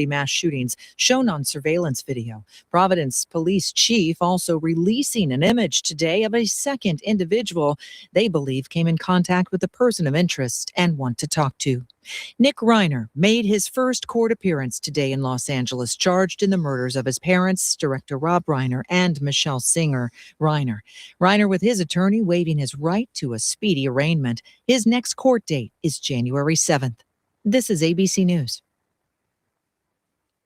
mass shootings shown on surveillance video. Providence Police Chief also releasing an image today of a second individual they believe came in contact with a person of interest and want to talk to. Nick Reiner made his first court appearance today in Los Angeles, charged in the murders of his parents, director Rob Reiner and Michelle Singer Reiner. Reiner with his attorney waiving his right to a speedy arraignment. His next court date is January 7th. This is ABC News.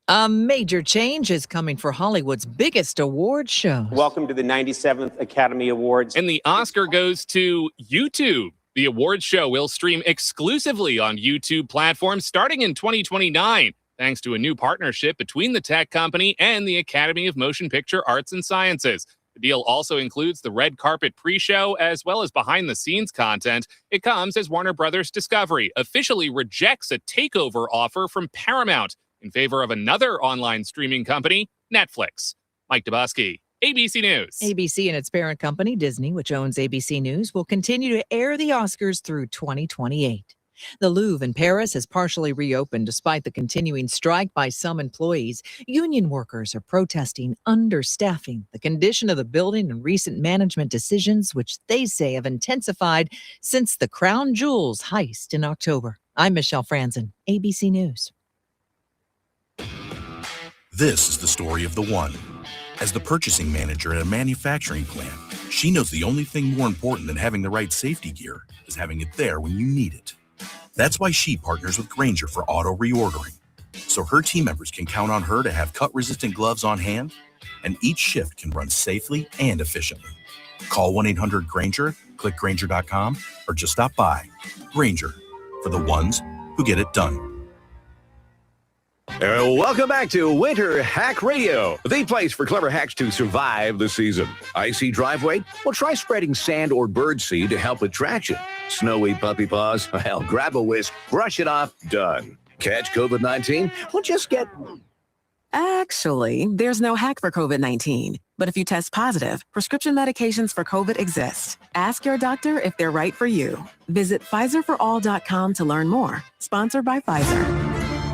A major change is coming for Hollywood's biggest award shows. Welcome to the 97th Academy Awards. And the Oscar goes to YouTube. The awards show will stream exclusively on YouTube platforms starting in 2029, thanks to a new partnership between the tech company and the Academy of Motion Picture Arts and Sciences. The deal also includes the red carpet pre-show as well as behind-the-scenes content. It comes as Warner Brothers Discovery officially rejects a takeover offer from Paramount in favor of another online streaming company, Netflix. Mike Dubusky, ABC News. ABC and its parent company, Disney, which owns ABC News, will continue to air the Oscars through 2028. The Louvre in Paris has partially reopened despite the continuing strike by some employees. Union workers are protesting understaffing, the condition of the building, and recent management decisions, which they say have intensified since the Crown Jewels heist in October. I'm Michelle Franzen, ABC News. This is the story of the one. As the purchasing manager at a manufacturing plant, she knows the only thing more important than having the right safety gear is having it there when you need it. That's why she partners with Grainger for auto reordering, so her team members can count on her to have cut-resistant gloves on hand, and each shift can run safely and efficiently. Call 1-800-GRAINGER, click Grainger.com, or just stop by. Grainger, for the ones who get it done. Welcome back to Winter Hack Radio, the place for clever hacks to survive the season. Icy driveway? Well, try spreading sand or bird seed to help with traction. Snowy puppy paws? Well, grab a whisk, brush it off, done. Catch COVID-19? Well, just get... Actually, there's no hack for COVID-19. But if you test positive, prescription medications for COVID exist. Ask your doctor if they're right for you. Visit PfizerForAll.com to learn more. Sponsored by Pfizer.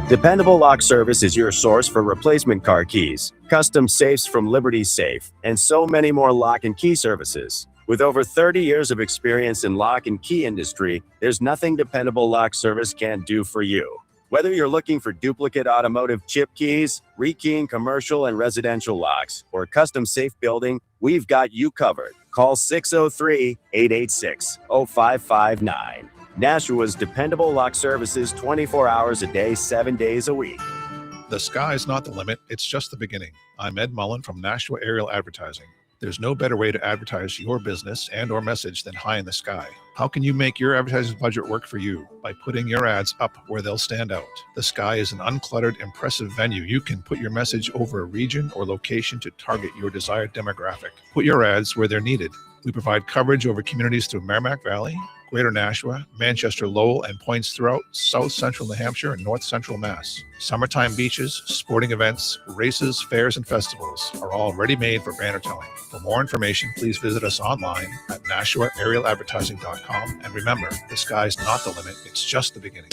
Dependable Lock Service is your source for replacement car keys, custom safes from Liberty Safe, and so many more lock and key services. With over 30 years of experience in lock and key industry, there's nothing Dependable Lock Service can't do for you. Whether you're looking for duplicate automotive chip keys, rekeying commercial and residential locks, or custom safe building, we've got you covered. Call 603-886-0559. Nashua's dependable lock services 24 hours a day, 7 days a week. The sky's not the limit, it's just the beginning. I'm Ed Mullen from Nashua Aerial Advertising. There's no better way to advertise your business and or message than high in the sky. How can you make your advertising budget work for you? By putting your ads up where they'll stand out. The sky is an uncluttered, impressive venue. You can put your message over a region or location to target your desired demographic. Put your ads where they're needed. We provide coverage over communities through Merrimack Valley, Greater Nashua, Manchester, Lowell, and points throughout South Central New Hampshire and North Central Mass. Summertime beaches, sporting events, races, fairs, and festivals are all ready-made for banner telling. For more information, please visit us online at NashuaAerialAdvertising.com. And remember, the sky's not the limit, it's just the beginning.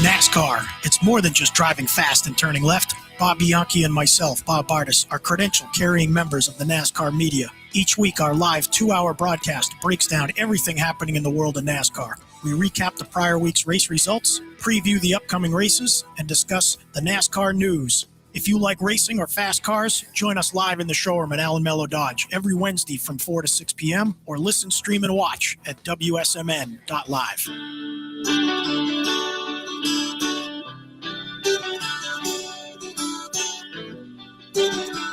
NASCAR. It's more than just driving fast and turning left. Bob Bianchi and myself, Bob Bartis, are credential-carrying members of the NASCAR media. Each week, our live 2-hour broadcast breaks down everything happening in the world of NASCAR. We recap the prior week's race results, preview the upcoming races, and discuss the NASCAR news. If you like racing or fast cars, join us live in the showroom at Allen Mello Dodge every Wednesday from 4 to 6 p.m. or listen, stream, and watch at wsmn.live.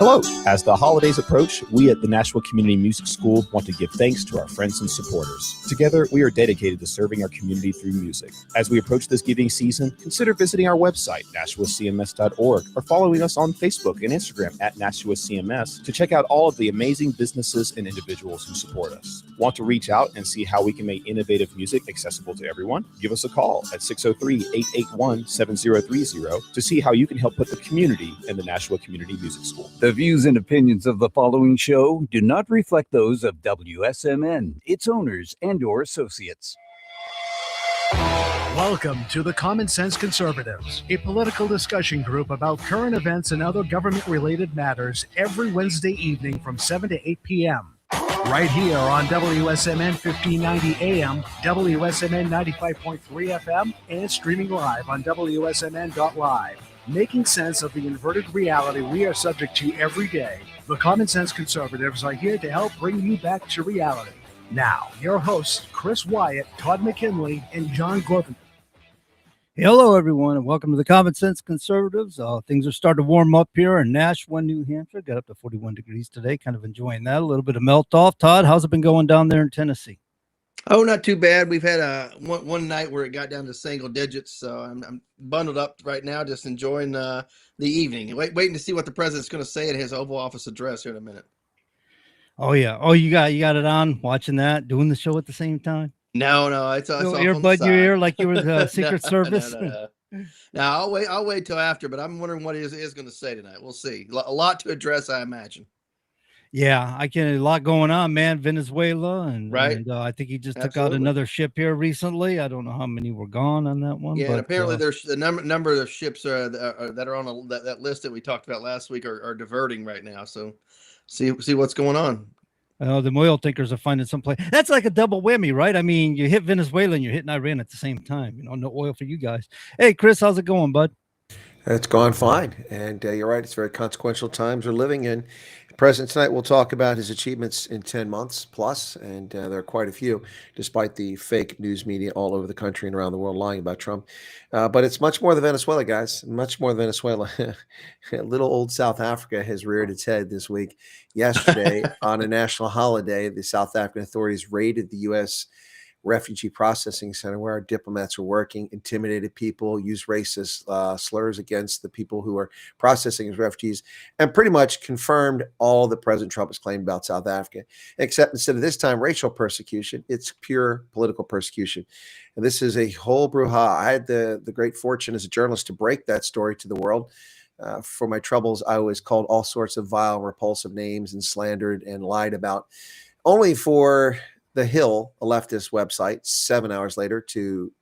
Hello. As the holidays approach, we at the Nashua Community Music School want to give thanks to our friends and supporters. Together, we are dedicated to serving our community through music. As we approach this giving season, consider visiting our website, nashuacms.org, or following us on Facebook and Instagram at NashuaCMS to check out all of the amazing businesses and individuals who support us. Want to reach out and see how we can make innovative music accessible to everyone? Give us a call at 603-881-7030 to see how you can help put the community in the Nashua Community Music School. The views and opinions of the following show do not reflect those of WSMN, its owners, and/or associates. Welcome to the Common Sense Conservatives, a political discussion group about current events and other government-related matters every Wednesday evening from 7 to 8 p.m. Right here on WSMN 1590 AM, WSMN 95.3 FM, and streaming live on wsmn.live. Making sense of the inverted reality we are subject to every day, the Common Sense Conservatives are here to help bring you back to reality. Now, your hosts, Chris Wyatt, Todd McKinley, and John Gorman. Hello, everyone, and welcome to the Common Sense Conservatives. Things are starting to warm up here in Nashua, New Hampshire. Got up to 41 degrees today. Kind of enjoying that. A little bit of melt off. Todd, how's it been going down there in Tennessee? Oh, not too bad. We've had one night where it got down to single digits, so I'm bundled up right now, just enjoying the evening. Waiting to see what the president's going to say in his Oval Office address here in a minute. Oh yeah. Oh, you got it on, watching that, doing the show at the same time. No, it's No off earbud in your ear like you were the Secret Service. No, I'll wait till after, but I'm wondering what he is going to say tonight. We'll see. A lot to address, I imagine. Yeah, a lot going on, man. Venezuela, and right. I think he just took out another ship here recently. I don't know how many were gone on that one. Yeah, but and apparently there's the number of ships that are on that list that we talked about last week are diverting right now. So see what's going on. The oil tankers are finding some place. That's like a double whammy, right? I mean, you hit Venezuela and you're hitting Iran at the same time. No oil for you guys. Hey, Chris, how's it going, bud? It's gone fine. And you're right. It's very consequential times we're living in. The president tonight will talk about his achievements in 10 months plus, and there are quite a few, despite the fake news media all over the country and around the world lying about Trump. But it's much more than Venezuela, guys. Much more than Venezuela. Little old South Africa has reared its head this week. Yesterday, on a national holiday, the South African authorities raided the U.S. refugee processing center where our diplomats were working, intimidated people, used racist slurs against the people who are processing as refugees, and pretty much confirmed all that President Trump has claimed about South Africa, except instead of this time racial persecution, it's pure political persecution. And this is a whole brouhaha. I had the great fortune as a journalist to break that story to the world. For my troubles, I was called all sorts of vile, repulsive names and slandered and lied about, only for The Hill, a leftist website, 7 hours later to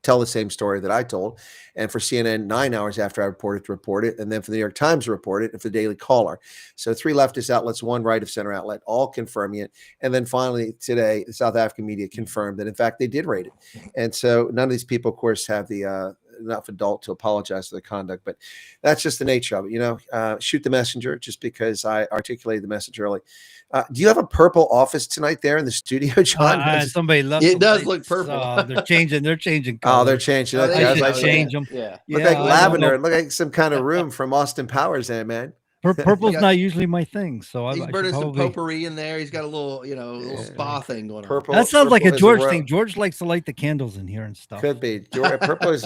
tell the same story that I told, and for CNN 9 hours after I reported to report it, and then for the New York Times to report it, and for the Daily Caller. So 3 leftist outlets, 1 right of center outlet, all confirming it. And then finally today, the South African media confirmed that in fact they did raid it. And so none of these people, of course, have the enough adult to apologize for their conduct, but that's just the nature of it. Shoot the messenger, just because I articulated the message early. Do you have a purple office tonight there in the studio, John? Somebody left. It does look purple. They're changing. They're changing. Oh, they're changing. They should change them. Yeah. Look like lavender. Look like some kind of room from Austin Powers there, man. Purple's not usually my thing, so he's burning some potpourri in there. He's got a little, little spa thing going on. Purple. That sounds like a George thing. George likes to light the candles in here and stuff. Could be. Purple is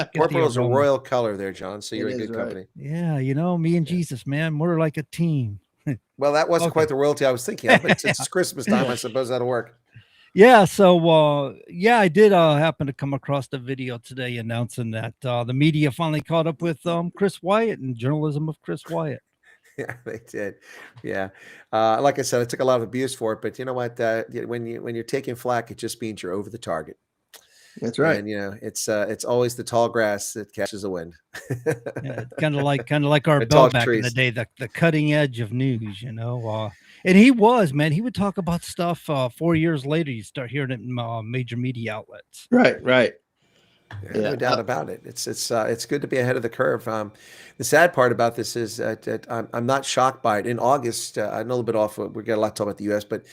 a royal color there, John. So you're in good company. Yeah, me and Jesus, man, we're like a team. Well, that wasn't quite the royalty I was thinking of, but since it's Christmas time, I suppose that'll work. Yeah, so I did happen to come across the video today announcing that the media finally caught up with Chris Wyatt and journalism of Chris Wyatt. Yeah, they did. Yeah. Like I said, I took a lot of abuse for it, but you know what? When you're taking flack, it just means you're over the target. That's right. And it's always the tall grass that catches the wind. Yeah, kind of like our Bell back in the day, the cutting edge of news, and he would talk about stuff 4 years later. You start hearing it in major media outlets. Right. Yeah, no doubt about it. It's good to be ahead of the curve. The sad part about this is that I'm not shocked by it. In August, I know a little bit off. We got a lot to talk about the U.S., but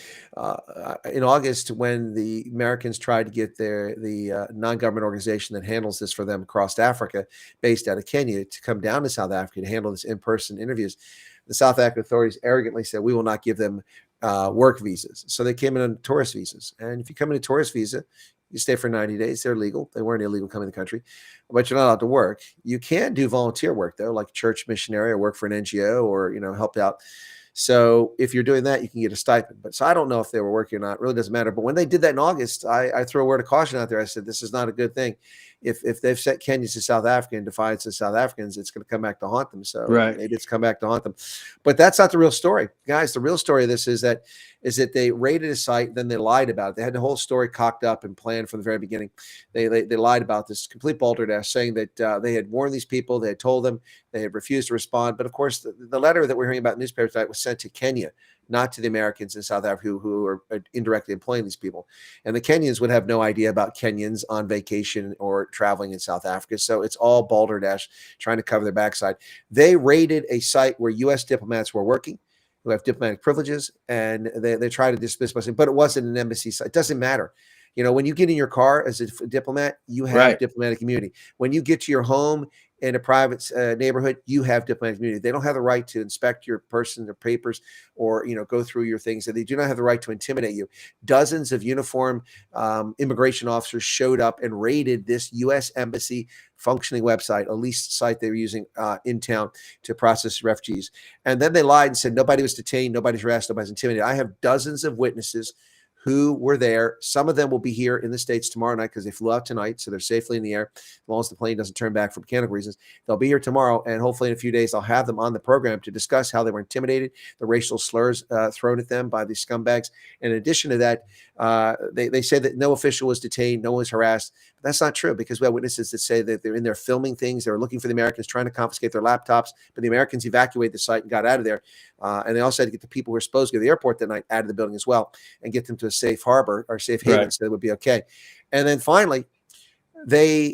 in August, when the Americans tried to get the non-government organization that handles this for them across Africa, based out of Kenya, to come down to South Africa to handle this in-person interviews, the South African authorities arrogantly said, "We will not give them work visas." So they came in on tourist visas, and if you come in a tourist visa, you stay for 90 days. They're legal. They weren't illegal coming to the country, but you're not allowed to work. You can do volunteer work, though, like church missionary or work for an NGO or, help out. So if you're doing that, you can get a stipend. But so I don't know if they were working or not. It really doesn't matter. But when they did that in August, I threw a word of caution out there. I said, this is not a good thing. if they've sent Kenyans to South Africa in defiance of South Africans, it's going to come back to haunt them. So maybe it's come back to haunt them. But that's not the real story, guys. The real story of this is that they raided a site, then they lied about it. They had the whole story cocked up and planned from the very beginning. They lied about this complete balderdash, saying that they had warned these people, they had told them, they had refused to respond. But of course, the letter that we're hearing about in newspapers tonight was sent to Kenya, not to the Americans in South Africa who are indirectly employing these people. And the Kenyans would have no idea about Kenyans on vacation or traveling in South Africa. So it's all balderdash trying to cover their backside. They raided a site where U.S. diplomats were working, who have diplomatic privileges, and they try to dismiss by saying, but it wasn't an embassy site. It doesn't matter. You know, when you get in your car as a diplomat, you have diplomatic immunity. When you get to your home in a private neighborhood, you have diplomatic immunity. They don't have the right to inspect your person, their papers, or go through your things. And they do not have the right to intimidate you. Dozens of uniformed immigration officers showed up and raided this U.S. embassy functioning website, a leased site they were using in town to process refugees. And then they lied and said nobody was detained, nobody's harassed, nobody's intimidated. I have dozens of witnesses who were there. Some of them will be here in the States tomorrow night because they flew out tonight, so they're safely in the air. As long as the plane doesn't turn back for mechanical reasons, they'll be here tomorrow, and hopefully in a few days I'll have them on the program to discuss how they were intimidated, the racial slurs thrown at them by these scumbags. And in addition to that, they say that no official was detained, no one was harassed. But that's not true, because we have witnesses that say that they're in there filming things. They were looking for the Americans, trying to confiscate their laptops, but the Americans evacuated the site and got out of there. And they also had to get the people who were supposed to go to the airport that night out of the building as well and get them to a safe harbor or safe haven, so they would be okay. And then finally,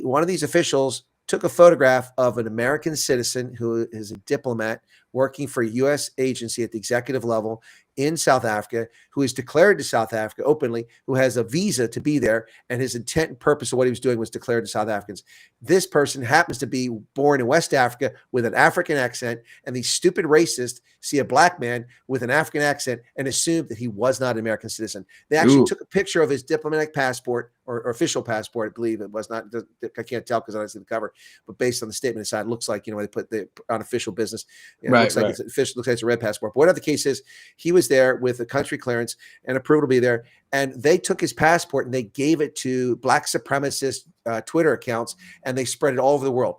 one of these officials took a photograph of an American citizen who is a diplomat working for a U.S. agency at the executive level in South Africa, who is declared to South Africa openly, who has a visa to be there, and his intent and purpose of what he was doing was declared to South Africans. This person happens to be born in West Africa with an African accent, and these stupid racists see a black man with an African accent and assume that he was not an American citizen. They actually took a picture of his diplomatic passport or official passport. I believe it was not. I can't tell because I don't see the cover, but based on the statement inside, it looks like they put on official business. It looks like it's official. Looks like it's a red passport. But whatever the case is, he was there with a country clearance and approval to be there. And they took his passport and they gave it to black supremacist Twitter accounts, and they spread it all over the world.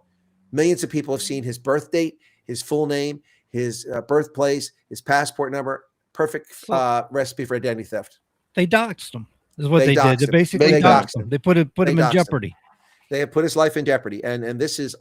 Millions of people have seen his birth date, his full name, his birthplace, his passport number. Perfect recipe for identity theft. They doxed him. Is what they did. They basically doxed him. They put him in jeopardy. They have put his life in jeopardy, and this is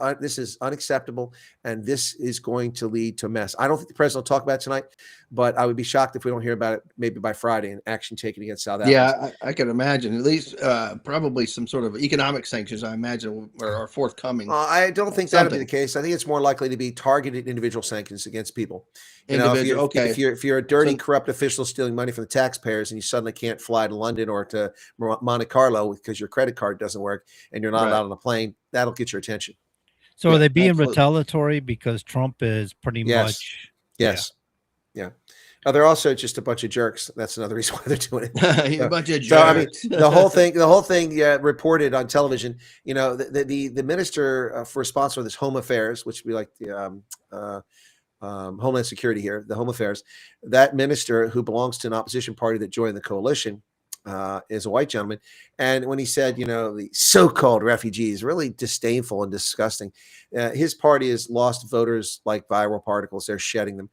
unacceptable, and this is going to lead to a mess. I don't think the president will talk about it tonight, but I would be shocked if we don't hear about it maybe by Friday and action taken against South Africa. Yeah, I can imagine. At least probably some sort of economic sanctions, I imagine, are forthcoming. I don't think that'll be the case. I think it's more likely to be targeted individial sanctions against people. If you're a dirty, corrupt official stealing money from the taxpayers and you suddenly can't fly to London or to Monte Carlo because your credit card doesn't work and you're not allowed on a plane, that'll get your attention. So are they being retaliatory because Trump is pretty much? Yes. Yeah. Oh, they're also just a bunch of jerks. That's another reason why they're doing it. A bunch of jerks. So, I mean, the whole thing reported on television. The minister responsible for this Home Affairs, which would be like the Homeland Security here, the Home Affairs, that minister who belongs to an opposition party that joined the coalition is a white gentleman. And when he said, the so-called refugees, really disdainful and disgusting. His party has lost voters like viral particles. They're shedding them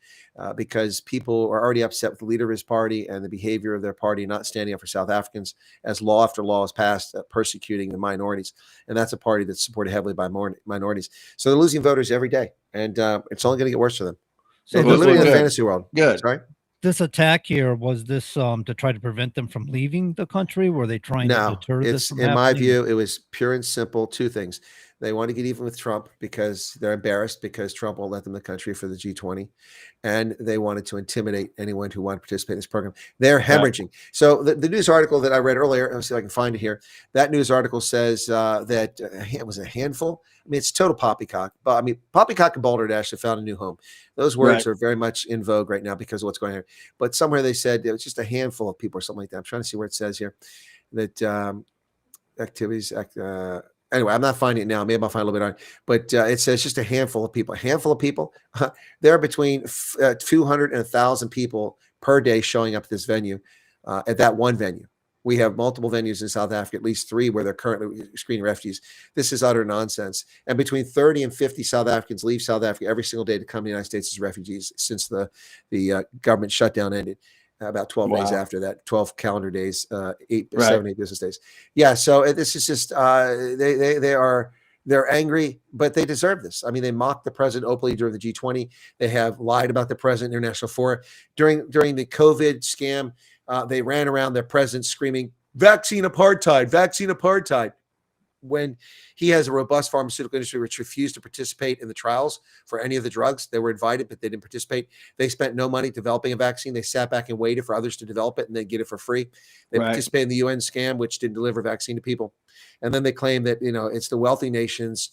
because people are already upset with the leader of his party and the behavior of their party not standing up for South Africans as law after law is passed, persecuting the minorities. And that's a party that's supported heavily by minorities. So they're losing voters every day. And it's only going to get worse for them. So we're living in a fantasy world. Good. Right? This attack here, was this to try to prevent them from leaving the country? Were they trying to deter this from happening? In my view, it was pure and simple two things. They want to get even with Trump because they're embarrassed because Trump won't let them in the country for the G20. And they wanted to intimidate anyone who wanted to participate in this program. They're hemorrhaging. Right. So the news article that I read earlier, let's see if I can find it here. That news article says that it was a handful. I mean, it's total poppycock. But I mean, poppycock and balderdash have found a new home. Those words are very much in vogue right now because of what's going on here. But somewhere they said it was just a handful of people or something like that. I'm trying to see where it says here that activities. Anyway, I'm not finding it now. Maybe I'll find a little bit on it. But it says just a handful of people. A handful of people. There are between 200 and 1,000 people per day showing up at this venue, at that one venue. We have multiple venues in South Africa, at least 3 where they're currently screening refugees. This is utter nonsense. And between 30 and 50 South Africans leave South Africa every single day to come to the United States as refugees since the government shutdown ended. About 12 days after that, 12 calendar days, 7, 8 business days. Yeah. So this is just they're angry, but they deserve this. I mean, they mocked the president openly during the G20. They have lied about the president in international forum. During the COVID scam, they ran around their president screaming, "Vaccine apartheid, vaccine apartheid." When he has a robust pharmaceutical industry which refused to participate in the trials for any of the drugs. They were invited, but they didn't participate. They spent no money developing a vaccine. They sat back and waited for others to develop it and then get it for free. They participated in the UN scam, which didn't deliver vaccine to people. And then they claim that, it's the wealthy nations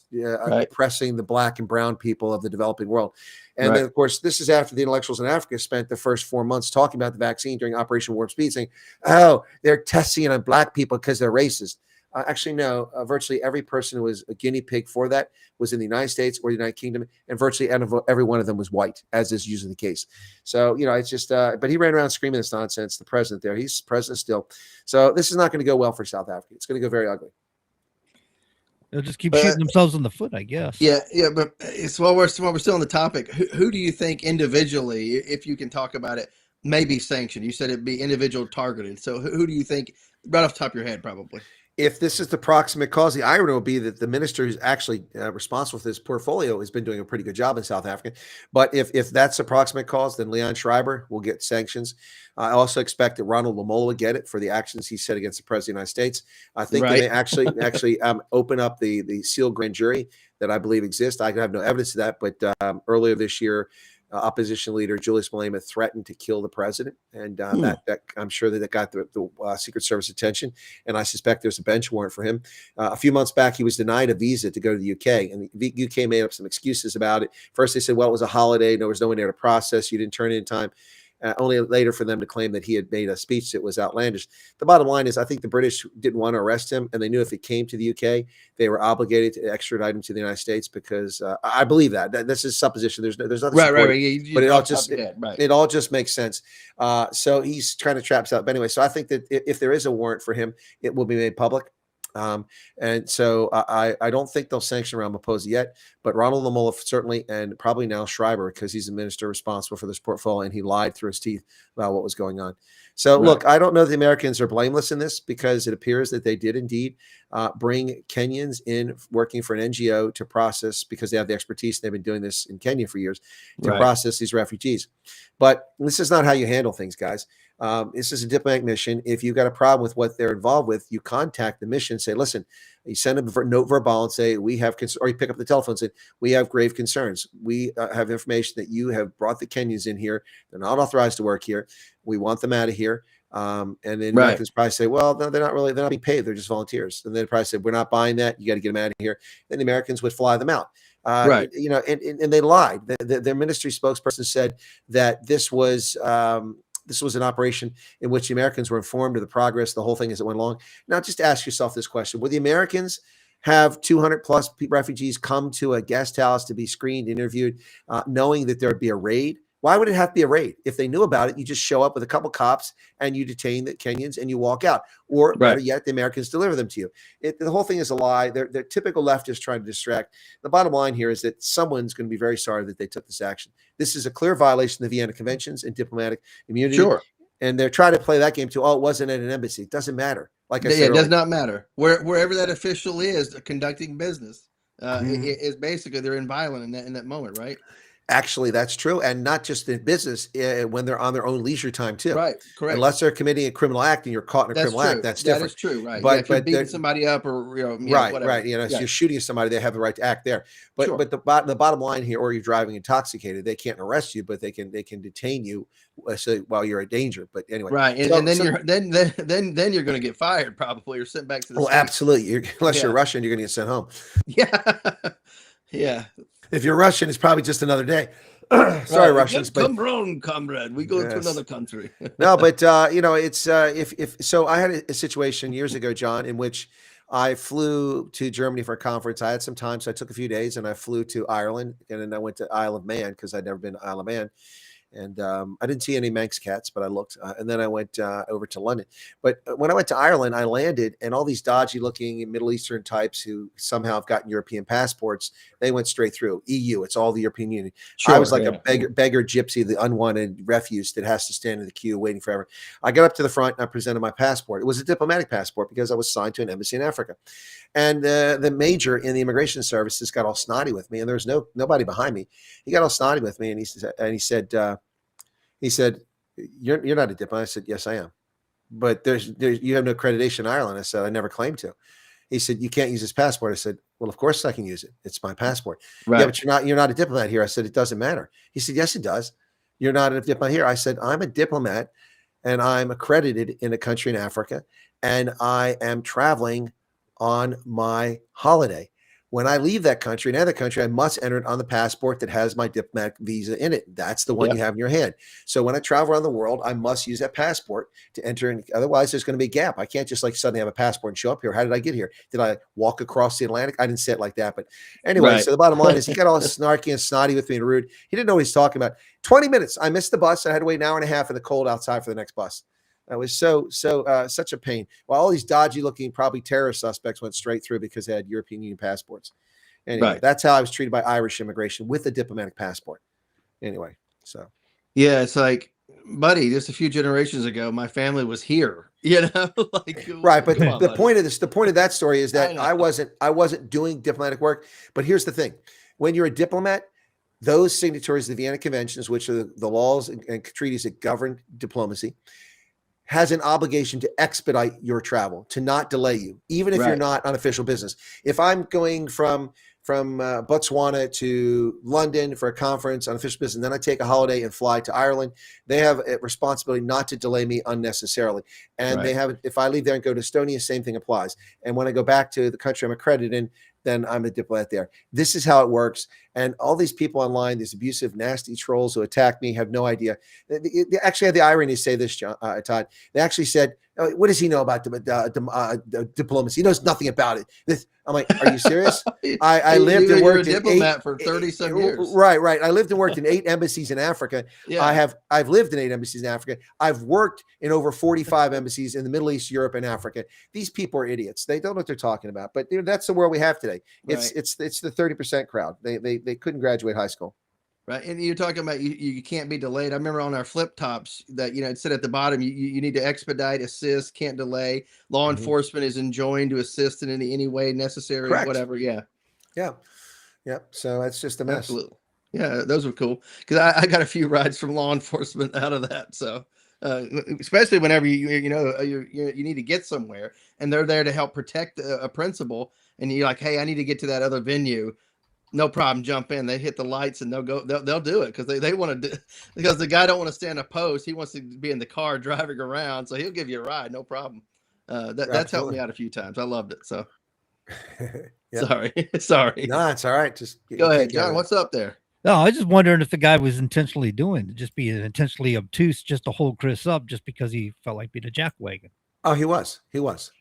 oppressing the black and brown people of the developing world. And then, of course, this is after the intellectuals in Africa spent the first 4 months talking about the vaccine during Operation Warp Speed, saying, oh, they're testing it on black people because they're racist. Actually, no. Virtually every person who was a guinea pig for that was in the United States or the United Kingdom, and virtually every one of them was white, as is usually the case. So, it's just, but he ran around screaming this nonsense, the president there. He's president still. So this is not going to go well for South Africa. It's going to go very ugly. They'll just keep shooting themselves in the foot, I guess. Yeah, but it's while we're still on the topic, who do you think individually, if you can talk about it, may be sanctioned? You said it'd be individual targeted. So who do you think, right off the top of your head, probably? If this is the proximate cause, the irony will be that the minister who's actually responsible for this portfolio has been doing a pretty good job in South Africa. But if that's the proximate cause, then Leon Schreiber will get sanctions. I also expect that Ronald Lamola would get it for the actions he said against the president of the United States. I think they may actually open up the sealed grand jury that I believe exists. I have no evidence of that, but earlier this year, opposition leader Julius Malema threatened to kill the president, and that I'm sure that got the Secret Service attention, and I suspect there's a bench warrant for him. A few months back, he was denied a visa to go to the UK, and the UK made up some excuses about it. First, they said, well, it was a holiday. There was no one there to process. You didn't turn it in time. Only later for them to claim that he had made a speech that was outlandish. The bottom line is I think the British didn't want to arrest him, and they knew if it came to the UK, they were obligated to extradite him to the United States because I believe that. This is supposition. There's nothing but it all just makes sense. So he's trying to trap us out. But anyway, so I think that if there is a warrant for him, it will be made public. And so I don't think they'll sanction Ramaphosa yet, but Ronald Lamola certainly, and probably now Schreiber, because he's the minister responsible for this portfolio, and he lied through his teeth about what was going on. So look, I don't know the Americans are blameless in this, because it appears that they did indeed bring Kenyans in working for an NGO to process, because they have the expertise. They've been doing this in Kenya for years to process these refugees. But this is not how you handle things, guys. This is a diplomatic mission. If you've got a problem with what they're involved with, you contact the mission, say, listen, you send a note verbal and say, we have, or you pick up the telephone and say, we have grave concerns. We have information that you have brought the Kenyans in here. They're not authorized to work here. We want them out of here. And then Americans probably say, well, no, they're not being paid. They're just volunteers. And they probably say, we're not buying that. You got to get them out of here. Then the Americans would fly them out. And they lied. Their ministry spokesperson said that this was an operation in which the Americans were informed of the progress, the whole thing as it went along. Now, just ask yourself this question. Would the Americans have 200 plus refugees come to a guest house to be screened, interviewed, knowing that there'd be a raid? Why would it have to be a raid? If they knew about it, you just show up with a couple cops and you detain the Kenyans and you walk out. Or better yet, the Americans deliver them to you. The whole thing is a lie. They're typical leftists trying to distract. The bottom line here is that someone's going to be very sorry that they took this action. This is a clear violation of the Vienna Conventions and diplomatic immunity. Sure. And they're trying to play that game too. Oh, it wasn't at an embassy. It doesn't matter. Like I said, it does not matter. Wherever that official is conducting business, is basically they're inviolate in that moment, right? Actually, that's true. And not just in business, when they're on their own leisure time, too. Right, correct. Unless they're committing a criminal act and you're caught in a criminal act, that's different. That is true, right. But, if you're beating somebody up or, whatever. Right. If you're shooting at somebody, they have the right to act there. But the bottom line here, or you're driving intoxicated, they can't arrest you, but they can detain you while you're a danger. But anyway. Right. And then you're going to get fired probably, or sent back to the States. Absolutely. Unless you're Russian, you're going to get sent home. Yeah. Yeah. If you're Russian, it's probably just another day. Sorry, Russians. Come round, comrade. We go to another country. No, but it's if so. I had a situation years ago, John, in which I flew to Germany for a conference. I had some time, so I took a few days and I flew to Ireland, and then I went to Isle of Man because I'd never been to Isle of Man. And I didn't see any Manx cats, but I looked. And then I went over to London. But when I went to Ireland, I landed, and all these dodgy-looking Middle Eastern types who somehow have gotten European passports, they went straight through. EU, it's all the European Union. Sure, I was like a beggar gypsy, the unwanted refuse that has to stand in the queue waiting forever. I got up to the front, and I presented my passport. It was a diplomatic passport because I was signed to an embassy in Africa. And the major in the immigration services got all snotty with me, and there was nobody behind me. He got all snotty with me, and he said, "You're not a diplomat." I said, "Yes, I am." But you have no accreditation in Ireland. I said, "I never claimed to." He said, "You can't use this passport." I said, "Well, of course I can use it. It's my passport." Right. Yeah, but you're not a diplomat here. I said, "It doesn't matter." He said, "Yes, it does. You're not a diplomat here." I said, "I'm a diplomat, and I'm accredited in a country in Africa, and I am traveling on my holiday. When I leave that country, another country, I must enter it on the passport that has my diplomatic visa in it. That's the one Yep. you have in your hand. So when I travel around the world, I must use that passport to enter in. Otherwise, there's going to be a gap. I can't just like suddenly have a passport and show up here. How did I get here? Did I walk across the Atlantic? I didn't say it like that. But anyway, Right. so the bottom line is he got all snarky and snotty with me and rude. He didn't know what he's talking about. 20 minutes. I missed the bus. I had to wait an hour and a half in the cold outside for the next bus. That was such a pain. While all these dodgy looking, probably terrorist suspects went straight through because they had European Union passports. Anyway, Right. that's how I was treated by Irish immigration with a diplomatic passport. Anyway, so Yeah, it's like, buddy, just a few generations ago, my family was here. Like, right. But come on, the buddy. point of that story is that I know. I wasn't doing diplomatic work. But here's the thing: when you're a diplomat, those signatories of the Vienna Conventions, which are the laws and treaties that govern diplomacy, has an obligation to expedite your travel, to not delay you, even if you're Right. not on official business. If I'm going from Botswana to London for a conference on official business, and then I take a holiday and fly to Ireland, they have a responsibility not to delay me unnecessarily. And they have, if I leave there and go to Estonia, same thing applies. And when I go back to the country I'm accredited in, then I'm a diplomat there. This is how it works. And all these people online, these abusive, nasty trolls who attack me have no idea. They actually had the irony to say this, Todd. They actually said, "What does he know about diplomacy? He knows nothing about it." I'm like, "Are you serious?" I lived and worked a diplomat for 30 some years. Right. I lived and worked in 8 embassies in Africa. Yeah. I've lived in 8 embassies in Africa. I've worked in over 45 embassies in the Middle East, Europe, and Africa. These people are idiots. They don't know what they're talking about. But that's the world we have today. It's the 30% crowd. They couldn't graduate high school. Right. And you're talking about you can't be delayed. I remember on our flip tops that, it said at the bottom, you need to expedite, assist, can't delay. Law enforcement is enjoined to assist in any way necessary, Correct. whatever. Yeah. Yeah. So it's just a mess. Absolutely. Yeah, those were cool because I got a few rides from law enforcement out of that. So especially whenever you need to get somewhere and they're there to help protect a principal, and you're like, "Hey, I need to get to that other venue." No problem. Jump in. They hit the lights and they'll go. They'll do it because they want to. Because the guy don't want to stand a post. He wants to be in the car driving around, so he'll give you a ride, no problem. That's helped me out a few times. I loved it. So sorry. No, it's all right. Just go ahead, John. What's up there? No, I was just wondering if the guy was intentionally doing it, just being intentionally obtuse, just to hold Chris up, just because he felt like being a jackwagon. Oh, he was.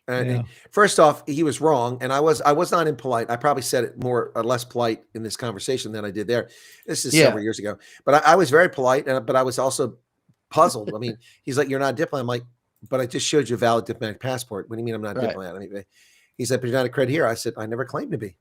And first off, he was wrong, and I was not impolite. I probably said it more or less polite in this conversation than I did there. This is several years ago, but I was very polite, but I was also puzzled. I mean, he's like, "You're not a diplomat." I'm like, "But I just showed you a valid diplomatic passport. What do you mean I'm not a diplomat?" I mean, he said, "But you're not accredited here." I said, "I never claimed to be."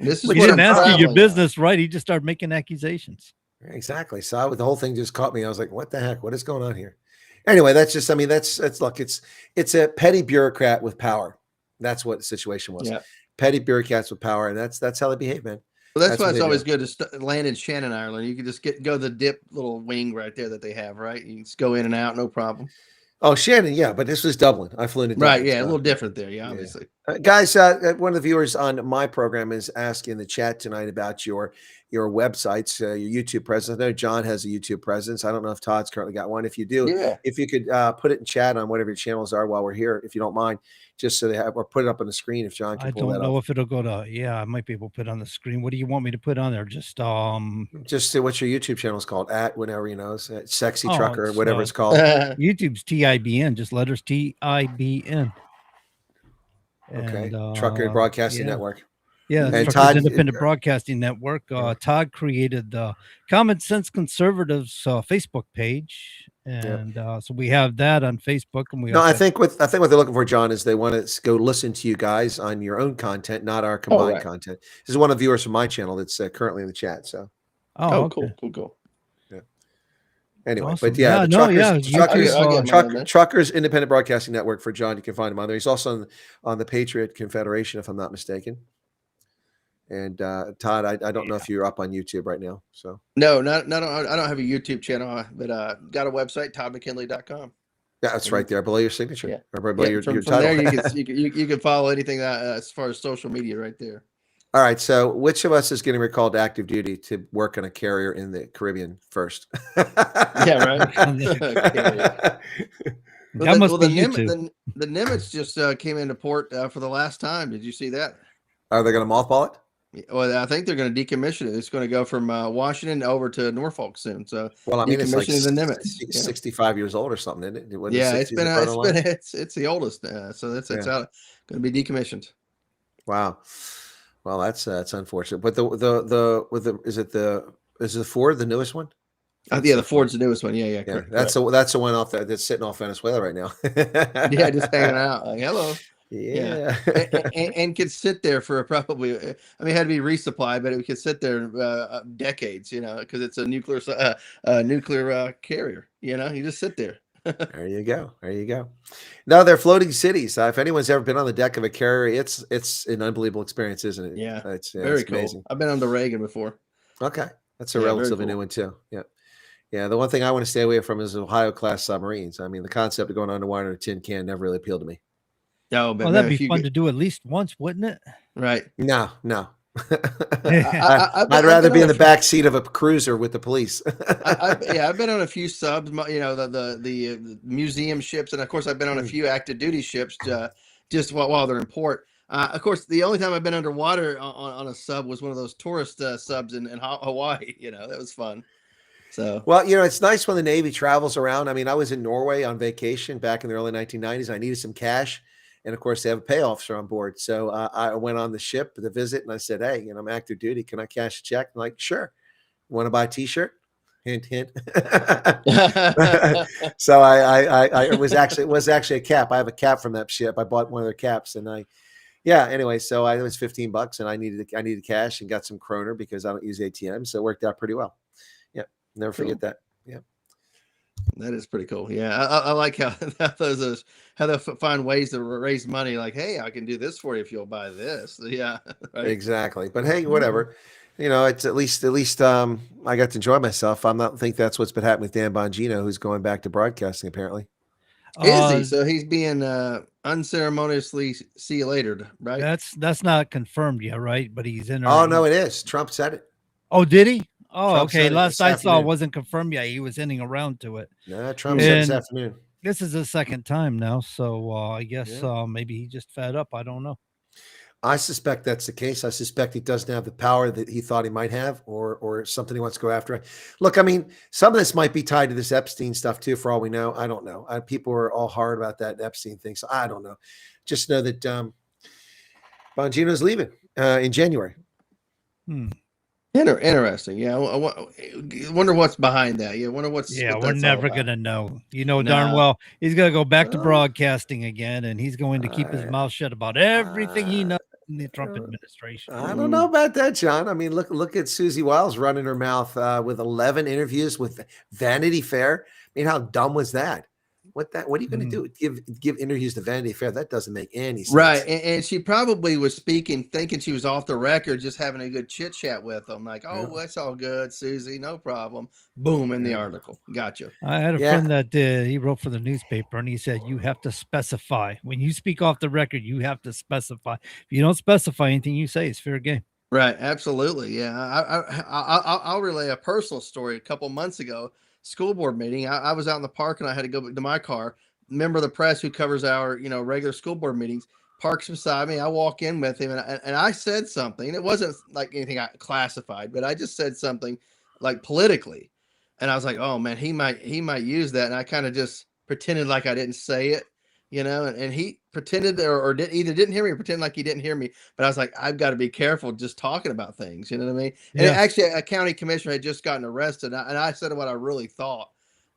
This is he didn't ask you your business, right? He just started making accusations. Exactly. So the whole thing just caught me. I was like, "What the heck? What is going on here?" Anyway, that's look, it's a petty bureaucrat with power. That's what the situation was. Yeah. Petty bureaucrats with power, and that's how they behave, man. Well, that's why it's always good to land in Shannon, Ireland. You can just go the dip little wing right there that they have, right? You can just go in and out, no problem. Oh, Shannon, yeah, but this was Dublin. I flew into Dublin. Right, yeah, a little different there, yeah, obviously. Guys, one of the viewers on my program is asking in the chat tonight about your websites, your YouTube presence. I know John has a YouTube presence. I don't know if Todd's currently got one. If you do, if you could put it in chat on whatever your channels are while we're here, if you don't mind, just so they have, or put it up on the screen if John can pull that up. I don't know if it'll go to, I might be able to put it on the screen. What do you want me to put on there? Just say what's your YouTube channel is called, at whenever Sexy Trucker, whatever it's called. YouTube's TIBN, just letters TIBN. Okay, Trucker Broadcasting Network. Yeah, And Truckers Todd, Independent Broadcasting Network. Todd created the Common Sense Conservatives Facebook page, and so we have that on Facebook, and we no, also I think what they're looking for, John, is they want to go listen to you guys on your own content, not our combined right. content. This is one of the viewers from my channel that's currently in the chat. So, okay. Cool. yeah. Anyway, Awesome. but yeah, the I'll get mine on there. Truckers Independent Broadcasting Network for John. You can find him on there. He's also on the Patriot Confederation, if I'm not mistaken. And Todd, I don't know if you're up on YouTube right now. So No, I don't have a YouTube channel, but got a website, toddmckinley.com. yeah, that's right there below your signature. Yeah. Or below your From title. there you can follow anything that as far as social media right there. All right. So which of us is getting recalled to active duty to work on a carrier in the Caribbean first? Yeah, right. That must be you the, two. the Nimitz just came into port for the last time. Did you see that? Are they going to mothball it? Well, I think they're going to decommission it. It's going to go from Washington over to Norfolk soon. So, well, I mean, it's like the Nimitz. 65 years old or something, isn't it? It's the oldest. So it's out, going to be decommissioned. Wow. Well, that's unfortunate. But is it the Ford, the newest one? Yeah, the Ford's the newest one. Yeah. Correct. That's the one off that's sitting off Venezuela right now. Yeah, just hanging out. Like, hello. Yeah. And could sit there for probably, I mean, it had to be resupplied, but it could sit there decades, because it's a nuclear carrier, you just sit there. There you go. No, they're floating cities. If anyone's ever been on the deck of a carrier, it's an unbelievable experience, isn't it? Yeah. It's very cool. amazing. I've been on the Reagan before. Okay. That's a relatively new one too. Yeah. Yeah. The one thing I want to stay away from is Ohio class submarines. I mean, the concept of going underwater in a tin can never really appealed to me. No, but that'd be fun to do at least once, wouldn't it? Right. No. I'd rather be in the back seat of a cruiser with the police. I've been on a few subs, the museum ships, and of course I've been on a few active duty ships just while they're in port. Of course, the only time I've been underwater on a sub was one of those tourist subs in Hawaii. That was fun. So well, it's nice when the Navy travels around. I mean, I was in Norway on vacation back in the early 1990s. I needed some cash. And of course, they have a pay officer on board. So I went on the ship to visit, and I said, "Hey, I'm active duty. Can I cash a check?" I'm like, "Sure." Want to buy a T-shirt? Hint, hint. So it was actually a cap. I have a cap from that ship. I bought one of their caps, and anyway. So it was $15, and I needed cash and got some kroner because I don't use ATM. So it worked out pretty well. Yeah, never forget that. Yeah. That is pretty cool. Yeah, I like how they'll find ways to raise money. Like, hey, I can do this for you if you'll buy this. Yeah, right. Exactly. But hey, whatever. It's at least I got to enjoy myself. I don't think that's what's been happening with Dan Bongino, who's going back to broadcasting apparently. Is he? So he's being unceremoniously see you later, right? That's not confirmed yet, right? But he's in. Oh no, it is. Trump said it. Oh, did he? Oh, Trump okay. Last I saw afternoon. wasn't confirmed yet. He was ending around to it. No, Trump said this afternoon. This is the second time now, so I guess maybe he just fed up. I don't know. I suspect that's the case. I suspect he doesn't have the power that he thought he might have, or something he wants to go after. Look, I mean, some of this might be tied to this Epstein stuff too. For all we know, I don't know. People are all hard about that Epstein thing, so I don't know. Just know that Bongino's leaving in January. Interesting. Yeah. I wonder what's behind that. Yeah. Wonder what's. Yeah, what we're that's all never about. gonna know. Darn well he's gonna go back to broadcasting again, and he's going to keep his mouth shut about everything he knows in the Trump administration. I don't know about that, John. I mean, look at Susie Wiles running her mouth with 11 interviews with Vanity Fair. I mean, how dumb was that? What are you going to do? Give interviews to Vanity Fair? That doesn't make any sense. Right. And she probably was speaking, thinking she was off the record, just having a good chit chat with them. Like, that's all good, Susie. No problem. Boom, in the article. Gotcha. I had a friend that he wrote for the newspaper, and he said, you have to specify. When you speak off the record, you have to specify. If you don't specify anything you say, it's fair game. Right. Absolutely. Yeah. I'll relay a personal story. A couple months ago, school board meeting. I was out in the park, and I had to go to my car. Member of the press who covers our, regular school board meetings parks beside me. I walk in with him, and I said something. It wasn't like anything I classified, but I just said something like politically. And I was like, oh man, he might use that. And I kind of just pretended like I didn't say it. and he pretended or either didn't hear me or pretended like he didn't hear me. But I was like, I've got to be careful just talking about things. You know what I mean? And Yeah. actually, a county commissioner had just gotten arrested, and I said what I really thought.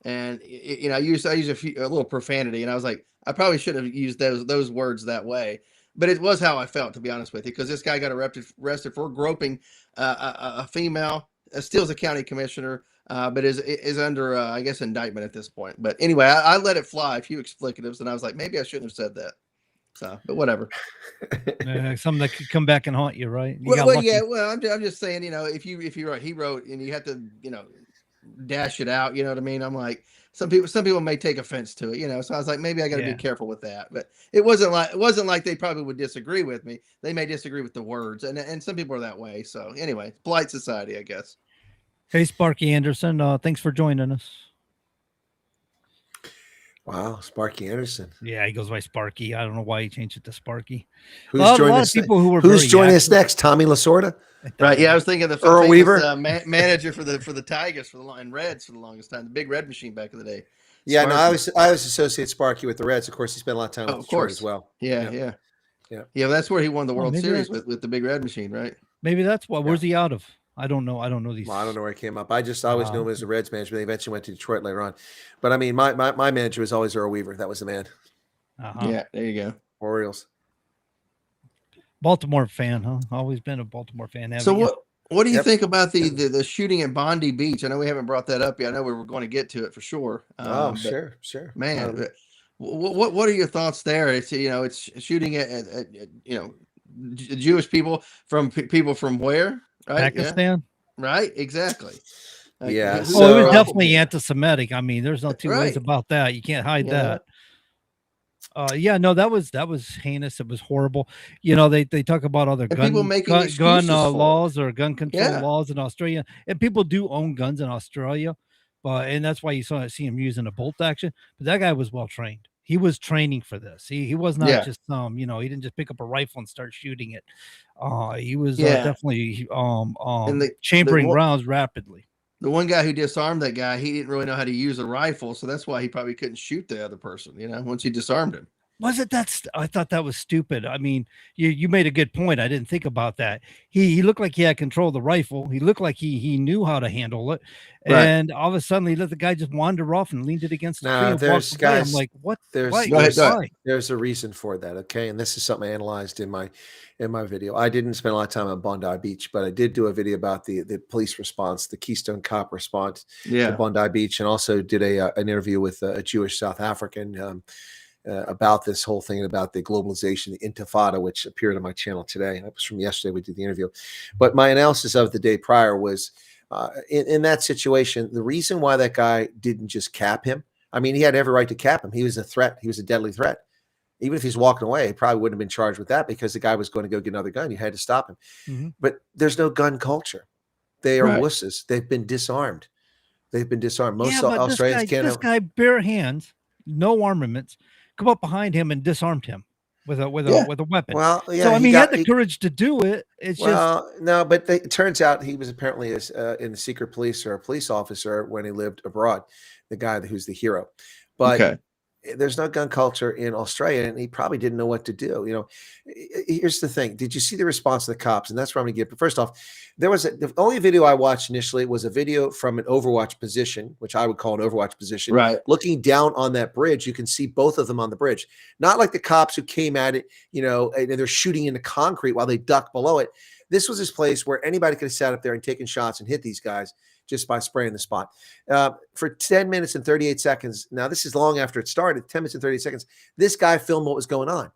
And I used a little profanity, and I was like, I probably shouldn't have used those words that way. But it was how I felt, to be honest with you, because this guy got arrested for groping a female. Still is a county commissioner, but is under, I guess, indictment at this point. But anyway, I let it fly, a few explicatives, and I was like, maybe I shouldn't have said that. So, but whatever. Something that could come back and haunt you, right? I'm just saying, if you write, he wrote, and you have to, dash it out. You know what I mean? I'm like, some people may take offense to it, So I was like, maybe I got to be careful with that. But it wasn't like they probably would disagree with me. They may disagree with the words, and some people are that way. So anyway, polite society, I guess. Hey, Sparky Anderson, thanks for joining us. Wow, Sparky Anderson. Yeah, he goes by Sparky. I don't know why he changed it to Sparky. Who's joining us? Who's joining us next? Tommy Lasorda. Right. Yeah, I was thinking the Earl famous, Weaver, manager for the Tigers and Reds for the longest time, the big red machine back in the day. Yeah, Sparky. No, I always associate Sparky with the Reds. Of course, he spent a lot of time with Detroit as well. Yeah. That's where he won the World Series with the big red machine, right? Maybe that's why. Where's he out of? I don't know these. Well, I don't know where he came up. I always knew him as a Reds manager. They eventually went to Detroit later on. But I mean, my manager was always Earl Weaver. That was the man. Yeah, there you go. Orioles. Baltimore fan, huh? Always been a Baltimore fan. So what do you think about the shooting at Bondi Beach? I know we haven't brought that up yet. I know we were going to get to it for sure. Sure. Man, what are your thoughts there? It's shooting at Jewish people from where? Right? Pakistan. Yeah. Right, exactly. Yeah. It was definitely anti-Semitic. I mean, there's no two ways about that. You can't hide that. That was heinous. It was horrible. They talk about other gun laws or gun control laws in Australia, and people do own guns in Australia, and that's why you see him using a bolt action. But that guy was well trained. He was training for this. He was not just he didn't just pick up a rifle and start shooting it. He was definitely chambering rounds rapidly. The one guy who disarmed that guy, he didn't really know how to use a rifle, so that's why he probably couldn't shoot the other person, once he disarmed him. Was it I thought that was stupid. I mean, you made a good point. I didn't think about that. He looked like he had control of the rifle. He looked like he knew how to handle it. Right. And all of a sudden he let the guy just wander off and leaned it against the tree. There's guys, I'm like, what? There's a reason for that. Okay. And this is something I analyzed in my video. I didn't spend a lot of time on Bondi Beach, but I did do a video about the police response, the Keystone Cop response to Bondi Beach, and also did an interview with a Jewish South African about this whole thing and about the globalization, the Intifada, which appeared on my channel today. That was from yesterday. We did the interview. But my analysis of the day prior was in that situation, the reason why that guy didn't just cap him, I mean, he had every right to cap him. He was a threat. He was a deadly threat. Even if he's walking away, he probably wouldn't have been charged with that because the guy was going to go get another gun. You had to stop him. Mm-hmm. But there's no gun culture. They are wusses. They've been disarmed. Most Australians can't. This guy, bare hands, no armaments, come up behind him and disarmed him with a weapon. Well, so I mean, he had the courage to do it. No, but it turns out he was apparently in the secret police or a police officer when he lived abroad. The guy who's the hero, but there's no gun culture in Australia, and he probably didn't know what to do. Here's the thing: did you see the response of the cops? And that's where I'm going to get. But first off, the only video I watched initially was a video from an Overwatch position, which I would call an Overwatch position. Right, looking down on that bridge, you can see both of them on the bridge. Not like the cops who came at it, and they're shooting into concrete while they duck below it. This was this place where anybody could have sat up there and taken shots and hit these guys just by spraying the spot. For 10 minutes and 38 seconds, now this is long after it started, 10 minutes and 38 seconds, this guy filmed what was going on.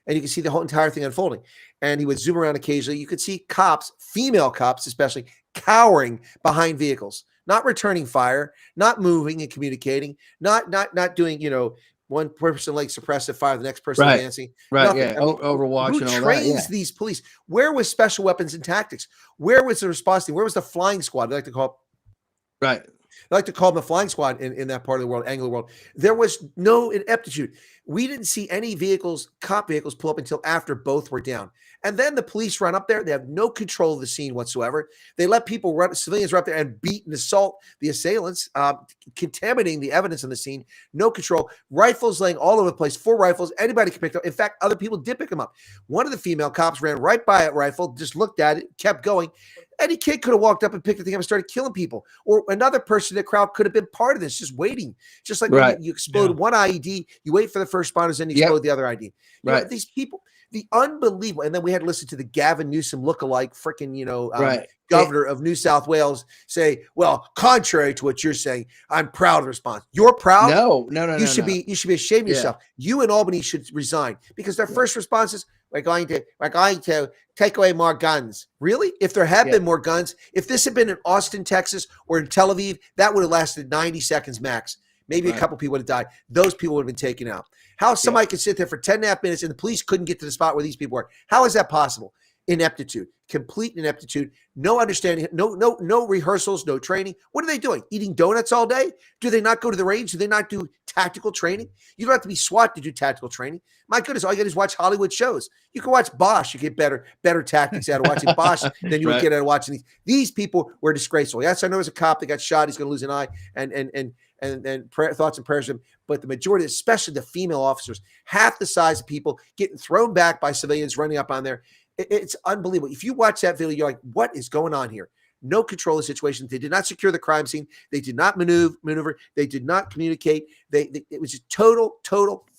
And you can see the whole entire thing unfolding. And he would zoom around occasionally. You could see cops, female cops especially, cowering behind vehicles, not returning fire, not moving and communicating, not doing, one person like suppressive fire, the next person dancing. Right, nothing. yeah. Overwatch who and all trains that, these police? Where was special weapons and tactics? Where was the response team? Where was the flying squad? I like to call it. Right. I like to call them the flying squad in that part of the world, angle of the world. There was no ineptitude. We didn't see any cop vehicles pull up until after both were down. And then the police run up there. They have no control of the scene whatsoever. They let civilians run up there and beat and assault the assailants, contaminating the evidence on the scene. No control. Rifles laying all over the place. 4 rifles. Anybody can pick them up. In fact, other people did pick them up. One of the female cops ran right by a rifle, just looked at it, kept going. Any kid could have walked up and picked the thing up and started killing people. Or another person in the crowd could have been part of this, just waiting. Just like when you explode one IED, you wait for the first responders, and you explode the other IED. You know, these people, the unbelievable. And then we had to listen to the Gavin Newsom lookalike, freaking, governor of New South Wales say, well, contrary to what you're saying, I'm proud of the response. You're proud? No. You should be ashamed of yourself. You and Albany should resign because their first response is, we're going to take away more guns. Really? If there had been more guns, if this had been in Austin, Texas, or in Tel Aviv, that would have lasted 90 seconds max. Maybe a couple people would have died. Those people would have been taken out. How somebody could sit there for 10 and a half minutes and the police couldn't get to the spot where these people were? How is that possible? Ineptitude, complete ineptitude, no understanding, no rehearsals, no training. What are they doing? Eating donuts all day? Do they not go to the range? Do they not do tactical training? You don't have to be SWAT to do tactical training. My goodness, all you got to do is watch Hollywood shows. You can watch Bosch. You get better tactics out of watching Bosch than you would get out of watching these. These people were disgraceful. Yes, I know there's a cop that got shot. He's going to lose an eye, and thoughts and prayers of him. But the majority, especially the female officers, half the size of people getting thrown back by civilians running up on there. It's unbelievable. If you watch that video, you're like, what is going on here? No control of the situation. They did not secure the crime scene. They did not maneuver. They did not communicate. It was just total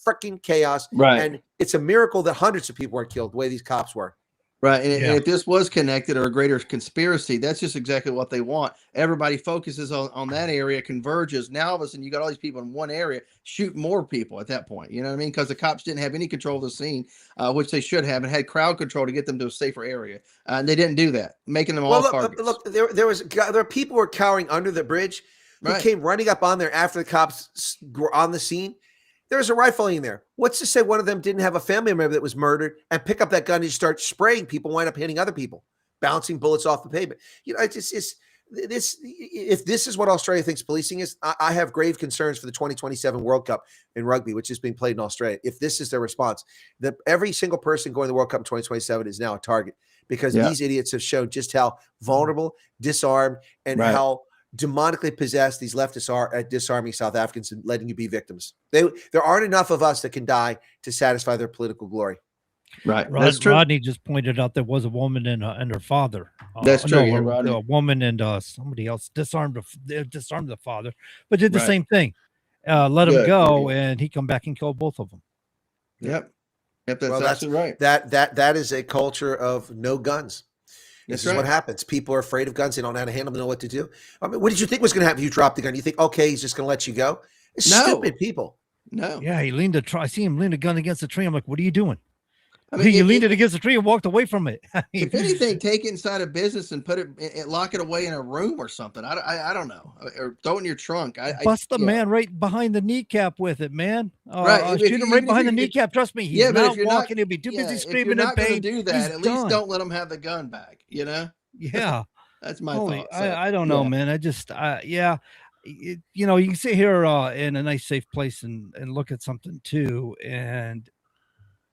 freaking chaos. Right. And it's a miracle that hundreds of people were killed the way these cops were. Right. And if this was connected or a greater conspiracy, that's just exactly what they want. Everybody focuses on that area, converges. Now, all of a sudden, you got all these people in one area, shoot more people at that point. You know what I mean? Because the cops didn't have any control of the scene, which they should have, and had crowd control to get them to a safer area. And they didn't do that, making them all targets. Look, there are people who were cowering under the bridge who came running up on there after the cops were on the scene. There's a rifle in there. What's to say one of them didn't have a family member that was murdered and pick up that gun and just start spraying people, wind up hitting other people, bouncing bullets off the pavement? You know, if this is what Australia thinks policing is, I have grave concerns for the 2027 World Cup in rugby, which is being played in Australia. If this is their response, that every single person going to the World Cup in 2027 is now a target because these idiots have shown just how vulnerable, disarmed, and how demonically possessed these leftists are at disarming South Africans and letting you be victims. There aren't enough of us that can die to satisfy their political glory. Right. That's true. Rodney just pointed out there was a woman and her father. That's true. A woman and somebody else disarmed the father, but did the same thing. Let him go, and he come back and killed both of them. Yep. That's absolutely right. That is a culture of no guns. This is what happens. People are afraid of guns. They don't know how to handle them, know what to do. I mean, what did you think was going to happen if you dropped the gun? You think, okay, he's just going to let you go? Stupid people. No. Yeah, he leaned I see him lean a gun against the tree. I'm like, what are you doing? I mean, you leaned it against the tree and walked away from it. If anything, take it inside a business and put it, lock it away in a room or something. I don't know, or throw it in your trunk. Bust the man right behind the kneecap with it, man. Right, shoot him right behind the kneecap. Trust me, he's not walking. He'll be too busy screaming in pain. Do that. At least don't let him have the gun back. You know. Yeah, that's my thought. I don't know, man. I just you can sit here in a nice safe place and look at something too and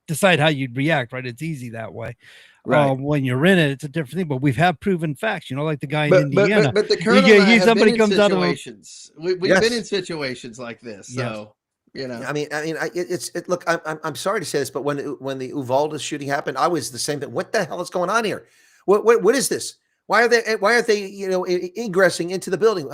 decide how you'd react, right? It's easy that way. Right. When you're in it, it's a different thing. But we've had proven facts, like the guy in Indiana. But the Colonel and I have been in situations. We've been in situations like this. So I mean, look. I'm sorry to say this, but when the Uvalde shooting happened, I was the same thing. What the hell is going on here? What is this? Why aren't they ingressing into the building?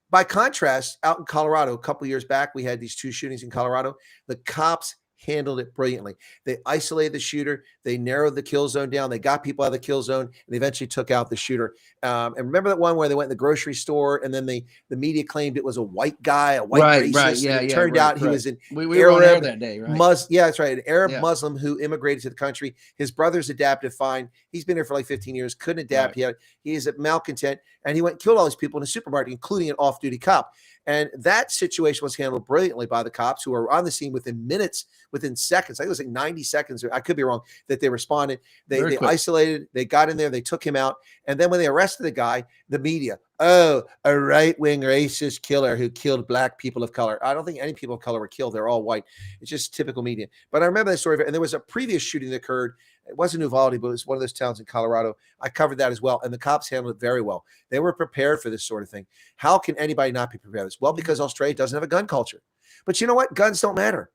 By contrast, out in Colorado, a couple of years back, we had these 2 shootings in Colorado. The cops handled it brilliantly. They isolated the shooter. They narrowed the kill zone down. They got people out of the kill zone, and they eventually took out the shooter. And remember that one where they went in the grocery store, and then the media claimed it was a white guy, a white racist. Right. Yeah, it turned out he was an we were on air that day, right? That's right. An Arab Muslim who immigrated to the country. His brother's adapted fine. He's been here for like 15 years. Couldn't adapt. He is a malcontent, and he went and killed all these people in a supermarket, including an off-duty cop. And that situation was handled brilliantly by the cops, who were on the scene within minutes, within seconds. I think it was like 90 seconds. I could be wrong, that they responded. They isolated, they got in there, they took him out. And then when they arrested the guy, the media, oh, a right-wing racist killer who killed black people of color. I don't think any people of color were killed. They're all white. It's just typical media. But I remember that story. And there was a previous shooting that occurred. It wasn't Uvalde, but it was one of those towns in Colorado. I covered that as well. And the cops handled it very well. They were prepared for this sort of thing. How can anybody not be prepared for this? Well, because Australia doesn't have a gun culture. But you know what? Guns don't matter.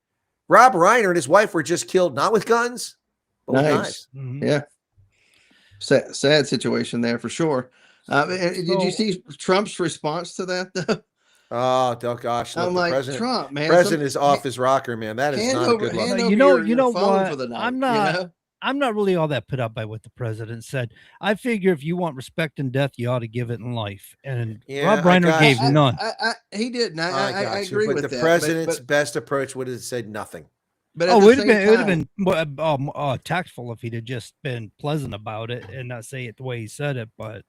Rob Reiner and his wife were just killed, not with guns, but with knives. Yeah. Sad situation there for sure. Did you see Trump's response to that, though? Oh gosh! Look, I'm the like, president, Trump, man. President is off his rocker, man. That is not a good look. You know what? I'm not really all that put up by what the president said. I figure if you want respect in death, you ought to give it in life. And Rob Reiner gave none. He didn't. I got you. agree But with the that. president's best approach would have said nothing. But it would have been tactful if he'd have just been pleasant about it and not say it the way he said it. But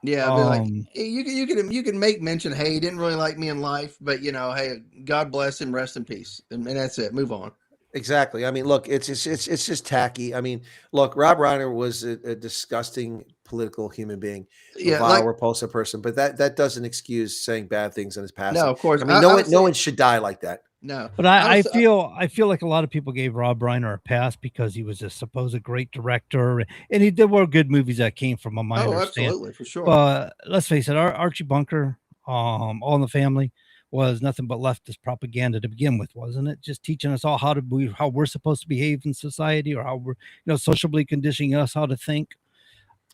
yeah, but like you can make mention, hey, he didn't really like me in life, but hey, God bless him, rest in peace, and that's it. Move on. Exactly. I mean, look, it's just tacky. I mean, look, Rob Reiner was a disgusting political human being, a vile, repulsive person. But that doesn't excuse saying bad things in his past. No, of course. I mean, no one should die like that. No, but I feel like a lot of people gave Rob Reiner a pass because he was a supposed great director, and there were good movies that came from him. Absolutely, for sure. But let's face it, Archie Bunker, All in the Family, was nothing but leftist propaganda to begin with, wasn't it? Just teaching us all how we're supposed to behave in society, or how we're socially conditioning us how to think.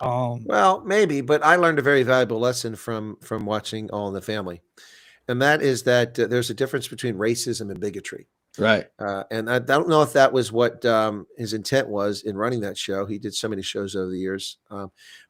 Well, maybe, but I learned a very valuable lesson from watching All in the Family. And that is that there's a difference between racism and bigotry. Right. And I don't know if that was what his intent was in running that show. He did so many shows over the years.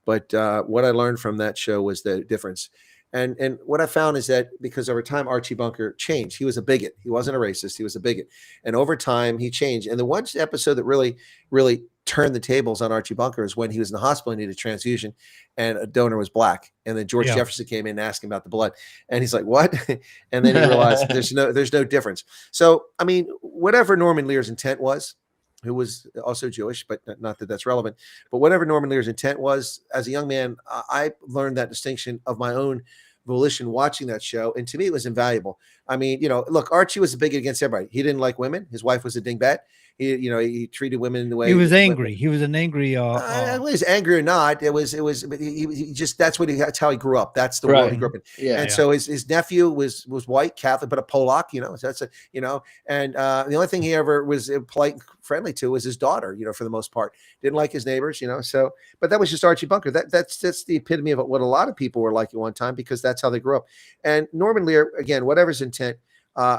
But what I learned from that show was the difference. And what I found is that because over time, Archie Bunker changed. He was a bigot. He wasn't a racist. He was a bigot. And over time, he changed. And the one episode that really, really turned the tables on Archie Bunker is when he was in the hospital and needed a transfusion, and a donor was black. And then George Jefferson came in and asked him about the blood. And he's like, what? And then he realized there's no difference. So, I mean, whatever Norman Lear's intent was, who was also Jewish, but not that that's relevant, but whatever Norman Lear's intent was, as a young man, I learned that distinction of my own volition watching that show. And to me, it was invaluable. I mean, look, Archie was a bigot against everybody. He didn't like women. His wife was a dingbat. He treated women in the way he was angry. He was an angry. Was angry or not, it was. But he just that's how he grew up. That's the world he grew up in. Yeah. And so his nephew was white Catholic, but a Polak. So that's And the only thing he ever was polite and friendly to was his daughter. For the most part, didn't like his neighbors. So, but that was just Archie Bunker. That's the epitome of what a lot of people were like at one time, because that's how they grew up. And Norman Lear, again, whatever his intent.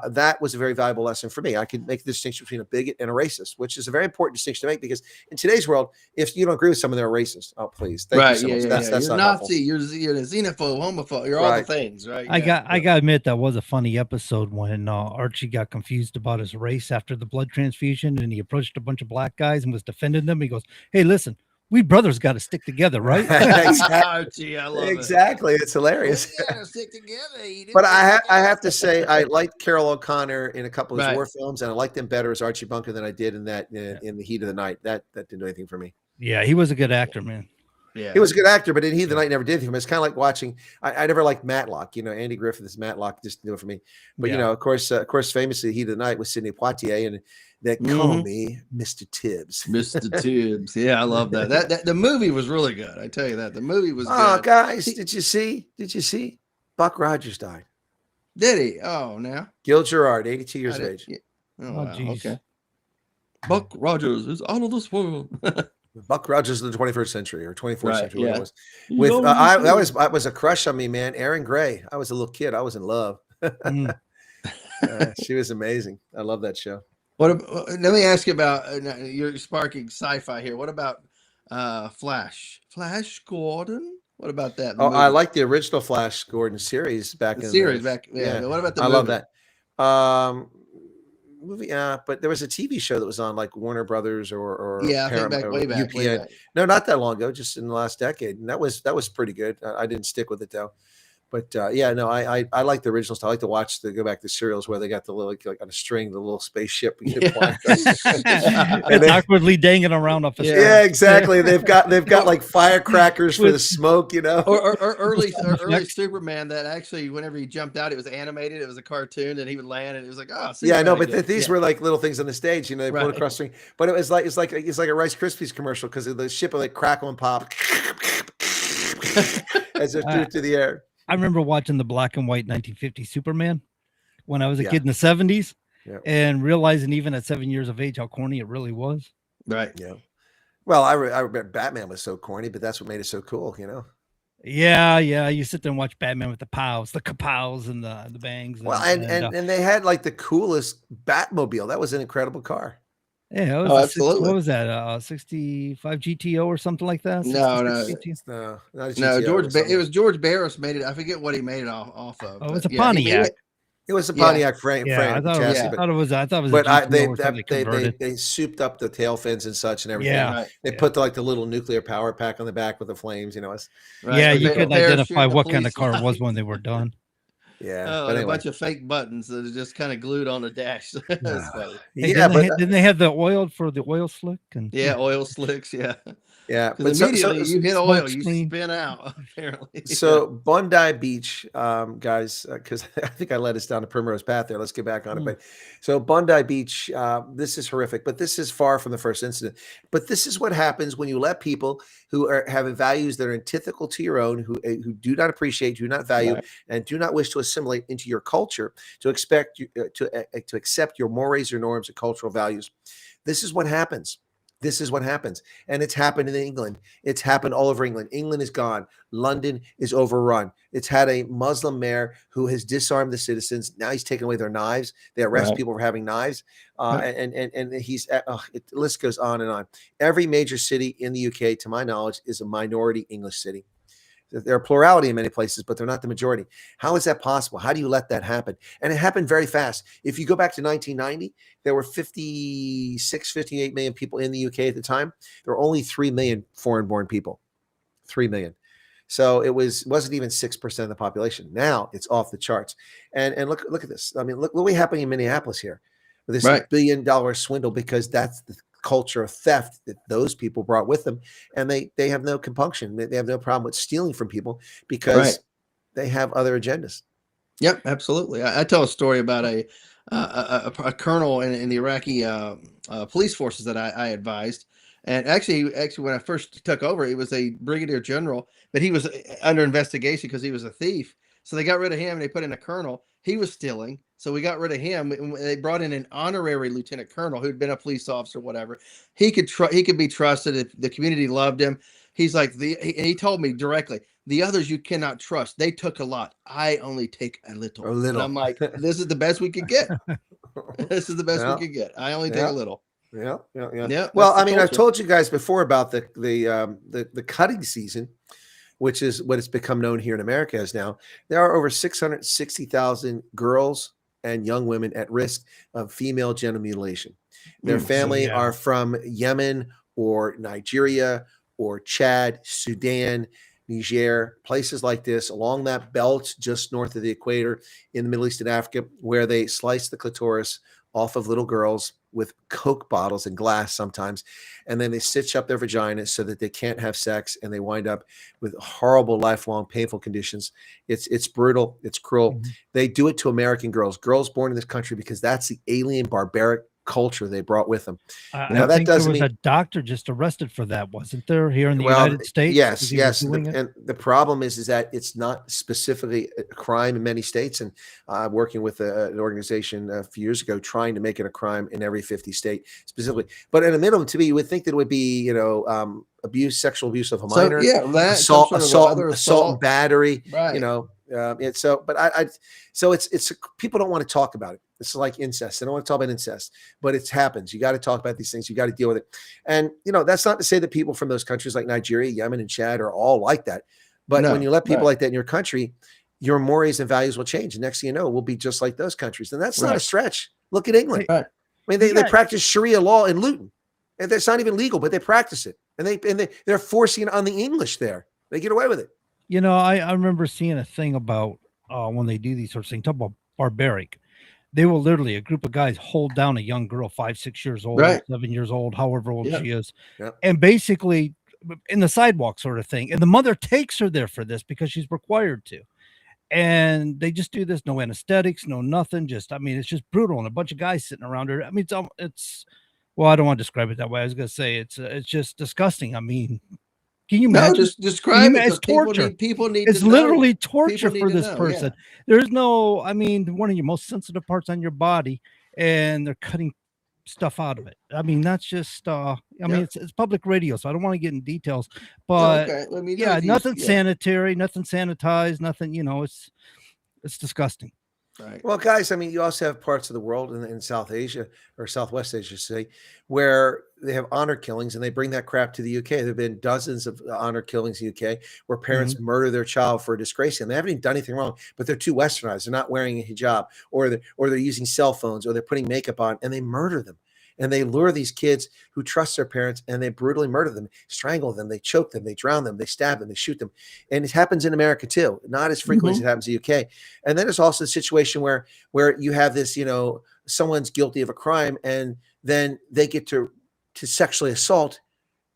That was a very valuable lesson for me. I could make the distinction between a bigot and a racist, which is a very important distinction to make, because in today's world, if you don't agree with someone, they're a racist. Oh, please. Thank you so much. That's you're not Nazi, you're a xenophobe, homophobe, you're all the things, right? I got to admit, that was a funny episode when Archie got confused about his race after the blood transfusion, and he approached a bunch of black guys and was defending them. He goes, hey, listen, we brothers got to stick together, right? Exactly. I love exactly. It's hilarious. We gotta stick together. But I have to say, I liked Carol O'Connor in a couple of his war films, and I liked him better as Archie Bunker than I did in The Heat of the Night. That didn't do anything for me. Yeah, he was a good actor, man. Yeah, he was a good actor, but in Heat of the Night never did anything for me. It's kind of like watching. I never liked Matlock. Andy Griffith's Matlock just didn't do it for me. But of course, famously, Heat of the Night with Sidney Poitier, and they call me Mr. Tibbs. Mr. Tibbs. Yeah, I love that. That the movie was really good. I tell you that the movie was. Oh, good. Guys, did you see? Buck Rogers died. Did he? Oh, now Gil Gerard, 82 years of age. Yeah. Oh, wow. Okay. Buck Rogers is out of this world. Buck Rogers of the 21st century or 24th century, whatever it was. That was a crush on me, man. Erin Gray. I was a little kid. I was in love. She was amazing. I love that show. Let me ask you about you're sparking sci-fi here. What about Flash Gordon? What about that? Oh, I like the original Flash Gordon series back in the series. What about the movie? I love that. Movie, but there was a TV show that was on like Warner Brothers or I think way back. No, not that long ago, just in the last decade, and that was pretty good. I didn't stick with it though. But yeah, no, I like the original stuff. I like to watch go back to serials where they got the little like on a string, the little spaceship. It's awkwardly dangling around off a string. Yeah, exactly. They've got like firecrackers for the smoke, Or early Superman that actually, whenever he jumped out, it was animated. It was a cartoon, and he would land, and it was like, oh, yeah, I know. But again. these were like little things on the stage. They put across the string. But it's like a Rice Krispies commercial because the ship would like crackle and pop as it flew through the air. I remember watching the black and white 1950 Superman when I was a kid in the 70s and realizing even at 7 years of age how corny it really was. Right. Yeah. Well, I remember Batman was so corny, but that's what made it so cool, Yeah. You sit there and watch Batman with the pows, the kapows, and the bangs. Well, and they had like the coolest Batmobile. That was an incredible car. Yeah, it was absolutely. What was that? 65 GTO or something like that? No, George. It was George Barris made it. I forget what he made it off of. Oh, it was a Pontiac. It was a Pontiac frame chassis. I thought it was. But they souped up the tail fins and such and everything. Yeah, they put the little nuclear power pack on the back with the flames. Yeah, you couldn't identify what kind of car it was when they were done. Yeah, but anyway. A bunch of fake buttons that are just kind of glued on the dash. That's funny. Hey, didn't they have the oil for the oil slick? Oil slicks. Yeah. But immediately you hit oil, you spin out. Apparently. So Bondi Beach, guys, because I think I led us down the primrose path there. Let's get back on it. But so Bondi Beach, this is horrific, but this is far from the first incident. But this is what happens when you let people who are having values that are antithetical to your own, who do not appreciate, do not value, and do not wish to assimilate into your culture, to expect you to accept your mores, your norms, and cultural values. This is what happens. This is what happens. And it's happened in England. It's happened all over England. England is gone. London is overrun. It's had a Muslim mayor who has disarmed the citizens. Now he's taken away their knives. They arrest people for having knives. And he's, the list goes on and on. Every major city in the UK, to my knowledge, is a minority English city. There are plurality in many places, but they're not the majority. How is that possible? How do you let that happen? And it happened very fast. If you go back to 1990, there were 58 million people in the UK at the time. There were only 3 million foreign-born people. 3 million. So it wasn't even 6% of the population. Now it's off the charts. And look at this. I mean, look what's happening in Minneapolis here with this $1 billion swindle, because that's the culture of theft that those people brought with them, and they have no compunction. They have no problem with stealing from people because they have other agendas. Yep, absolutely. I tell a story about a colonel in the Iraqi police forces that I advised, and actually when I first took over, it was a brigadier general, but he was under investigation because he was a thief. So they got rid of him and they put in a colonel. He was stealing. So we got rid of him. They brought in an honorary lieutenant colonel who'd been a police officer, whatever. He could be trusted. If the community loved him. He's like, he told me directly, the others you cannot trust. They took a lot. I only take a little. And I'm like, this is the best we could get. This is the best we could get. I only take a little. Yeah. Well, I mean, I've told you guys before about the cutting season, which is what it's become known here in America as now. There are over 660,000 girls and young women at risk of female genital mutilation. Their family are from Yemen or Nigeria or Chad, Sudan, Niger, places like this along that belt just north of the equator in the Middle East and Africa, where they slice the clitoris off of little girls with Coke bottles and glass sometimes, and then they stitch up their vaginas so that they can't have sex, and they wind up with horrible, lifelong, painful conditions. It's brutal. It's cruel. They do it to American girls born in this country, because that's the alien, barbaric culture they brought with them. Now, I think there was a doctor just arrested for that, wasn't there, here in the United States? Yes. And the problem is that it's not specifically a crime in many states. And working with an organization a few years ago, trying to make it a crime in every 50 state specifically. But at a minimum, to me, you would think that it would be, sexual abuse of a minor, assault and battery, it's people don't want to talk about it. It's like incest. They don't want to talk about incest, but it happens. You got to talk about these things. You got to deal with it. And, that's not to say that people from those countries like Nigeria, Yemen, and Chad are all like that. But when you let people like that in your country, your mores and values will change. And next thing you know, we'll be just like those countries. And that's not a stretch. Look at England. I mean, they practice Sharia law in Luton. And it's not even legal, but they practice it. And they're forcing it on the English there. They get away with it. I remember seeing a thing about when they do these sorts of things, talk about barbaric. They will literally, a group of guys hold down a young girl, 5, 6 years old, Right. 7 years old, however old Yeah. she is, Yeah. and basically in the sidewalk sort of thing. And the mother takes her there for this because she's required to. And they just do this, no anesthetics, no nothing. It's just brutal. And a bunch of guys sitting around her. I mean, well, I don't want to describe it that way. I was going to say it's just disgusting. I mean, can you No, imagine? just describe it. It's 'Cause people torture. need people need It's to know. literally torture People need for to this know, person. yeah. There's no, one of your most sensitive parts on your body, and they're cutting stuff out of it. I mean, that's just it's public radio, so I don't want to get in details, but okay. Let me know yeah, if you- nothing yeah. sanitary, nothing sanitized, nothing, it's disgusting. Right. Well, guys, I mean, you also have parts of the world in South Asia or Southwest Asia, say, where they have honor killings, and they bring that crap to the UK. There have been dozens of honor killings in the UK where parents murder their child for disgracing them. They haven't even done anything wrong, but they're too westernized. They're not wearing a hijab, or they're using cell phones, or they're putting makeup on, and they murder them. And they lure these kids who trust their parents, and they brutally murder them, strangle them, they choke them, they drown them, they stab them, they shoot them. And it happens in America too, not as frequently as it happens in the UK. And then there's also a situation where you have this, someone's guilty of a crime, and then they get to sexually assault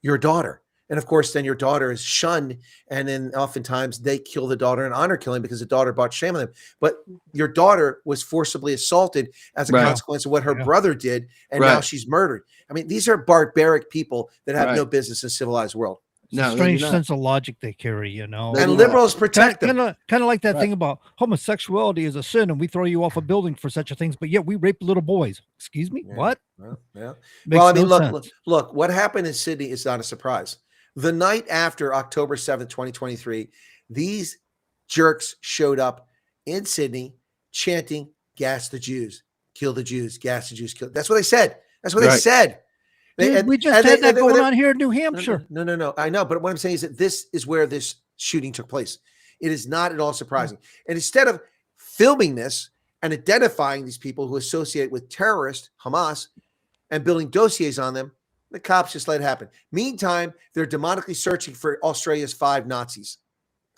your daughter. And of course, then your daughter is shunned, and then oftentimes they kill the daughter in honor killing because the daughter brought shame on them. But your daughter was forcibly assaulted as a consequence of what her brother did, and now she's murdered. I mean, these are barbaric people that have no business in a civilized world. It's a strange sense of logic they carry, And liberals protect them. Kind of like that thing about homosexuality is a sin, and we throw you off a building for such a things, but yet we rape little boys. Excuse me? What? Yeah. Makes Well, I mean, no look, what happened in Sydney is not a surprise. The night after October 7th, 2023, these jerks showed up in Sydney chanting, "Gas the Jews, kill the Jews, gas the Jews, kill." That's what they said. That's what they said. Dude, we just had that going on here in New Hampshire. No. I know, but what I'm saying is that this is where this shooting took place. It is not at all surprising. And instead of filming this and identifying these people who associate with terrorists, Hamas, and building dossiers on them, the cops just let it happen. Meantime, they're demonically searching for Australia's 5 Nazis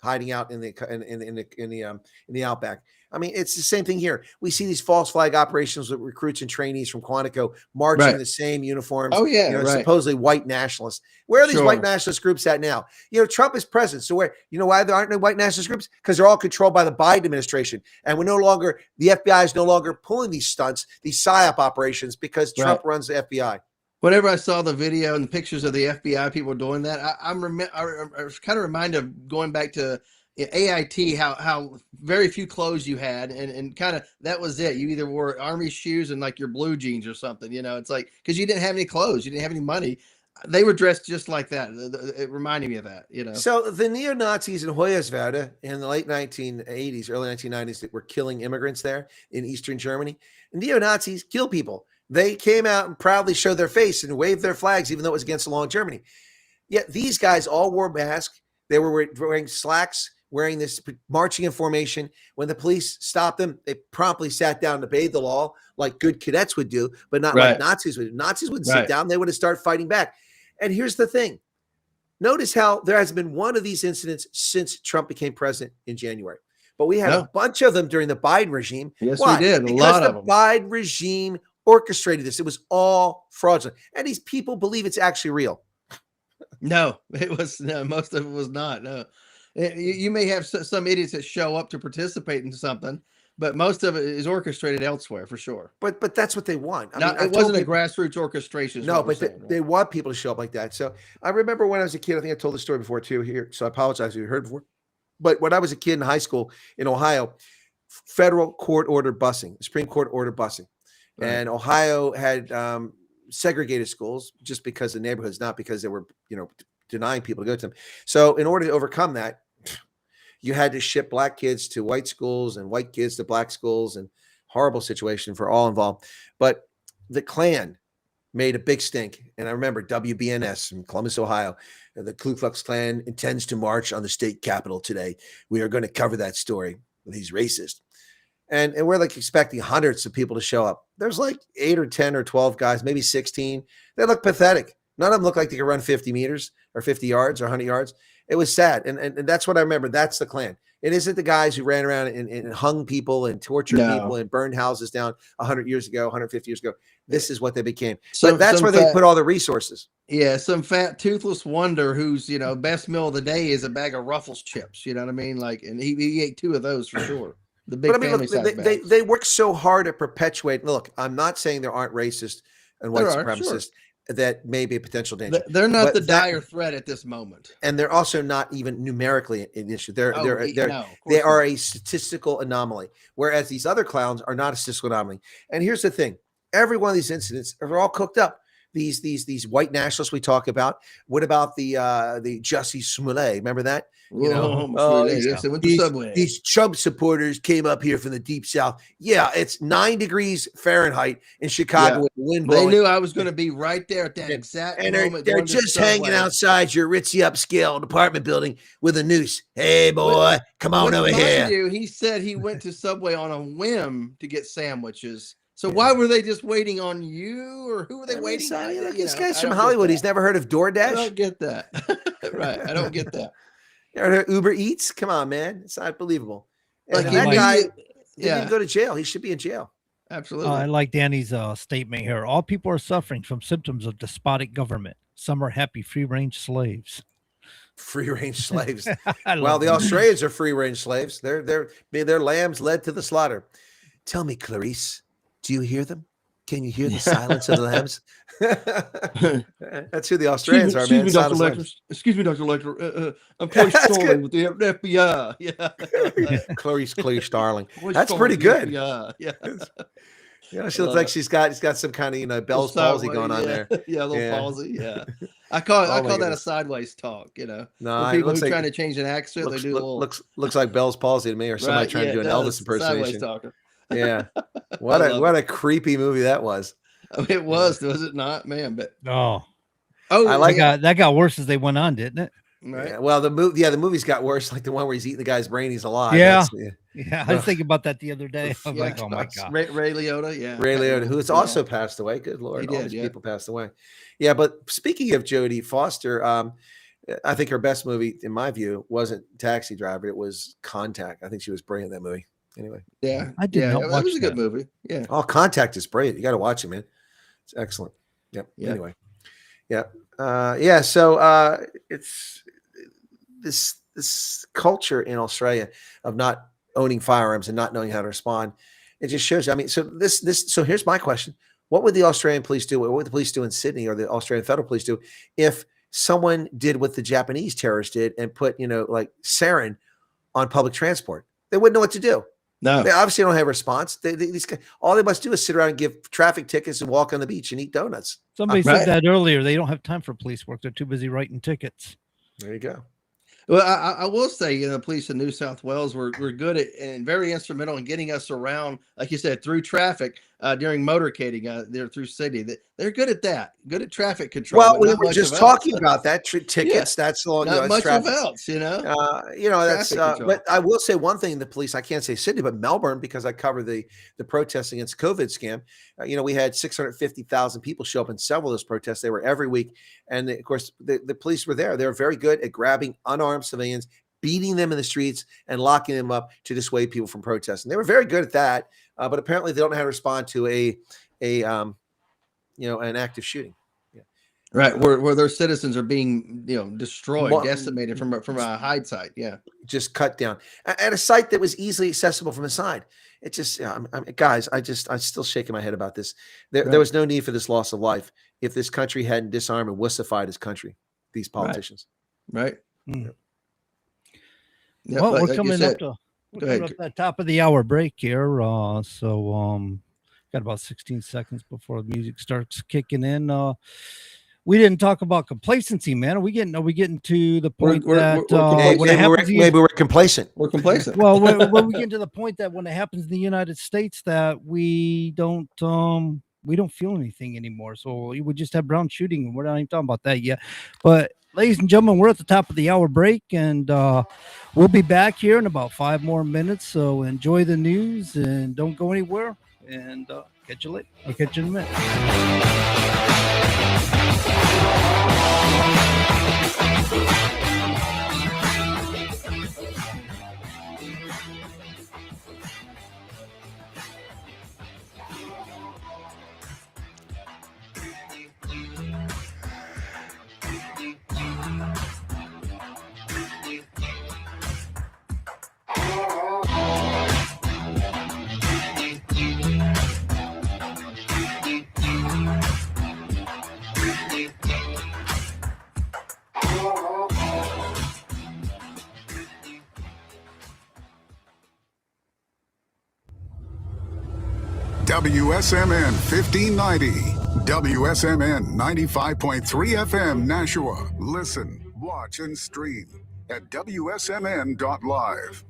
hiding out in the outback. I mean, it's the same thing here. We see these false flag operations with recruits and trainees from Quantico marching in the same uniforms. Oh, yeah, supposedly white nationalists. Where are these white nationalist groups at now? Trump is president. So why there aren't no white nationalist groups? Because they're all controlled by the Biden administration. And the FBI is no longer pulling these stunts, these PSYOP operations, because Trump runs the FBI. Whenever I saw the video and the pictures of the FBI people doing that, I was kind of reminded of going back to AIT, how very few clothes you had, and kind of that was it. You either wore army shoes and like your blue jeans or something, it's like, because you didn't have any clothes, you didn't have any money. They were dressed just like that. It reminded me of that, So the neo-Nazis in Hoyerswerda in the late 1980s, early 1990s that were killing immigrants there in Eastern Germany, neo-Nazis kill people. They came out and proudly showed their face and waved their flags, even though it was against the law in Germany. Yet these guys all wore masks. They were wearing slacks, wearing this marching in formation. When the police stopped them, they promptly sat down to obey the law like good cadets would do, but not like Nazis would. Nazis wouldn't sit down. They would have started fighting back. And here's the thing. Notice how there has been one of these incidents since Trump became president in January. But we had a bunch of them during the Biden regime. Yes, Why? we did. Because lot of them. The Biden regime orchestrated this. It was all fraudulent. And these people believe it's actually real. No, most of it was not. No. You may have some idiots that show up to participate in something, but most of it is orchestrated elsewhere for sure. But that's what they want. It wasn't a grassroots orchestration. No, but they want people to show up like that. So I remember when I was a kid, I think I told the story before too here, so I apologize if you heard before. But when I was a kid in high school in Ohio, federal court ordered busing, Supreme Court ordered busing. Right. And Ohio had segregated schools just because of neighborhoods, not because they were, denying people to go to them. So in order to overcome that, you had to ship black kids to white schools and white kids to black schools, and horrible situation for all involved. But the Klan made a big stink. And I remember WBNS from Columbus, Ohio. The Ku Klux Klan intends to march on the state capitol today. We are going to cover that story. He's racist. And we're like expecting hundreds of people to show up. There's like 8 or 10 or 12 guys, maybe 16. They look pathetic. None of them look like they can run 50 meters or 50 yards or 100 yards. It was sad. And that's what I remember. That's the Klan. It isn't the guys who ran around and hung people and tortured people and burned houses down 100 years ago, 150 years ago. This is what they became. But that's where they put all the resources. Yeah, some fat toothless wonder whose best meal of the day is a bag of Ruffles chips. You know what I mean? Like, and he ate 2 of those for sure. The big family size bags. They work so hard to perpetuate. Look, I'm not saying there aren't racist and white supremacists that may be a potential danger. They're not the dire threat at this moment, and they're also not even numerically an issue. They are a statistical anomaly, whereas these other clowns are not a statistical anomaly. And here's the thing: every one of these incidents are all cooked up. These white nationalists we talk about. What about the Jussie Smollett? Remember that? These Trump supporters came up here from the deep south. Yeah, it's 9 degrees Fahrenheit in Chicago with the wind blowing. They knew I was going to be right there at that exact moment. They're just hanging outside your ritzy upscale apartment building with a noose. Hey, boy, come on over here. He said he went to Subway on a whim to get sandwiches. So why were they just waiting on you, or who were they waiting on? This guy's from Hollywood. He's never heard of DoorDash. I don't get that. Right. I don't get that. You ever heard of Uber Eats? Come on, man. It's not believable. Like that guy didn't even go to jail. He should be in jail. Absolutely. I like Danny's statement here. All people are suffering from symptoms of despotic government. Some are happy free-range slaves. Free-range slaves. Well, the Australians are free-range slaves. Their lambs led to the slaughter. Tell me, Clarice, do you hear them? Can you hear the silence of the lambs? That's who the Australians are, man. Excuse me, Dr. Lecter. I'm Clarice Starling with the FBI. Yeah. Clarice Starling. That's pretty good. Yeah. She looks like she's got some kind of Bell's palsy going on there. Yeah, a little palsy. Yeah. I call that a sideways talk. No, people who are trying to change an accent, they do a little. Looks like Bell's palsy to me, or somebody trying to do an Elvis impersonation. Sideways talker. Yeah. What a creepy movie that was. It was it not, man? But that got worse as they went on, didn't it? Right. Yeah, well, the movies got worse, like the one where he's eating the guy's brain, he's alive. Yeah. I was thinking about that the other day. I'm like, oh my god, Ray Liotta, yeah, Ray Liotta, who has also passed away. Good Lord, all these people passed away. Yeah, but speaking of Jodie Foster, I think her best movie, in my view, wasn't Taxi Driver. It was Contact. I think she was brilliant in that movie. Anyway, yeah, I did not watch it was a good movie. Yeah, Contact is brilliant. You got to watch it, man. It's excellent. Yep. Anyway, So it's this culture in Australia of not owning firearms and not knowing how to respond. It just shows you. I mean, so here's my question: what would the Australian police do? What would the police do in Sydney, or the Australian federal police do, if someone did what the Japanese terrorists did and put like sarin on public transport? They wouldn't know what to do. No, they obviously don't have a response. These guys, all they must do is sit around and give traffic tickets and walk on the beach and eat donuts. Somebody said that earlier. They don't have time for police work. They're too busy writing tickets. There you go. Well, I will say, the police in New South Wales were good at and very instrumental in getting us around, like you said, through traffic during motorcading there through Sydney. They're good at that. Good at traffic control. Well, we were just talking about that. Tickets. That's long. Not much else. That's. But I will say one thing: the police. I can't say Sydney, but Melbourne, because I cover the protests against COVID scam. We had 650,000 people show up in several of those protests. They were every week, and of course, the police were there. They were very good at grabbing unarmed civilians, beating them in the streets, and locking them up to dissuade people from protesting. They were very good at that, but apparently they don't know how to respond to an active shooting. Yeah. Right, where their citizens are being destroyed, decimated from a hide site. Yeah, just cut down at a site that was easily accessible from the side. It just, guys, I'm still shaking my head about this. There was no need for this loss of life if this country hadn't disarmed and wussified his country. These politicians, right? Yeah, well, we're coming up to the top of the hour break here. So got about 16 seconds before the music starts kicking in. We didn't talk about complacency, man. Are we getting to the point maybe we're complacent? We're complacent. Well, when we get to the point that when it happens in the United States that we don't feel anything anymore. So we just have Brown shooting, and we're not even talking about that yet. But ladies and gentlemen, we're at the top of the hour break, and we'll be back here in about 5 more minutes. So enjoy the news and don't go anywhere. And catch you later. I'll catch you in a minute. WSMN 1590. WSMN 95.3 FM Nashua. Listen, watch, and stream at wsmn.live.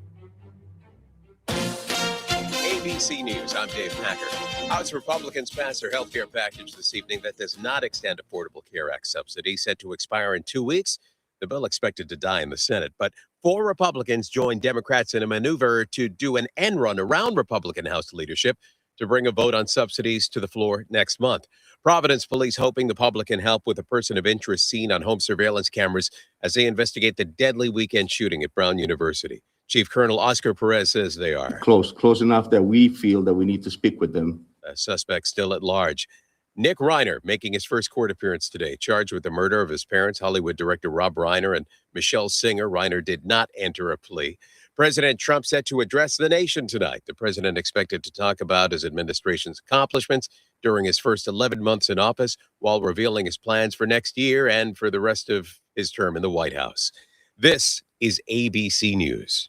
ABC News, I'm Dave Packer. House Republicans passed their health care package this evening that does not extend Affordable Care Act subsidy, set to expire in 2 weeks. The bill expected to die in the Senate, but 4 Republicans joined Democrats in a maneuver to do an end run around Republican House leadership to bring a vote on subsidies to the floor next month. Providence police hoping the public can help with a person of interest seen on home surveillance cameras as they investigate the deadly weekend shooting at Brown University. Chief Colonel Oscar Perez says they are close enough that we feel that we need to speak with them. A suspect still at large. Nick Reiner making his first court appearance today, charged with the murder of his parents, Hollywood director Rob Reiner and Michelle Singer. Reiner did not enter a plea. President Trump set to address the nation tonight. The president expected to talk about his administration's accomplishments during his first 11 months in office, while revealing his plans for next year and for the rest of his term in the White House. This is ABC News.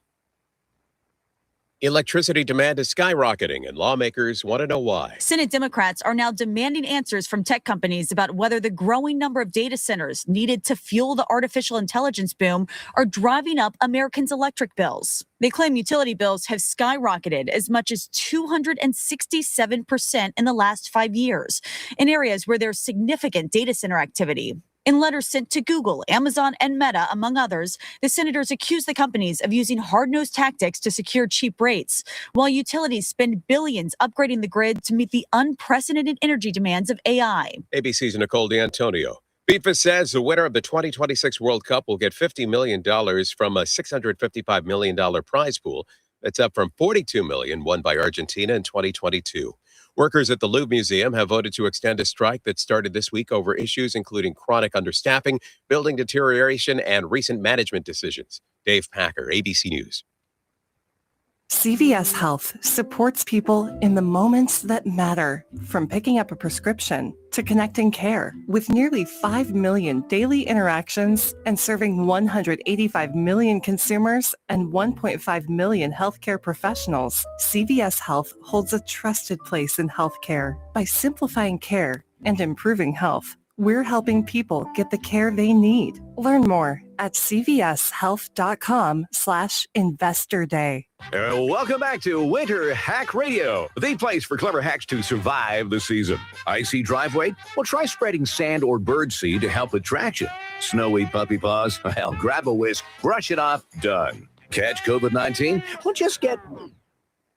Electricity demand is skyrocketing, and lawmakers want to know why. Senate Democrats are now demanding answers from tech companies about whether the growing number of data centers needed to fuel the artificial intelligence boom are driving up Americans' electric bills. They claim utility bills have skyrocketed as much as 267% in the last 5 years in areas where there's significant data center activity. In letters sent to Google, Amazon, and Meta, among others, the senators accuse the companies of using hard-nosed tactics to secure cheap rates, while utilities spend billions upgrading the grid to meet the unprecedented energy demands of AI. ABC's Nicole D'Antonio. FIFA says the winner of the 2026 World Cup will get $50 million from a $655 million prize pool. That's up from $42 million won by Argentina in 2022. Workers at the Louvre Museum have voted to extend a strike that started this week over issues including chronic understaffing, building deterioration, and recent management decisions. Dave Packer, ABC News. CVS Health supports people in the moments that matter, from picking up a prescription to connecting care. With nearly 5 million daily interactions and serving 185 million consumers and 1.5 million healthcare professionals, CVS Health holds a trusted place in healthcare. By simplifying care and improving health, we're helping people get the care they need. Learn more at cvshealth.com/investor day. Welcome back to Winter Hack Radio, the place for clever hacks to survive the season. Icy driveway? Well, try spreading sand or birdseed to help with traction. Snowy puppy paws? Well, grab a whisk, brush it off, done. Catch COVID-19? Well, just get...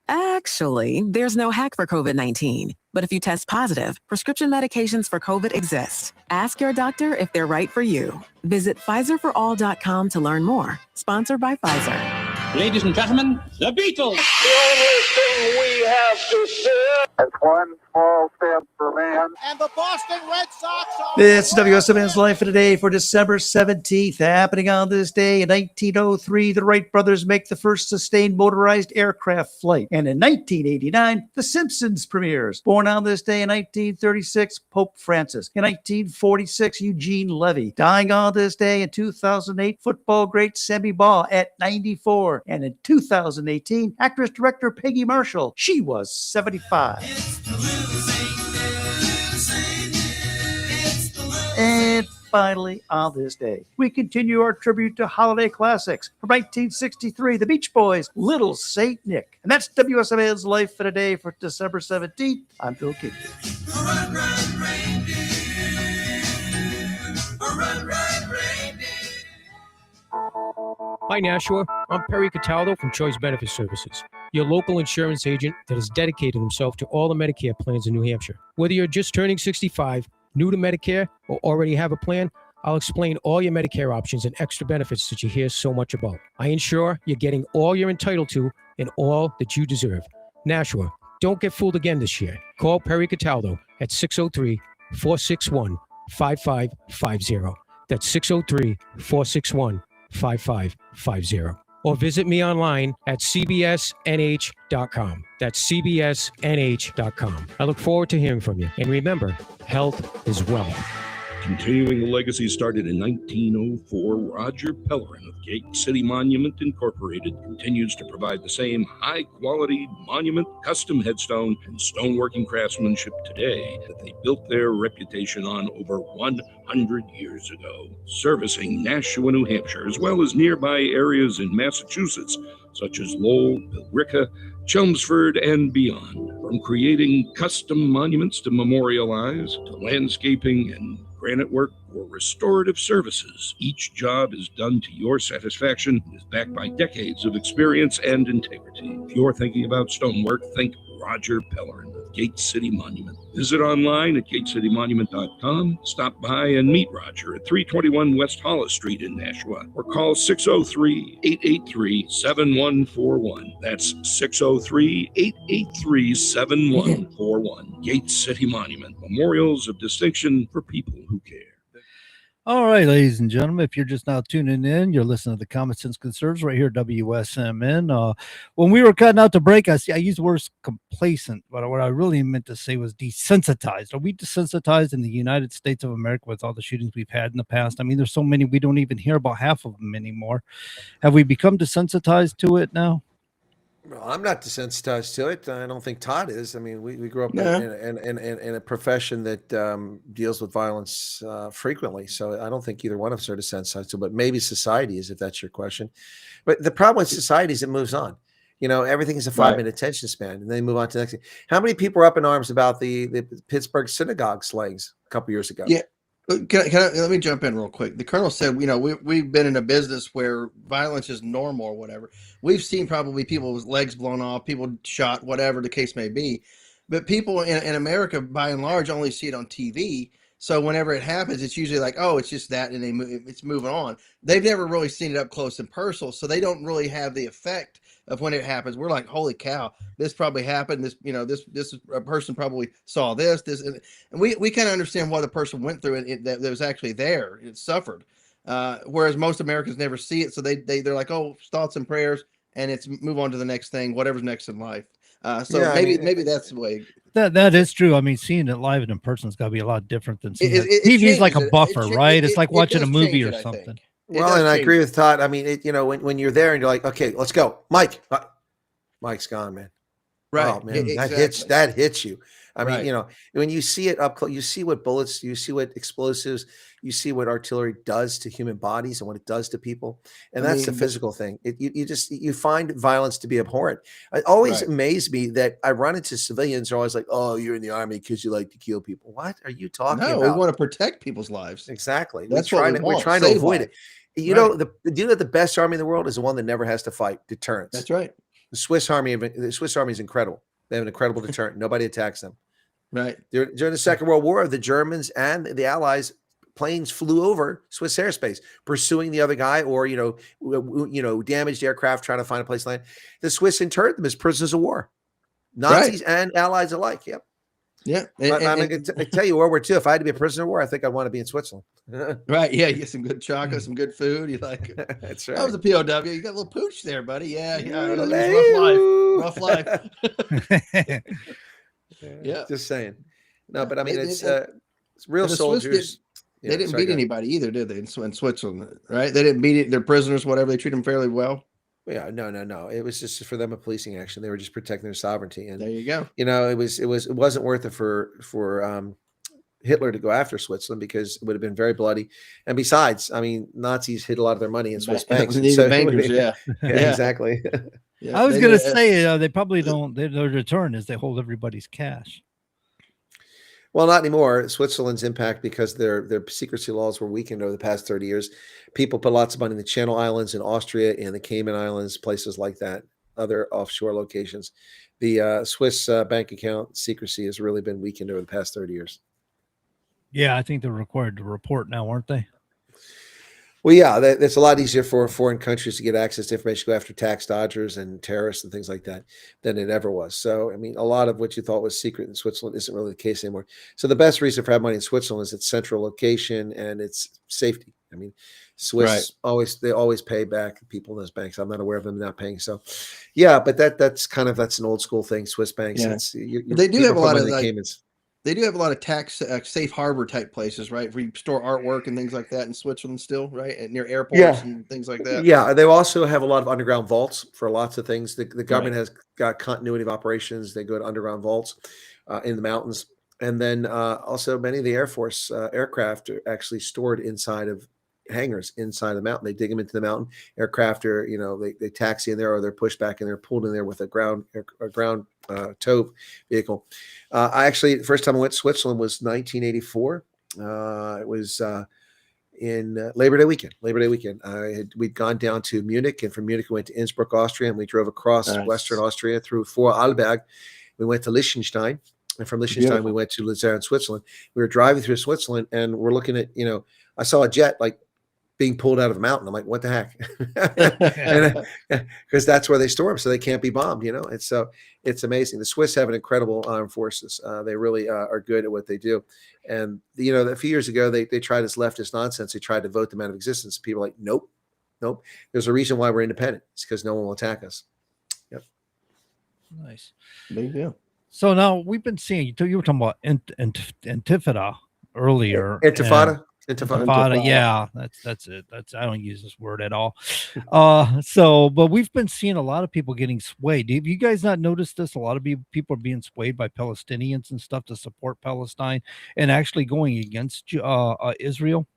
Actually, there's no hack for COVID-19. But if you test positive, prescription medications for COVID exist. Ask your doctor if they're right for you. Visit PfizerForAll.com to learn more. Sponsored by Pfizer. Ladies and gentlemen, the Beatles. The only thing we have to say is one small step for man. And the Boston Red Sox are... It's WSMN's Life of the Day for December 17th. Happening on this day in 1903, the Wright brothers make the first sustained motorized aircraft flight. And in 1989, The Simpsons premieres. Born on this day in 1936, Pope Francis. In 1946, Eugene Levy. Dying on this day in 2008, football great Sammy Baugh at 94. And in 2018, actress-director Peggy Marshall. She was 75. And finally, on this day, we continue our tribute to holiday classics. From 1963, the Beach Boys, Little Saint Nick. And that's WSMN's Life in a Day for December 17th. I'm Bill King. Hi, Nashua. I'm Perry Cataldo from Choice Benefit Services, your local insurance agent that has dedicated himself to all the Medicare plans in New Hampshire. Whether you're just turning 65, new to Medicare, or already have a plan, I'll explain all your Medicare options and extra benefits that you hear so much about. I ensure you're getting all you're entitled to and all that you deserve. Nashua, don't get fooled again this year. Call Perry Cataldo at 603-461-5550. That's 603-461-5550. Or visit me online at cbsnh.com. That's cbsnh.com. I look forward to hearing from you. And remember, health is wealth. Continuing the legacy started in 1904, Roger Pellerin of Gate City Monument Incorporated continues to provide the same high-quality monument, custom headstone, and stoneworking craftsmanship today that they built their reputation on over 100 years ago, servicing Nashua, New Hampshire, as well as nearby areas in Massachusetts, such as Lowell, Billerica, Chelmsford, and beyond. From creating custom monuments to memorialize, to landscaping and granite work or restorative services, each job is done to your satisfaction and is backed by decades of experience and integrity. If you're thinking about stonework, think Roger Pellerin of Gate City Monument. Visit online at gatecitymonument.com. Stop by and meet Roger at 321 West Hollis Street in Nashua, or call 603-883-7141. That's 603-883-7141. Gate City Monument, memorials of distinction for people who care. All right, ladies and gentlemen, if you're just now tuning in, you're listening to the Common Sense Conservatives right here at WSMN. When we were cutting out the break, I used the word complacent, but what I really meant to say was desensitized. Are we desensitized in the United States of America with all the shootings we've had in the past? I mean, there's so many, we don't even hear about half of them anymore. Have we become desensitized to it now? Well, I'm not desensitized to it. I don't think Todd is. I mean, we grew up Yeah. in a profession that deals with violence frequently. So I don't think either one of us are desensitized to it, but maybe society is, if that's your question. But the problem with society is it moves on. You know, everything is a 5-minute attention span, and they move on to the next thing. How many people are up in arms about the Pittsburgh synagogue slayings a couple years ago? Yeah. Let me jump in real quick. The colonel said, you know, we've been in a business where violence is normal or whatever. We've seen probably people with legs blown off, people shot, whatever the case may be. But people in America, by and large, only see it on TV. So whenever it happens, it's usually like, oh, it's just that, and it's moving on. They've never really seen it up close and personal, so they don't really have the effect of when it happens. We're like, holy cow, this probably happened. This, you know, this a person probably saw this, and we kind of understand what the person went through and that was actually there. It suffered, whereas most Americans never see it. So they're like, oh, thoughts and prayers, and it's move on to the next thing, whatever's next in life. Maybe that's the way. That is true. I mean, seeing it live and in person has got to be a lot different than seeing it. TV is like a buffer, right? It's like watching a movie or something. Well, and I agree with Todd. I mean, you know, when you're there and you're like, okay, let's go, Mike. Mike's gone, man. Right. Oh, man, Exactly. that hits you. I mean, Right. you know, when you see it up close, you see what bullets, you see what explosives, you see what artillery does to human bodies and what it does to people, and that's the physical thing. You find violence to be abhorrent. It always amazed me that I run into civilians who are always like, "Oh, you're in the army because you like to kill people." What are you talking about? No, we want to protect people's lives. Exactly. That's we're trying to Save avoid life. it. You know, the best army in the world is the one that never has to fight. Deterrence. That's right. The Swiss Army is incredible. They have an incredible deterrent. Nobody attacks them. Right. During the Second World War, the Germans and the Allies planes flew over Swiss airspace, pursuing the other guy, or damaged aircraft trying to find a place to land. The Swiss interned them as prisoners of war, Nazis and Allies alike. Yep. Yeah. I tell you, World War II, if I had to be a prisoner of war, I think I'd want to be in Switzerland. Right. Yeah. You get some good chocolate, some good food. You like That's right. I was a POW. You got a little pooch there, buddy. Yeah. Rough life. Yeah. Just saying. No, but I mean, it's real the Swiss soldiers. They didn't beat anybody either, did they? In Switzerland, right? They didn't beat it. Their prisoners, whatever. They treat them fairly well. Yeah, no. It was just for them a policing action. They were just protecting their sovereignty. And there you go. You know, it wasn't worth it for Hitler to go after Switzerland, because it would have been very bloody. And besides, I mean, Nazis hid a lot of their money in Swiss banks. Bankers, yeah, exactly. Yeah, I was going to say they probably don't. Their return is they hold everybody's cash. Well, not anymore. Switzerland's impact, because their secrecy laws were weakened over the past 30 years. People put lots of money in the Channel Islands in Austria and the Cayman Islands, places like that, other offshore locations. The Swiss bank account secrecy has really been weakened over the past 30 years. Yeah, I think they're required to report now, aren't they? Well, yeah, it's a lot easier for foreign countries to get access to information, go after tax dodgers and terrorists and things like that, than it ever was. So, I mean, a lot of what you thought was secret in Switzerland isn't really the case anymore. So the best reason for having money in Switzerland is its central location and its safety. I mean, Swiss always pay back people in those banks. I'm not aware of them not paying. So, yeah, but that's an old school thing. Swiss banks. Yeah. They do have a lot of Caymans. They do have a lot of tax safe harbor type places, right? Where you store artwork and things like that in Switzerland still, right? And near airports and things like that. Yeah, they also have a lot of underground vaults for lots of things. The government Right. has got continuity of operations. They go to underground vaults in the mountains. And then also many of the Air Force aircraft are actually stored inside of hangars inside the mountain. They dig them into the mountain. Aircraft are, they taxi in there or they're pushed back and they're pulled in there with a ground tow vehicle. I actually, the first time I went to Switzerland was 1984. It was in Labor Day weekend. We'd gone down to Munich, and from Munich we went to Innsbruck, Austria, and we drove across Western Austria through Vorarlberg. We went to Liechtenstein, and from Liechtenstein we went to Luzern, Switzerland. We were driving through Switzerland, and we're looking at, I saw a jet like being pulled out of a mountain. I'm like, what the heck? Because that's where they store them, so they can't be bombed. And so it's amazing. The Swiss have an incredible armed forces. They really are good at what they do. And a few years ago, they tried this leftist nonsense. They tried to vote them out of existence. People are like, nope. There's a reason why we're independent. It's because no one will attack us. Yep. Nice. Big deal. So now we've been seeing, you were talking about Intifada earlier. Intifada. Yeah, that's it. I don't use this word at all. But we've been seeing a lot of people getting swayed. Have you guys not noticed this? A lot of people are being swayed by Palestinians and stuff to support Palestine and actually going against Israel.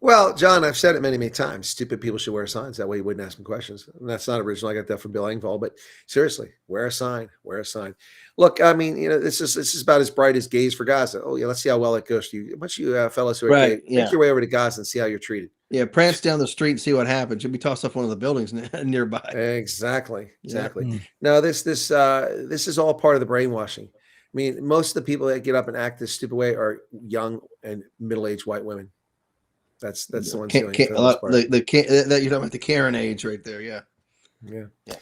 Well, John, I've said it many, many times. Stupid people should wear signs. That way you wouldn't ask them questions. And that's not original. I got that from Bill Engvall. But seriously, wear a sign. Look, I mean, this is about as bright as gays for Gaza. Oh, yeah, let's see how well it goes to you. A bunch of you fellas who are gay, make your way over to Gaza and see how you're treated. Yeah, prance down the street and see what happens. You'll be tossed off one of the buildings nearby. Exactly. Yeah. No, this is all part of the brainwashing. I mean, most of the people that get up and act this stupid way are young and middle-aged white women. That's the ones doing it. That you're talking about the Karen age right there. Yeah.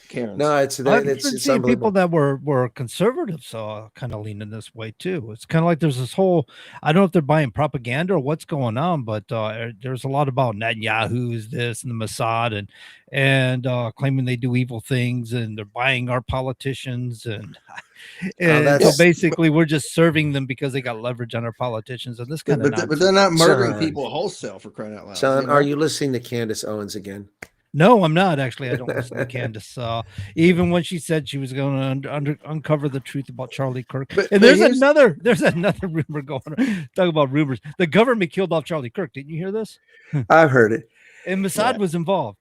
Karen. No, I've been it's seeing people that were conservatives kind of leaning this way too. It's kind of like there's this whole, I don't know if they're buying propaganda or what's going on, but there's a lot about Netanyahu's this and the Mossad and claiming they do evil things and they're buying our politicians and so basically we're just serving them because they got leverage on our politicians and this kind of but they're not murdering people wholesale, for crying out loud. Sean, are you listening to Candace Owens again? No, I'm not actually. I don't listen to Candace. Even when she said she was going to uncover the truth about Charlie Kirk, there's another rumor going on. Talk about rumors. The government killed off Charlie Kirk. Didn't you hear this? I've heard it. And Mossad was involved.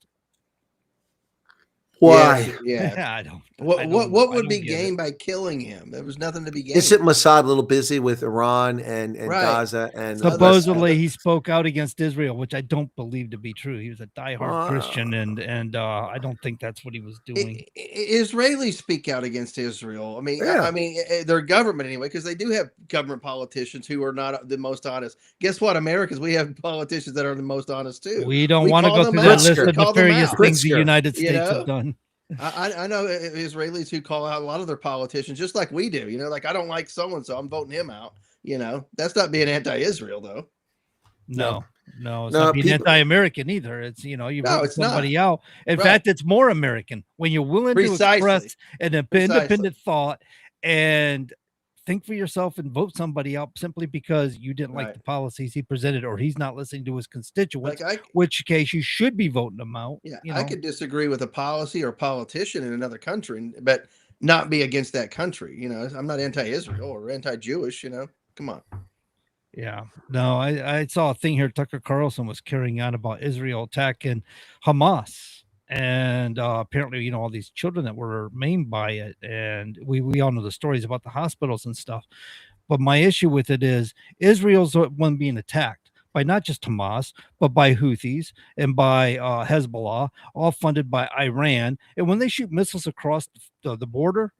Why? Yeah. I don't. What would be gained by killing him? There was nothing to be gained. Isn't Mossad a little busy with Iran and Gaza? And supposedly he spoke out against Israel, which I don't believe to be true. He was a diehard Christian, and I don't think that's what he was doing. Israelis speak out against Israel. I mean, their government anyway, because they do have government politicians who are not the most honest. Guess what? Americans, we have politicians that are the most honest too. We don't want to go through that list of nefarious things the United States have done. I know Israelis who call out a lot of their politicians just like we do. Like, I don't like so and so, I'm voting him out. That's not being anti-Israel though. No, it's not being anti-American either. It's you vote somebody out. In fact, it's more American when you're willing to express an independent thought and think for yourself and vote somebody out simply because you didn't like the policies he presented or he's not listening to his constituents, which case you should be voting them out. Yeah, I could disagree with a policy or politician in another country, but not be against that country. I'm not anti-Israel or anti-Jewish, come on. Yeah, no, I saw a thing here. Tucker Carlson was carrying on about Israel attacking Hamas. And apparently, all these children that were maimed by it. And we all know the stories about the hospitals and stuff. But my issue with it is Israel's the one being attacked by not just Hamas, but by Houthis and by Hezbollah, all funded by Iran. And when they shoot missiles across the border,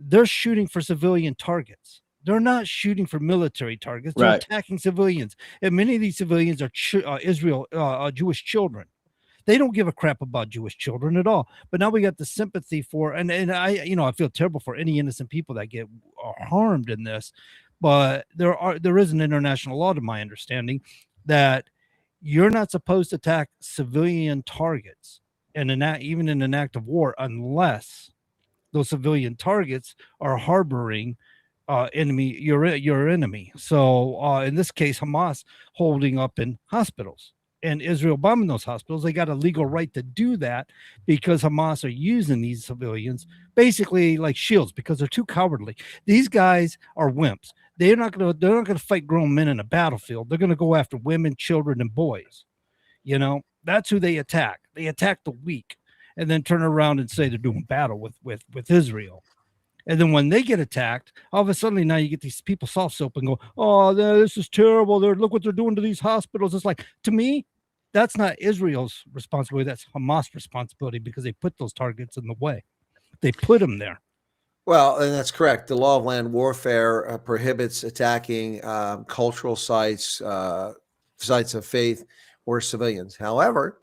they're shooting for civilian targets. They're not shooting for military targets. They're attacking civilians. And many of these civilians are Jewish children. They don't give a crap about Jewish children at all. But now we got the sympathy for, and I feel terrible for any innocent people that get harmed in this. But there is an international law, to my understanding, that you're not supposed to attack civilian targets, and even in an act of war, unless those civilian targets are harboring enemy, your enemy. So in this case, Hamas holding up in hospitals and Israel bombing those hospitals. They got a legal right to do that because Hamas are using these civilians basically like shields because they're too cowardly. These guys are wimps. They're not gonna fight grown men in a battlefield. They're gonna go after women, children, and boys. You know, that's who they attack. They attack the weak and then turn around and say they're doing battle with Israel. And then when they get attacked, all of a sudden now you get these people soft soap and go, oh, this is terrible. Look what they're doing to these hospitals. It's like, to me, that's not Israel's responsibility. That's Hamas' responsibility because they put those targets in the way. They put them there. Well, and that's correct. The law of land warfare prohibits attacking cultural sites, sites of faith, or civilians. However,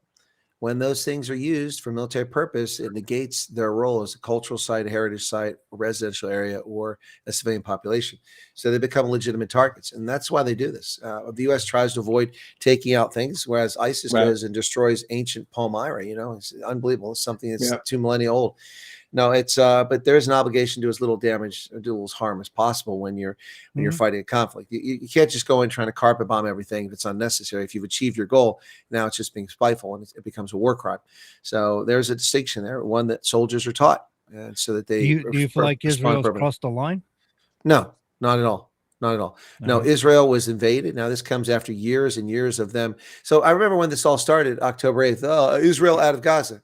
when those things are used for military purpose, it negates their role as a cultural site, a heritage site, a residential area, or a civilian population. So they become legitimate targets. And that's why they do this. The U.S. tries to avoid taking out things, whereas ISIS goes and destroys ancient Palmyra. You know, it's unbelievable. It's something that's 2 millennia old. No, it's but there's an obligation to do as little damage or do as harm as possible when you're fighting a conflict. You can't just go in trying to carpet bomb everything if it's unnecessary. If you've achieved your goal, now it's just being spiteful and it becomes a war crime. So there's a distinction there, one that soldiers are taught, so that they. Do you feel like Israel's crossed the line? No, not at all. Not at all. No, Israel was invaded. Now, this comes after years and years of them. So I remember when this all started, October 8th, Israel out of Gaza.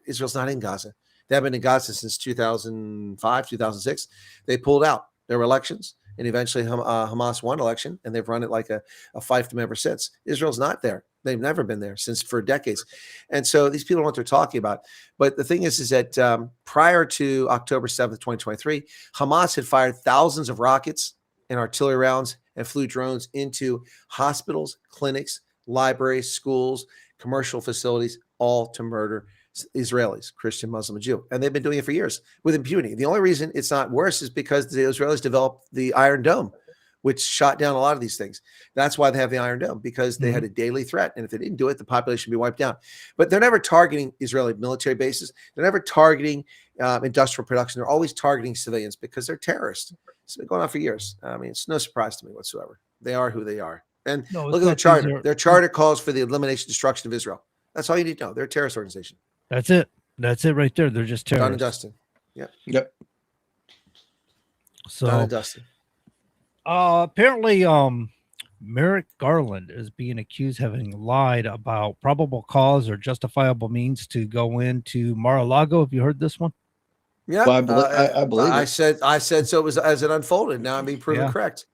Israel's not in Gaza. They have been in Gaza since 2005, 2006. They pulled out. There were elections, and eventually Hamas won election, and they've run it like a fiefdom ever since. Israel's not there. They've never been there for decades. And so these people know what they're talking about. But the thing is that prior to October 7th, 2023, Hamas had fired thousands of rockets and artillery rounds and flew drones into hospitals, clinics, libraries, schools, commercial facilities, all to murder Israelis, Christian, Muslim, and Jew. And they've been doing it for years with impunity. The only reason it's not worse is because the Israelis developed the Iron Dome, which shot down a lot of these things. That's why they have the Iron Dome, because they had a daily threat. And if they didn't do it, the population would be wiped out. But they're never targeting Israeli military bases. They're never targeting industrial production. They're always targeting civilians because they're terrorists. It's been going on for years. I mean, it's no surprise to me whatsoever. They are who they are. And look at their charter. Their charter calls for the elimination, destruction of Israel. That's all you need to know. They're a terrorist organization. That's it. That's it right there. They're just terrorists. Done and dusted. Yep. So Done and dusted. Apparently, Merrick Garland is being accused of having lied about probable cause or justifiable means to go into Mar-a-Lago. Have you heard this one? Yeah, well, I believe I said so. It was as it unfolded. Now I'm being proven correct.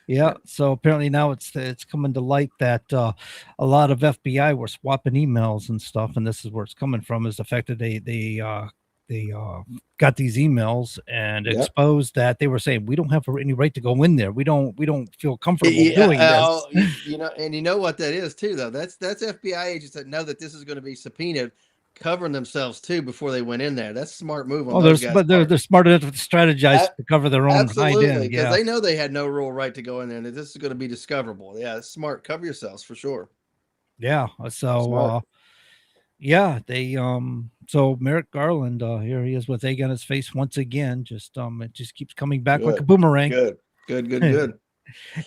Yeah. So apparently now it's coming to light that a lot of FBI were swapping emails and stuff, and this is where it's coming from. Is the fact that they got these emails and exposed that they were saying we don't have any right to go in there. We don't feel comfortable doing this. You know, and you know what that is too, though. That's FBI agents that know that this is going to be subpoenaed, covering themselves too before they went in there. That's a smart move on those guys. But they're smart enough to strategize to cover their own hide in. Because they know they had no real right to go in there, and that this is going to be discoverable. Yeah, it's smart. Cover yourselves for sure. Yeah. So they so Merrick Garland, here he is with egg on his face once again. Just it just keeps coming back like a boomerang. Good.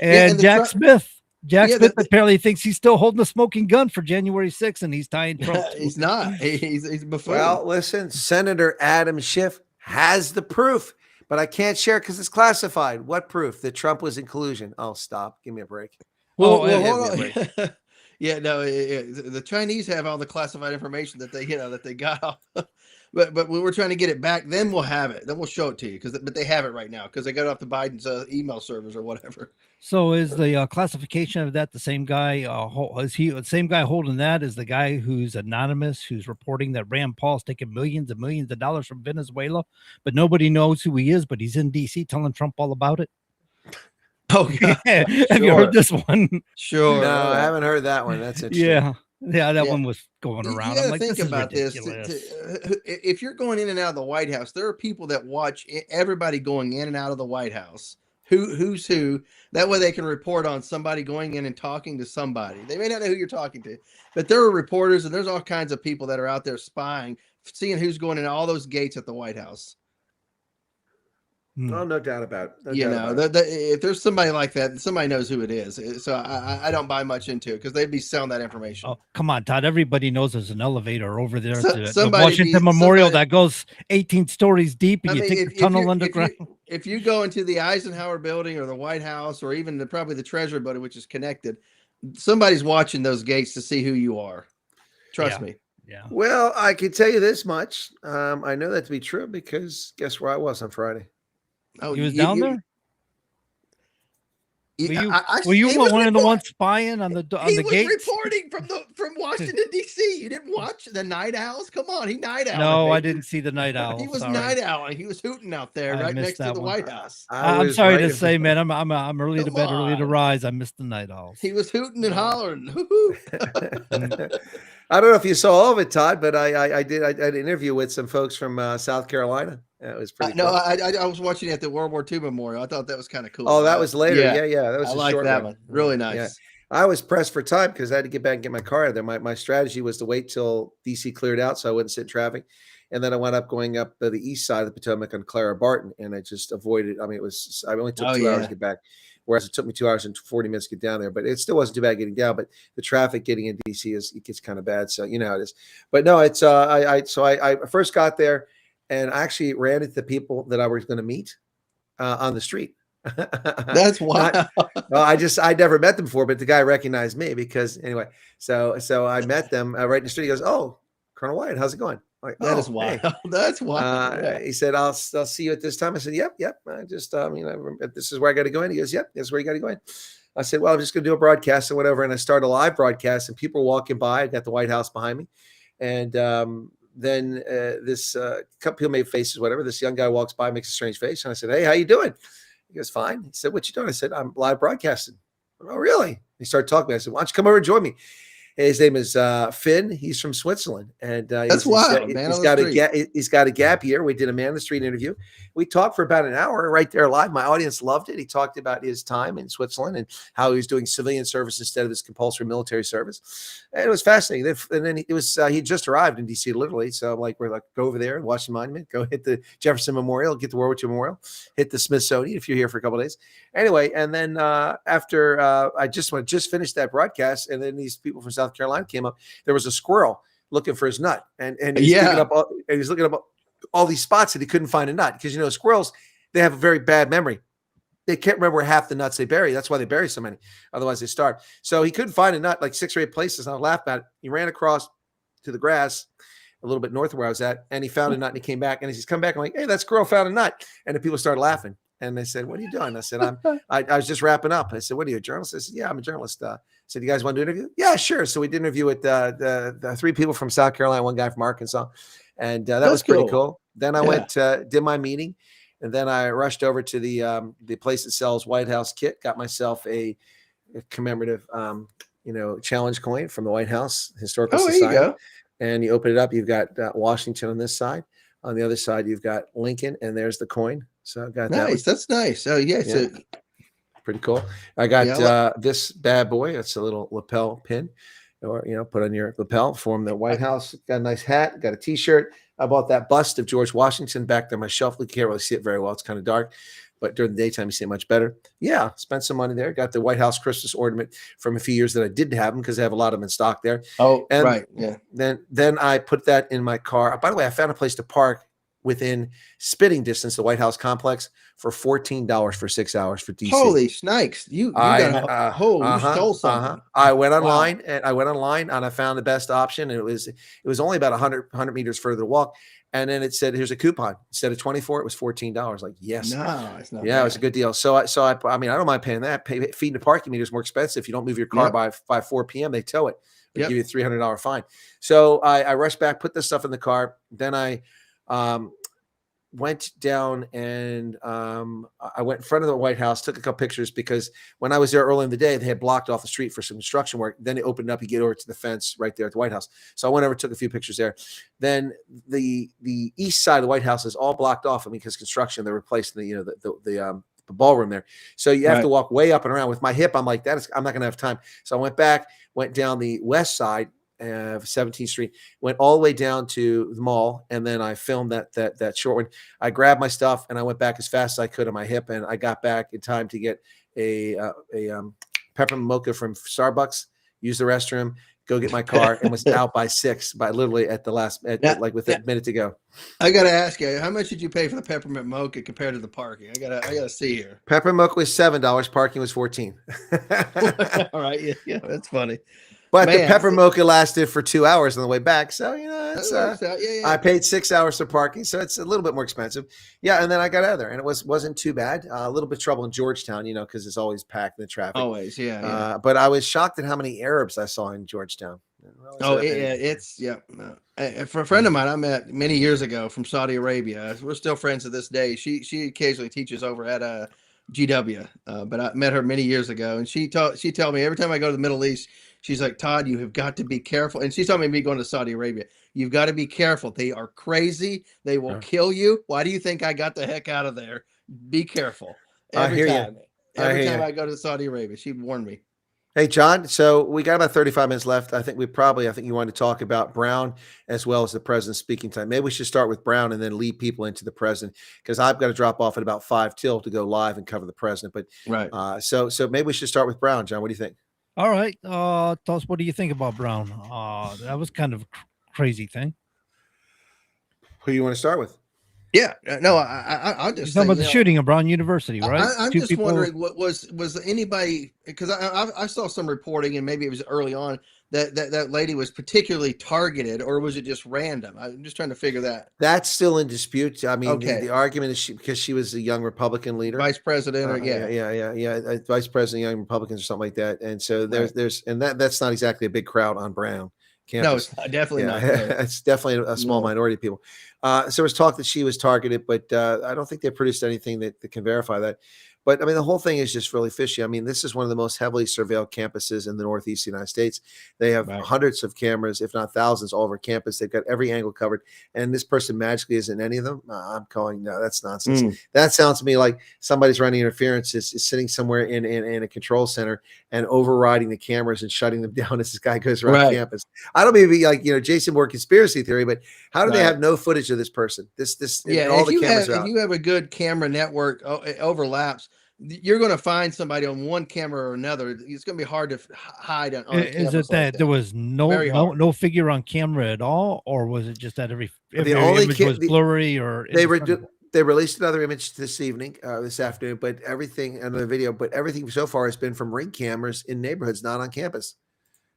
And Jack Smith. Jack Smith apparently thinks he's still holding a smoking gun for January 6th, and he's tying Trump. He's not. He's before. Well, listen, Senator Adam Schiff has the proof, but I can't share because it's classified. What proof? That Trump was in collusion. Oh, stop. Give me a break. Well, hold on. Yeah, no, the Chinese have all the classified information that they got. But when we're trying to get it back, then we'll have it. Then we'll show it to you but they have it right now because they got it off the Biden's email servers or whatever. So is the classification of that the same guy? Is he the same guy holding that? Is the guy who's anonymous, who's reporting that Rand Paul's taking millions and millions of dollars from Venezuela, but nobody knows who he is, but he's in D.C. telling Trump all about it? Oh, God. Have you heard this one? Sure. No, I haven't heard that one. That's interesting. Yeah, that one was going around. You got to like, think about this. If you're going in and out of the White House, there are people that watch everybody going in and out of the White House. Who's who? That way they can report on somebody going in and talking to somebody. They may not know who you're talking to, but there are reporters and there's all kinds of people that are out there spying, seeing who's going in all those gates at the White House. Oh, no doubt about it. You know, if there's somebody like that, somebody knows who it is. So I don't buy much into it because they'd be selling that information. Oh, come on, Todd. Everybody knows there's an elevator over there to the somebody Washington Memorial that goes 18 stories deep, and you take the tunnel underground. If you go into the Eisenhower building or the White House or even probably the Treasury building, which is connected, somebody's watching those gates to see who you are. Trust me. Yeah. Well, I can tell you this much. I know that to be true because guess where I was on Friday? Oh, he was down there? Were He you was one of the ones spying on the He was gates? reporting from Washington D.C. You didn't watch the Night Owls? Come on, he night owl. No, I didn't see the Night Owl. He was sorry. night owl. He was hooting out there I right missed next to that the one. White House. I'm sorry to say, man. I'm early to bed, early to rise. I missed the Night Owls. He was hooting and hollering. I don't know if you saw all of it, Todd, but I did an interview with some folks from South Carolina. That was pretty cool. No, I was watching it at the World War II Memorial. I thought that was kind of cool. Oh, that was later. Yeah. That was I a like short that one. Really nice. Yeah. I was pressed for time because I had to get back and get my car there. My strategy was to wait till DC cleared out so I wouldn't sit in traffic. And then I wound up going up the east side of the Potomac on Clara Barton, and I just avoided. I mean, I only took 2 hours to get back, whereas it took me 2 hours and 40 minutes to get down there. But it still wasn't too bad getting down. But the traffic getting in DC it gets kind of bad. So you know how it is. But no, it's I first got there, and I actually ran into the people that I was going to meet on the street. That's wild. I never met them before, but the guy recognized me because anyway. So I met them right in the street. He goes, "Oh, Colonel Wyatt, how's it going?" I'm like, that is wild. Hey. That's wild. He said, "I'll see you at this time." I said, "Yep." I just this is where I got to go in. He goes, "Yep, this is where you got to go in." I said, "Well, I'm just going to do a broadcast or whatever," and I started a live broadcast, and people were walking by. I got the White House behind me, and then this couple people made faces, whatever. This young guy walks by, makes a strange face, and I said, "Hey, how you doing?" He goes, "Fine." He said, "What you doing?" I said, "I'm live broadcasting." "Oh, really?" He started talking to me. I said, "Why don't you come over and join me?" His name is Finn. He's from Switzerland, and that's wild. He's got a gap year. We did a man on the street interview. We talked for about an hour right there live. My audience loved it. He talked about his time in Switzerland and how he was doing civilian service instead of his compulsory military service. And it was fascinating. And then he just arrived in DC literally. So we're like, go over there and watch the monument, go hit the Jefferson Memorial, get the World War II Memorial, hit the Smithsonian if you're here for a couple of days. Anyway, and then after I just finished that broadcast, and then these people from South Carolina came up. There was a squirrel looking for his nut, and he's looking up all these spots that he couldn't find a nut because squirrels, they have a very bad memory. They can't remember half the nuts they bury. That's why they bury so many. Otherwise, they starve. So he couldn't find a nut like 6 or 8 places. And I laughed at it. He ran across to the grass a little bit north of where I was at, and he found a nut. And he came back, and as he's come back, I'm like, "Hey, that squirrel found a nut." And the people started laughing. And they said, "What are you doing?" I said, I was just wrapping up. I said, "What are you, a journalist?" I said, "Yeah, I'm a journalist." I said, "You guys want to do an interview?" "Yeah, sure." So we did an interview with the 3 people from South Carolina, 1 guy from Arkansas. And that was pretty cool. Then I went, did my meeting. And then I rushed over to the place that sells White House kit, got myself a commemorative, challenge coin from the White House Historical Society. There you go. And you open it up, you've got Washington on this side. On the other side, you've got Lincoln, and there's the coin. So I've got that. Nice. That's nice. Oh, yeah. So pretty cool. I got this bad boy. It's a little lapel pin, or put on your lapel. From the White House. Got a nice hat. Got a T-shirt. I bought that bust of George Washington back there on my shelf. You can't really see it very well. It's kind of dark, but during the daytime you see it much better. Yeah, spent some money there. Got the White House Christmas ornament from a few years that I didn't have them because they have a lot of them in stock there. Oh, and right. Yeah. Then I put that in my car. By the way, I found a place to park within spitting distance, the White House complex, for $14 for 6 hours for DC. Holy snakes! You stole something. I went online and I found the best option. And it was only about 100 meters further to walk. And then it said, "Here's a coupon." Instead of $24, it was $14. Like, yes, no, it's not. Yeah, bad. It was a good deal. So I don't mind paying that. Feeding the parking meter is more expensive. If you don't move your car by 4 p.m., they tow it. They give you a $300 fine. So I rushed back, put this stuff in the car. Then I went down and I went in front of the White House, took a couple pictures because when I was there early in the day, they had blocked off the street for some construction work. Then it opened up, you get over to the fence right there at the White House. So I went over, took a few pictures there. Then the east side of the White House is all blocked off. Because construction, they're replacing the ballroom there. So you have to walk way up and around. With my hip, I'm like, I'm not going to have time. So I went back, went down the west side, 17th Street, went all the way down to the mall, and then I filmed that short one. I grabbed my stuff and I went back as fast as I could on my hip, and I got back in time to get a peppermint mocha from Starbucks, use the restroom, go get my car, and was out by 6, by literally at the last, like with a minute to go. I gotta ask you, how much did you pay for the peppermint mocha compared to the parking? I gotta see here. Peppermint mocha was $7, parking was $14. All right, yeah, that's funny. But Man, the pepper mocha lasted for 2 hours on the way back. So, it's, yeah. I paid 6 hours for parking. So it's a little bit more expensive. Yeah. And then I got out of there and it wasn't too bad. A little bit of trouble in Georgetown, cause it's always packed in the traffic. Always. Yeah. But I was shocked at how many Arabs I saw in Georgetown. For a friend of mine I met many years ago from Saudi Arabia. We're still friends to this day. She occasionally teaches over at GW, but I met her many years ago, and she told me every time I go to the Middle East, she's like, Todd, you have got to be careful. And she's telling me going to Saudi Arabia, you've got to be careful. They are crazy. They will kill you. Why do you think I got the heck out of there? Be careful. Every time I go to Saudi Arabia, she warned me. Hey, John, so we got about 35 minutes left. I think you wanted to talk about Brown as well as the president's speaking time. Maybe we should start with Brown and then lead people into the president, because I've got to drop off at about 5 till to go live and cover the president. But right. So maybe we should start with Brown. John, what do you think? All right. Tell us, what do you think about Brown? That was kind of a crazy thing. Who do you want to start with? Yeah, no, I'll just talking about the shooting of Brown University, right? I'm just wondering, what was anybody, because I saw some reporting, and maybe it was early on, that lady was particularly targeted, or was it just random? I'm just trying to figure that. That's still in dispute. I mean, the argument is because she was a young Republican leader, vice president, or vice president, young Republicans, or something like that. And so there's and that's not exactly a big crowd on Brown campus. No, it's definitely not. It's definitely a small minority of people. So there was talk that she was targeted, but I don't think they produced anything that can verify that. But I mean, the whole thing is just really fishy. I mean, this is one of the most heavily surveilled campuses in the Northeast United States. They have hundreds of cameras, if not thousands, all over campus. They've got every angle covered. And this person magically isn't any of them. I'm calling, no, that's nonsense. That sounds to me like somebody's running interference, is sitting somewhere in a control center and overriding the cameras and shutting them down as this guy goes around campus. I don't mean to be like, Jason Moore conspiracy theory, but how do they have no footage of this person? All the cameras are out. If you have a good camera network, it overlaps, you're going to find somebody on one camera or another. It's going to be hard to hide on. Is it that there was no figure on camera at all, or was it just that every image was blurry? Or they released another image this afternoon, but another video, but everything so far has been from Ring cameras in neighborhoods, not on campus.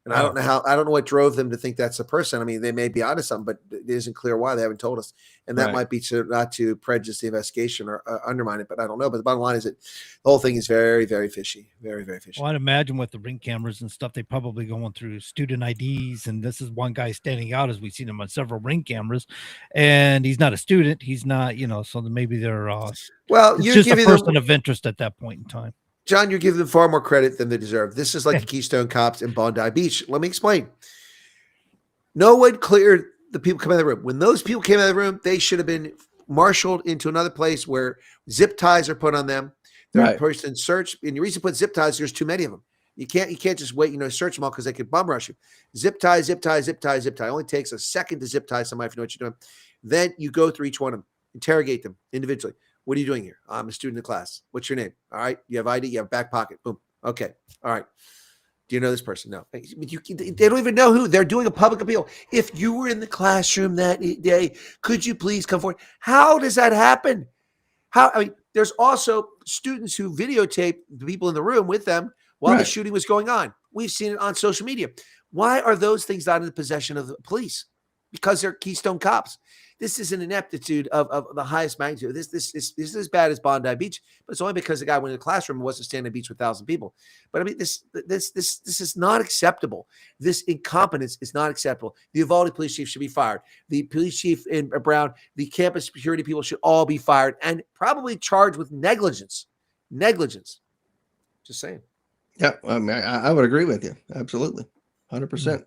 And I don't know what drove them to think that's a person. I mean, they may be onto something, but it isn't clear why. They haven't told us. And that might be not to prejudice the investigation or undermine it, but I don't know. But the bottom line is that the whole thing is very, very fishy. Very, very fishy. Well, I'd imagine with the Ring cameras and stuff, they probably going through student IDs. And this is one guy standing out, as we've seen him on several Ring cameras. And he's not a student. He's not, so maybe they're it's just a person of interest at that point in time. John, you're giving them far more credit than they deserve. This is like the Keystone Cops in Bondi Beach. Let me explain. No one cleared the people coming out of the room. When those people came out of the room, they should have been marshaled into another place where zip ties are put on them. They're person searched. And the reason to put zip ties, there's too many of them. You can't just wait, search them all because they could bum rush you. Zip tie, zip tie, zip tie, zip tie. It only takes a second to zip tie somebody if you know what you're doing. Then you go through each one of them, interrogate them individually. What are you doing here? I'm a student in class. What's your name? All right. You have ID. You have back pocket. Boom. Okay. All right. Do you know this person? No. They don't even know who. They're doing a public appeal. If you were in the classroom that day, could you please come forward? How does that happen? There's also students who videotape the people in the room with them while the shooting was going on. We've seen it on social media. Why are those things not in the possession of the police? Because they're Keystone Cops. This is an ineptitude of the highest magnitude. This is as bad as Bondi Beach, but it's only because the guy went in the classroom and wasn't standing on the beach with 1,000 people. But I mean, this is not acceptable. This incompetence is not acceptable. The Uvalde police chief should be fired. The police chief in Brown, the campus security people should all be fired and probably charged with negligence. Negligence. Just saying. Yeah, I would agree with you. Absolutely. 100%.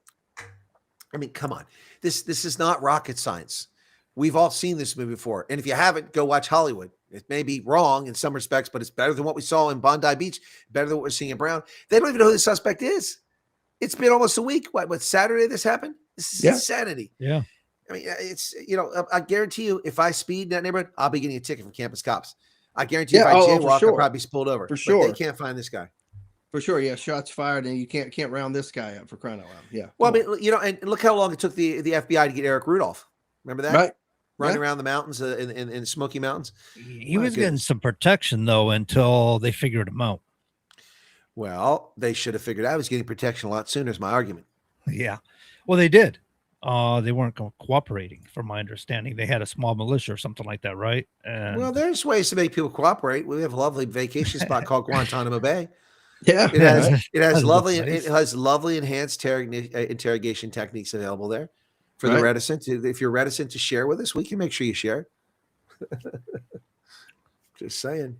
I mean, come on. This is not rocket science. We've all seen this movie before. And if you haven't, go watch Hollywood. It may be wrong in some respects, but it's better than what we saw in Bondi Beach, better than what we're seeing in Brown. They don't even know who the suspect is. It's been almost a week. What Saturday this happened? This is insanity. Yeah. I mean, it's, I guarantee you, if I speed in that neighborhood, I'll be getting a ticket from campus cops. I guarantee if I jaywalk, I'll probably be pulled over. For sure. But they can't find this guy. For sure. Yeah. Shots fired, and you can't round this guy up, for crying out loud. Yeah. Well, I mean, and look how long it took the FBI to get Eric Rudolph. Remember that? Right. Running around the mountains in the Smoky Mountains. He was getting some protection, though, until they figured him out. Well, they should have figured out he was getting protection a lot sooner, is my argument. Yeah. Well, they did. They weren't cooperating, from my understanding. They had a small militia or something like that, right? And well, there's ways to make people cooperate. We have a lovely vacation spot called Guantanamo Bay. Yeah, it has lovely enhanced interrogation techniques available there for the reticent. If you're reticent to share with us, we can make sure you share. Just saying.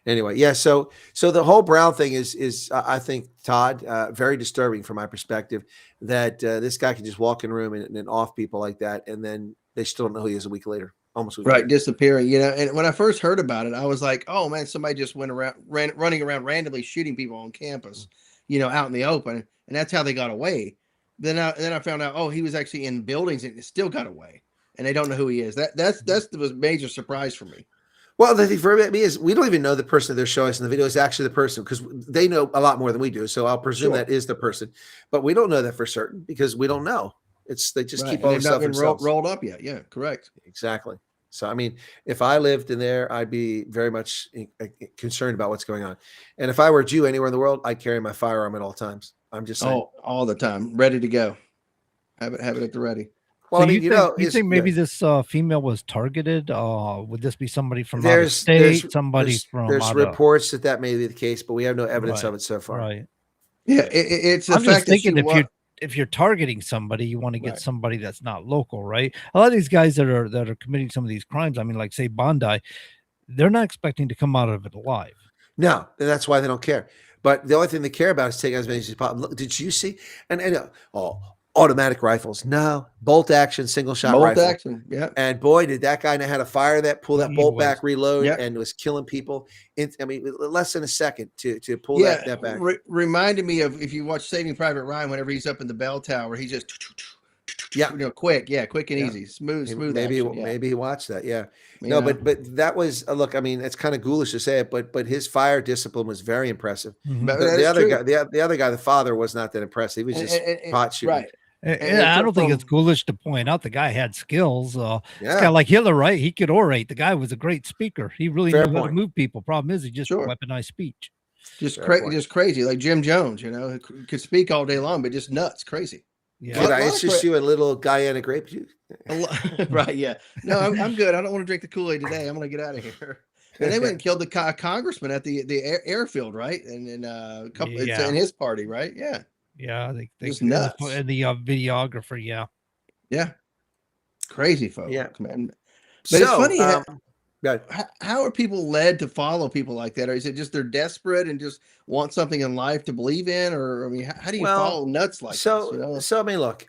Anyway, yeah. So the whole Brown thing is I think, Todd, very disturbing from my perspective that this guy can just walk in a room and off people like that, and then they still don't know who he is a week later. Almost disappearing. And when I first heard about it, I was like, oh man, somebody just went around running around randomly shooting people on campus, out in the open, and that's how they got away. Then I found out, oh, he was actually in buildings and still got away, and they don't know who he is. That's the major surprise for me. Well, the thing for me is we don't even know the person that they're showing us in the video is actually the person, because they know a lot more than we do. So I'll presume that is the person, but we don't know that for certain because we don't know. They just keep all the stuff themselves. Rolled up yet. Yeah, correct. Exactly. So, I mean, if I lived in there, I'd be very much concerned about what's going on. And if I were a Jew anywhere in the world, I'd carry my firearm at all times. I'm just saying. All the time, ready to go. Have it at the ready. Well, so I mean, you think maybe this female was targeted? Would this be somebody from out of state? There's reports that may be the case, but we have no evidence of it so far. Right. Yeah, it's. I'm just thinking if you're targeting somebody, you want to get somebody that's not local, right? A lot of these guys that are committing some of these crimes, I mean, like say Bondi, they're not expecting to come out of it alive. No, and that's why they don't care. But the only thing they care about is taking as many as possible. Look, did you see? And automatic rifles? No, bolt action, single shot rifle. Bolt action, yeah. And boy, did that guy know how to fire that, pull that bolt back, reload, and was killing people. Less than a second to pull that back. Reminded me of, if you watch Saving Private Ryan, whenever he's up in the bell tower, he just quick and easy, smooth. Maybe he watched that. Yeah. No, but that was look. I mean, it's kind of ghoulish to say it, but his fire discipline was very impressive. Mm-hmm. The other guy, the father, was not that impressive. He was just pot shooting. Right. I don't think it's ghoulish to point out the guy had skills. It's kind of like Hitler, right? He could orate. The guy was a great speaker. He really knew how to move people. Problem is, he just weaponized speech. Just crazy, like Jim Jones. Could speak all day long, but just nuts, crazy. Yeah, could I interest you a little Guyana grape juice? Right, yeah. No, I'm good. I don't want to drink the Kool-Aid today. I'm going to get out of here. And they went and killed the congressman at the airfield, right? And a couple in his party, right? Yeah. Yeah, they just nuts. And the videographer, yeah, crazy folks, man. But it's funny. How are people led to follow people like that? Or is it just they're desperate and just want something in life to believe in? Or I mean, how do you follow nuts like this? So I mean, look,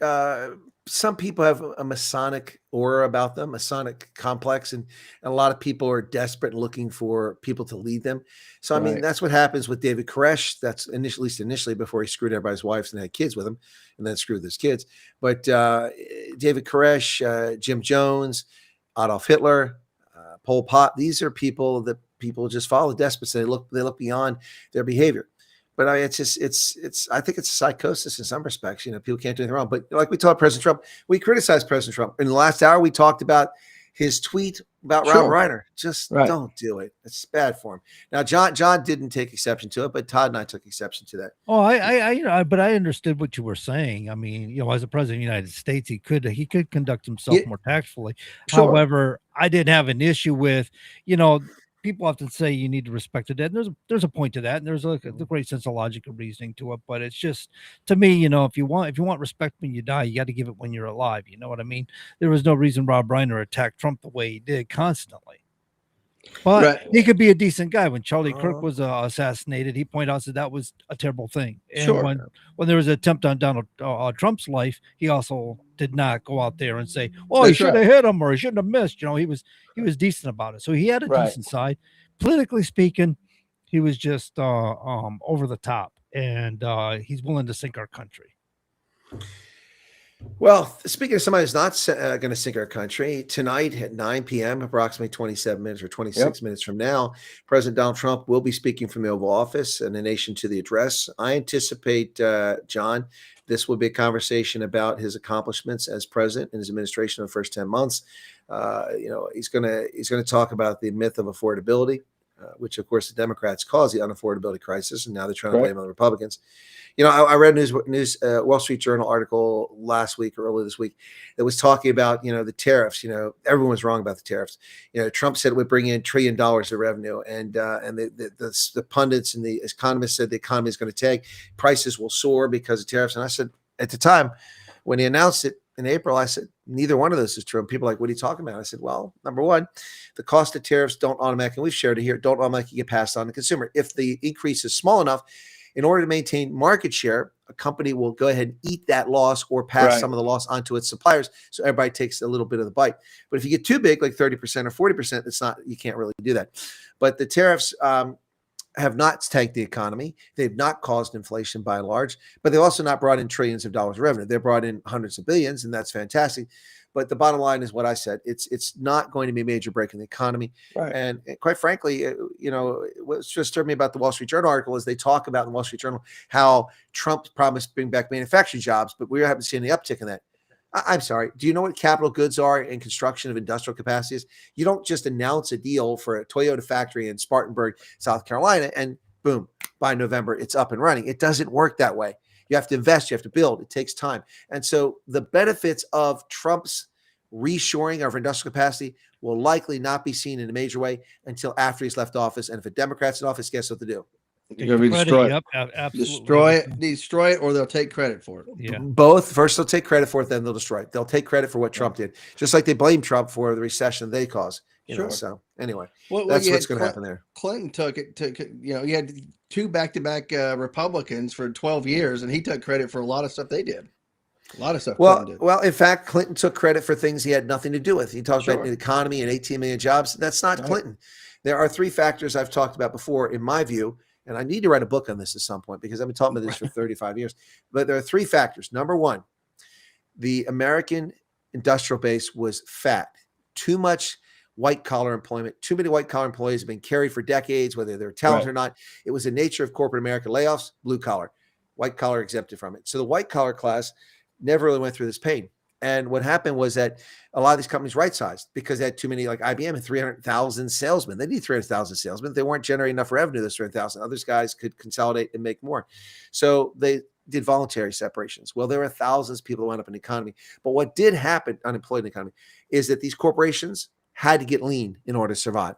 some people have a Masonic aura about them, Masonic complex, and a lot of people are desperate and looking for people to lead them. So I mean, that's what happens with David Koresh. That's initially before he screwed everybody's wives and had kids with him, and then screwed his kids. But David Koresh, Jim Jones, Adolf Hitler, Pol Pot. These are people that people just follow, desperate. They look beyond their behavior. But I think it's a psychosis in some respects. People can't do anything wrong. But like we told President Trump, we criticized President Trump. In the last hour, we talked about his tweet about Rob Reiner. Just don't do it. It's bad for him. Now, John didn't take exception to it, but Todd and I took exception to that. Oh, but I understood what you were saying. I mean, as a president of the United States, he could conduct himself more tactfully. Sure. However, I didn't have an issue with, people often say you need to respect the dead. And there's a point to that, and there's a great sense of logic and reasoning to it. But it's just, to me, if you want respect when you die, you got to give it when you're alive. You know what I mean? There was no reason Rob Reiner attacked Trump the way he did constantly. But he could be a decent guy. When Charlie Kirk was assassinated, he pointed out that was a terrible thing. And when there was an attempt on Donald Trump's life, he also did not go out there and say, "Oh, he should have hit him or he shouldn't have missed." He was decent about it. So he had a decent side. Politically speaking, he was just over the top. and he's willing to sink our country. Well, speaking of somebody who's not going to sink our country, tonight at 9 p.m., approximately 27 minutes or 26 minutes from now, President Donald Trump will be speaking from the Oval Office and the nation to the address. I anticipate, John, this will be a conversation about his accomplishments as president in his administration in the first 10 months. He's going to talk about the myth of affordability, which, of course, the Democrats caused the unaffordability crisis, and now they're trying to blame it on the Republicans. I read a Wall Street Journal article last week or earlier this week that was talking about, the tariffs. Everyone was wrong about the tariffs. Trump said it would bring in $1 trillion of revenue, and the pundits and the economists said the economy is going to tank. Prices will soar because of tariffs. And I said at the time when he announced it in April, I said, neither one of those is true. And people are like, what are you talking about? I said, well, number one, the cost of tariffs don't automatically, and we've shared it here, don't automatically get passed on to the consumer. If the increase is small enough, in order to maintain market share, a company will go ahead and eat that loss or pass some of the loss onto its suppliers. So everybody takes a little bit of the bite. But if you get too big, like 30% or 40%, you can't really do that. But the tariffs have not tanked the economy. They've not caused inflation by and large, but they've also not brought in trillions of dollars of revenue. They've brought in hundreds of billions, and that's fantastic. But the bottom line is what I said. It's not going to be a major break in the economy. Right. And quite frankly, what just disturbed me about the Wall Street Journal article is they talk about in the Wall Street Journal how Trump promised to bring back manufacturing jobs, but we haven't seen any uptick in that. I'm sorry. Do you know what capital goods are in construction of industrial capacities? You don't just announce a deal for a Toyota factory in Spartanburg, South Carolina, and boom, by November, it's up and running. It doesn't work that way. You have to invest. You have to build. It takes time. And so the benefits of Trump's reshoring of industrial capacity will likely not be seen in a major way until after he's left office. And if a Democrat's in office, guess what to do? You're going to be destroyed. Yep, absolutely. Destroy it, or they'll take credit for it. Yeah. Both. First, they'll take credit for it, then they'll destroy it. They'll take credit for what Trump did, just like they blame Trump for the recession they caused. So anyway, that's what's going to happen there. Clinton you had two back-to-back Republicans for 12 years, and he took credit for a lot of stuff they did. A lot of stuff. Well, in fact, Clinton took credit for things he had nothing to do with. He talked about the economy and 18 million jobs. That's not Clinton. There are three factors I've talked about before, in my view, and I need to write a book on this at some point because I've been talking about this for 35 years. But there are three factors. Number one, the American industrial base was fat. Too much white-collar employment. Too many white-collar employees have been carried for decades, whether they're talented or not. It was the nature of corporate America. Layoffs, blue-collar. White-collar exempted from it. So the white-collar class never really went through this pain. And what happened was that a lot of these companies right-sized because they had too many, like IBM had 300,000 salesmen. They need 300,000 salesmen. They weren't generating enough revenue, those 300,000. Other guys could consolidate and make more. So they did voluntary separations. Well, there were thousands of people who went up in the economy. But what did happen, unemployed in the economy, is that these corporations had to get lean in order to survive.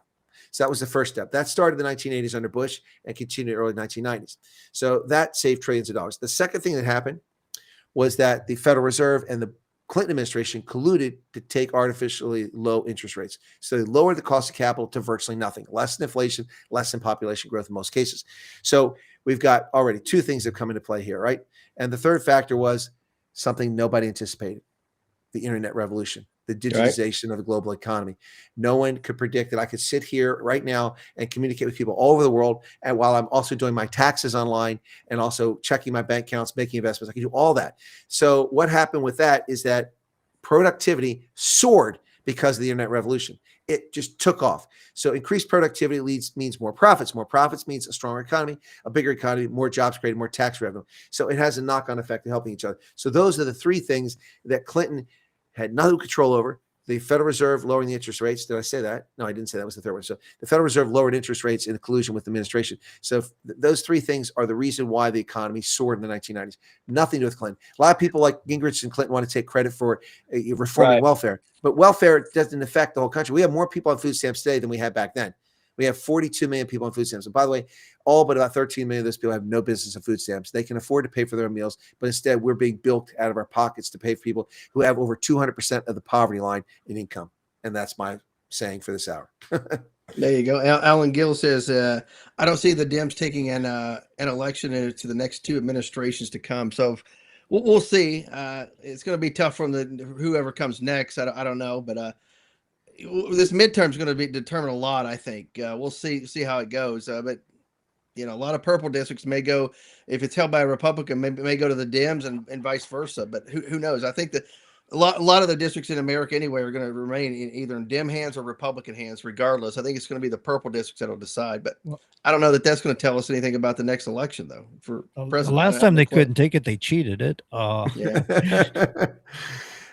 So that was the first step. That started in the 1980s under Bush and continued in the early 1990s. So that saved trillions of dollars. The second thing that happened was that the Federal Reserve and the Clinton administration colluded to take artificially low interest rates. So they lowered the cost of capital to virtually nothing, less than inflation, less than population growth in most cases. So we've got already two things that come into play here, right? And the third factor was something nobody anticipated, the internet revolution, the digitization of the global economy. No one could predict that I could sit here right now and communicate with people all over the world. And while I'm also doing my taxes online and also checking my bank accounts, making investments, I can do all that. So what happened with that is that productivity soared because of the internet revolution. It just took off. So increased productivity means more profits. More profits means a stronger economy, a bigger economy, more jobs created, more tax revenue. So it has a knock-on effect of helping each other. So those are the three things that Clinton had no control over. The Federal Reserve lowering the interest rates. Did I say that? No, I didn't say that. Was the third one. So the Federal Reserve lowered interest rates in collusion with the administration. So those three things are the reason why the economy soared in the 1990s. Nothing to do with Clinton. A lot of people like Gingrich and Clinton want to take credit for reforming welfare. But welfare doesn't affect the whole country. We have more people on food stamps today than we had back then. We have 42 million people on food stamps. And by the way, all but about 13 million of those people have no business on food stamps. They can afford to pay for their meals, but instead we're being bilked out of our pockets to pay for people who have over 200% of the poverty line in income. And that's my saying for this hour. There you go. Alan Gill says, I don't see the Dems taking an election to the next two administrations to come. So we'll see. It's going to be tough from whoever comes next. I don't know, but this midterm is going to determine a lot, I think. We'll see how it goes. But a lot of purple districts may go, if it's held by a Republican, may go to the Dems and vice versa. But who knows? I think that a lot of the districts in America anyway are going to remain either in Dem hands or Republican hands, regardless. I think it's going to be the purple districts that'll decide. But I don't know that that's going to tell us anything about the next election, though. For president, the last time they couldn't take it, they cheated it. Yeah.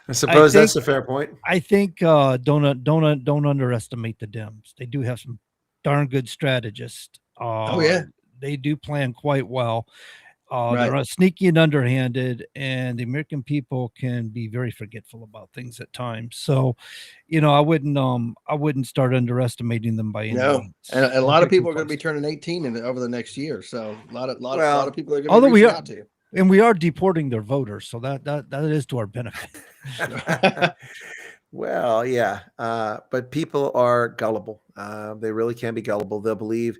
I suppose that's a fair point. I think don't underestimate the Dems. They do have some darn good strategists. They do plan quite well. They're sneaky and underhanded, and the American people can be very forgetful about things at times. So, I wouldn't start underestimating them by any means. And a lot of people are going to be turning 18 over the next year. So a lot of people are going to be reaching out to you. And we are deporting their voters, so that is to our benefit. Well, yeah, but people are gullible. They really can be gullible. They'll believe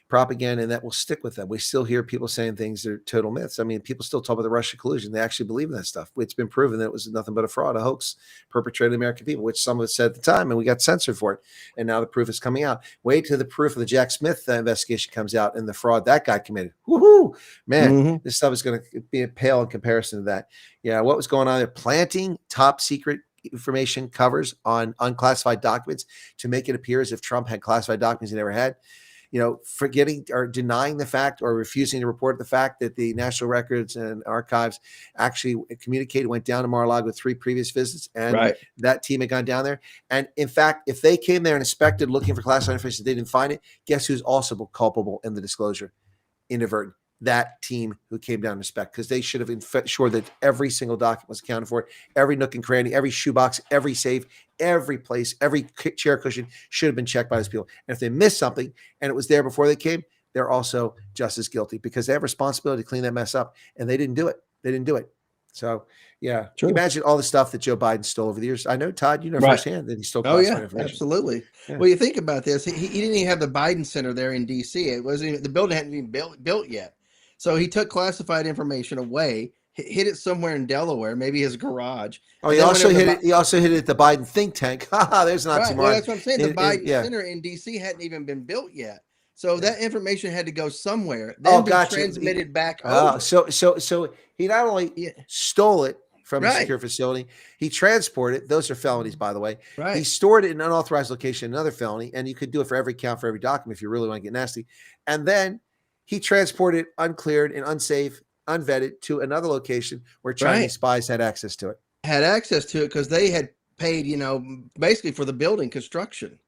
propaganda, and that will stick with them. We still hear people saying things that are total myths. I mean, people still talk about the Russia collusion. They actually believe in that stuff. It's been proven that it was nothing but a fraud, a hoax perpetrated on the American people, which some of us said at the time, and we got censored for it. And now the proof is coming out. Wait till the proof of the Jack Smith investigation comes out and the fraud that guy committed. Woohoo! Man, this stuff is going to be pale in comparison to that. Yeah, what was going on there? Planting top secret information covers on unclassified documents to make it appear as if Trump had classified documents he never had. Forgetting or denying the fact or refusing to report the fact that the National Records and Archives actually communicated, went down to Mar-a-Lago with 3 previous visits, and that team had gone down there. And in fact, if they came there and inspected looking for classified information, they didn't find it, guess who's also culpable in the disclosure? Inadvertent. That team who came down to inspect, because they should have ensured that every single document was accounted for, every nook and cranny, every shoebox, every safe, every place, every chair cushion should have been checked by those people. And if they missed something and it was there before they came, they're also just as guilty, because they have responsibility to clean that mess up, and they didn't do it. So, yeah, imagine all the stuff that Joe Biden stole over the years. I know, Todd, firsthand that he stole classified information. Absolutely. Yeah. Well, you think about this. He didn't even have the Biden Center there in D.C. It wasn't even, the building hadn't even built yet. So he took classified information away, hid it somewhere in Delaware, maybe his garage. Oh, he also hid it. He also hid it at the Biden think tank. There's an oxymoron. Well, that's what I'm saying. The Biden Center in D.C. hadn't even been built yet. So that information had to go somewhere. Then be transmitted back over. So he not only stole it from a secure facility, he transported it. Those are felonies, by the way. Right. He stored it in an unauthorized location, another felony, and you could do it for every count for every document if you really want to get nasty. And then he transported it uncleared and unsafe, unvetted to another location where Chinese spies had access to it. Had access to it because they had paid, basically for the building construction.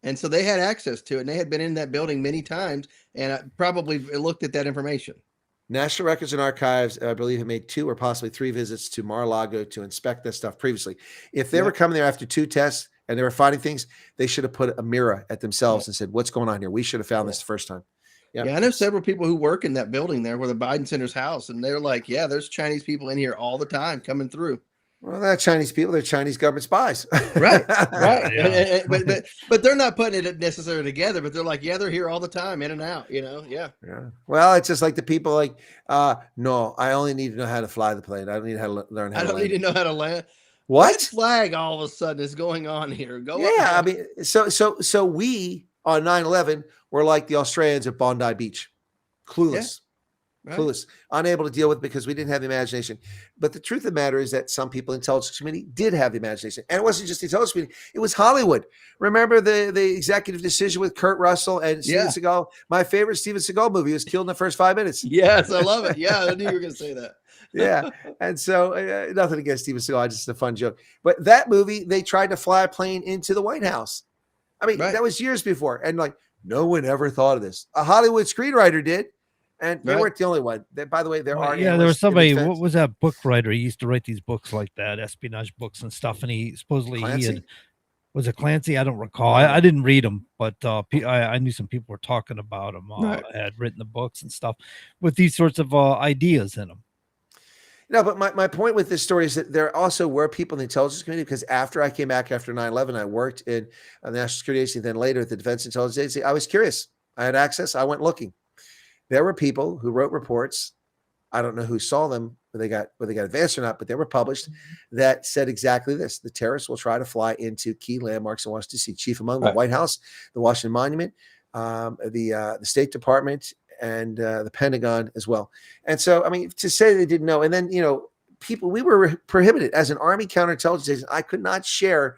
And so they had access to it, and they had been in that building many times and probably looked at that information. National Records and Archives, I believe, have made 2 or possibly 3 visits to Mar-a-Lago to inspect that stuff previously. If they were coming there after 2 tests and they were finding things, they should have put a mirror at themselves and said, what's going on here? We should have found this the first time. Yeah, I know several people who work in that building there where the Biden Center's house, and they're like, yeah, there's Chinese people in here all the time coming through. Well, they're not Chinese people. They're Chinese government spies. Right. But they're not putting it necessarily together, but they're like, yeah, they're here all the time, in and out, Yeah. Well, it's just like the people like, no, I only need to know how to fly the plane. I don't need to learn how to land. I don't need to know how to land. What flag all of a sudden is going on here? I mean, so we on 9/11 were like the Australians at Bondi Beach, clueless. Clueless, unable to deal with it because we didn't have the imagination. But the truth of the matter is that some people in the intelligence community did have the imagination. And it wasn't just the intelligence community, it was Hollywood. Remember the executive decision with Kurt Russell and Steven Seagal? My favorite Steven Seagal movie was killed in the first 5 minutes. Yes, I love it. Yeah, I knew you were going to say that. Yeah. And so nothing against Steven Seagal, just a fun joke. But that movie, they tried to fly a plane into the White House. I mean, that was years before. And no one ever thought of this. A Hollywood screenwriter did. And they weren't the only one. By the way, there are. Yeah, there was somebody. What was that book writer? He used to write these books like that, espionage books and stuff. And he supposedly was it Clancy? I don't recall. I didn't read them, but I knew some people were talking about him. Had written the books and stuff with these sorts of ideas in them. No, but my point with this story is that there also were people in the intelligence community, because after I came back after 9/11, I worked in the National Security Agency, then later at the Defense Intelligence Agency. I was curious. I had access. I went looking. There were people who wrote reports. I don't know who saw them, whether they got advanced or not, but they were published that said exactly this: the terrorists will try to fly into key landmarks in Washington, D.C., chief among the White House, the Washington Monument, the State Department, and the Pentagon as well. And so, I mean, to say they didn't know, and then, people, we were prohibited as an Army counterintelligence agent. I could not share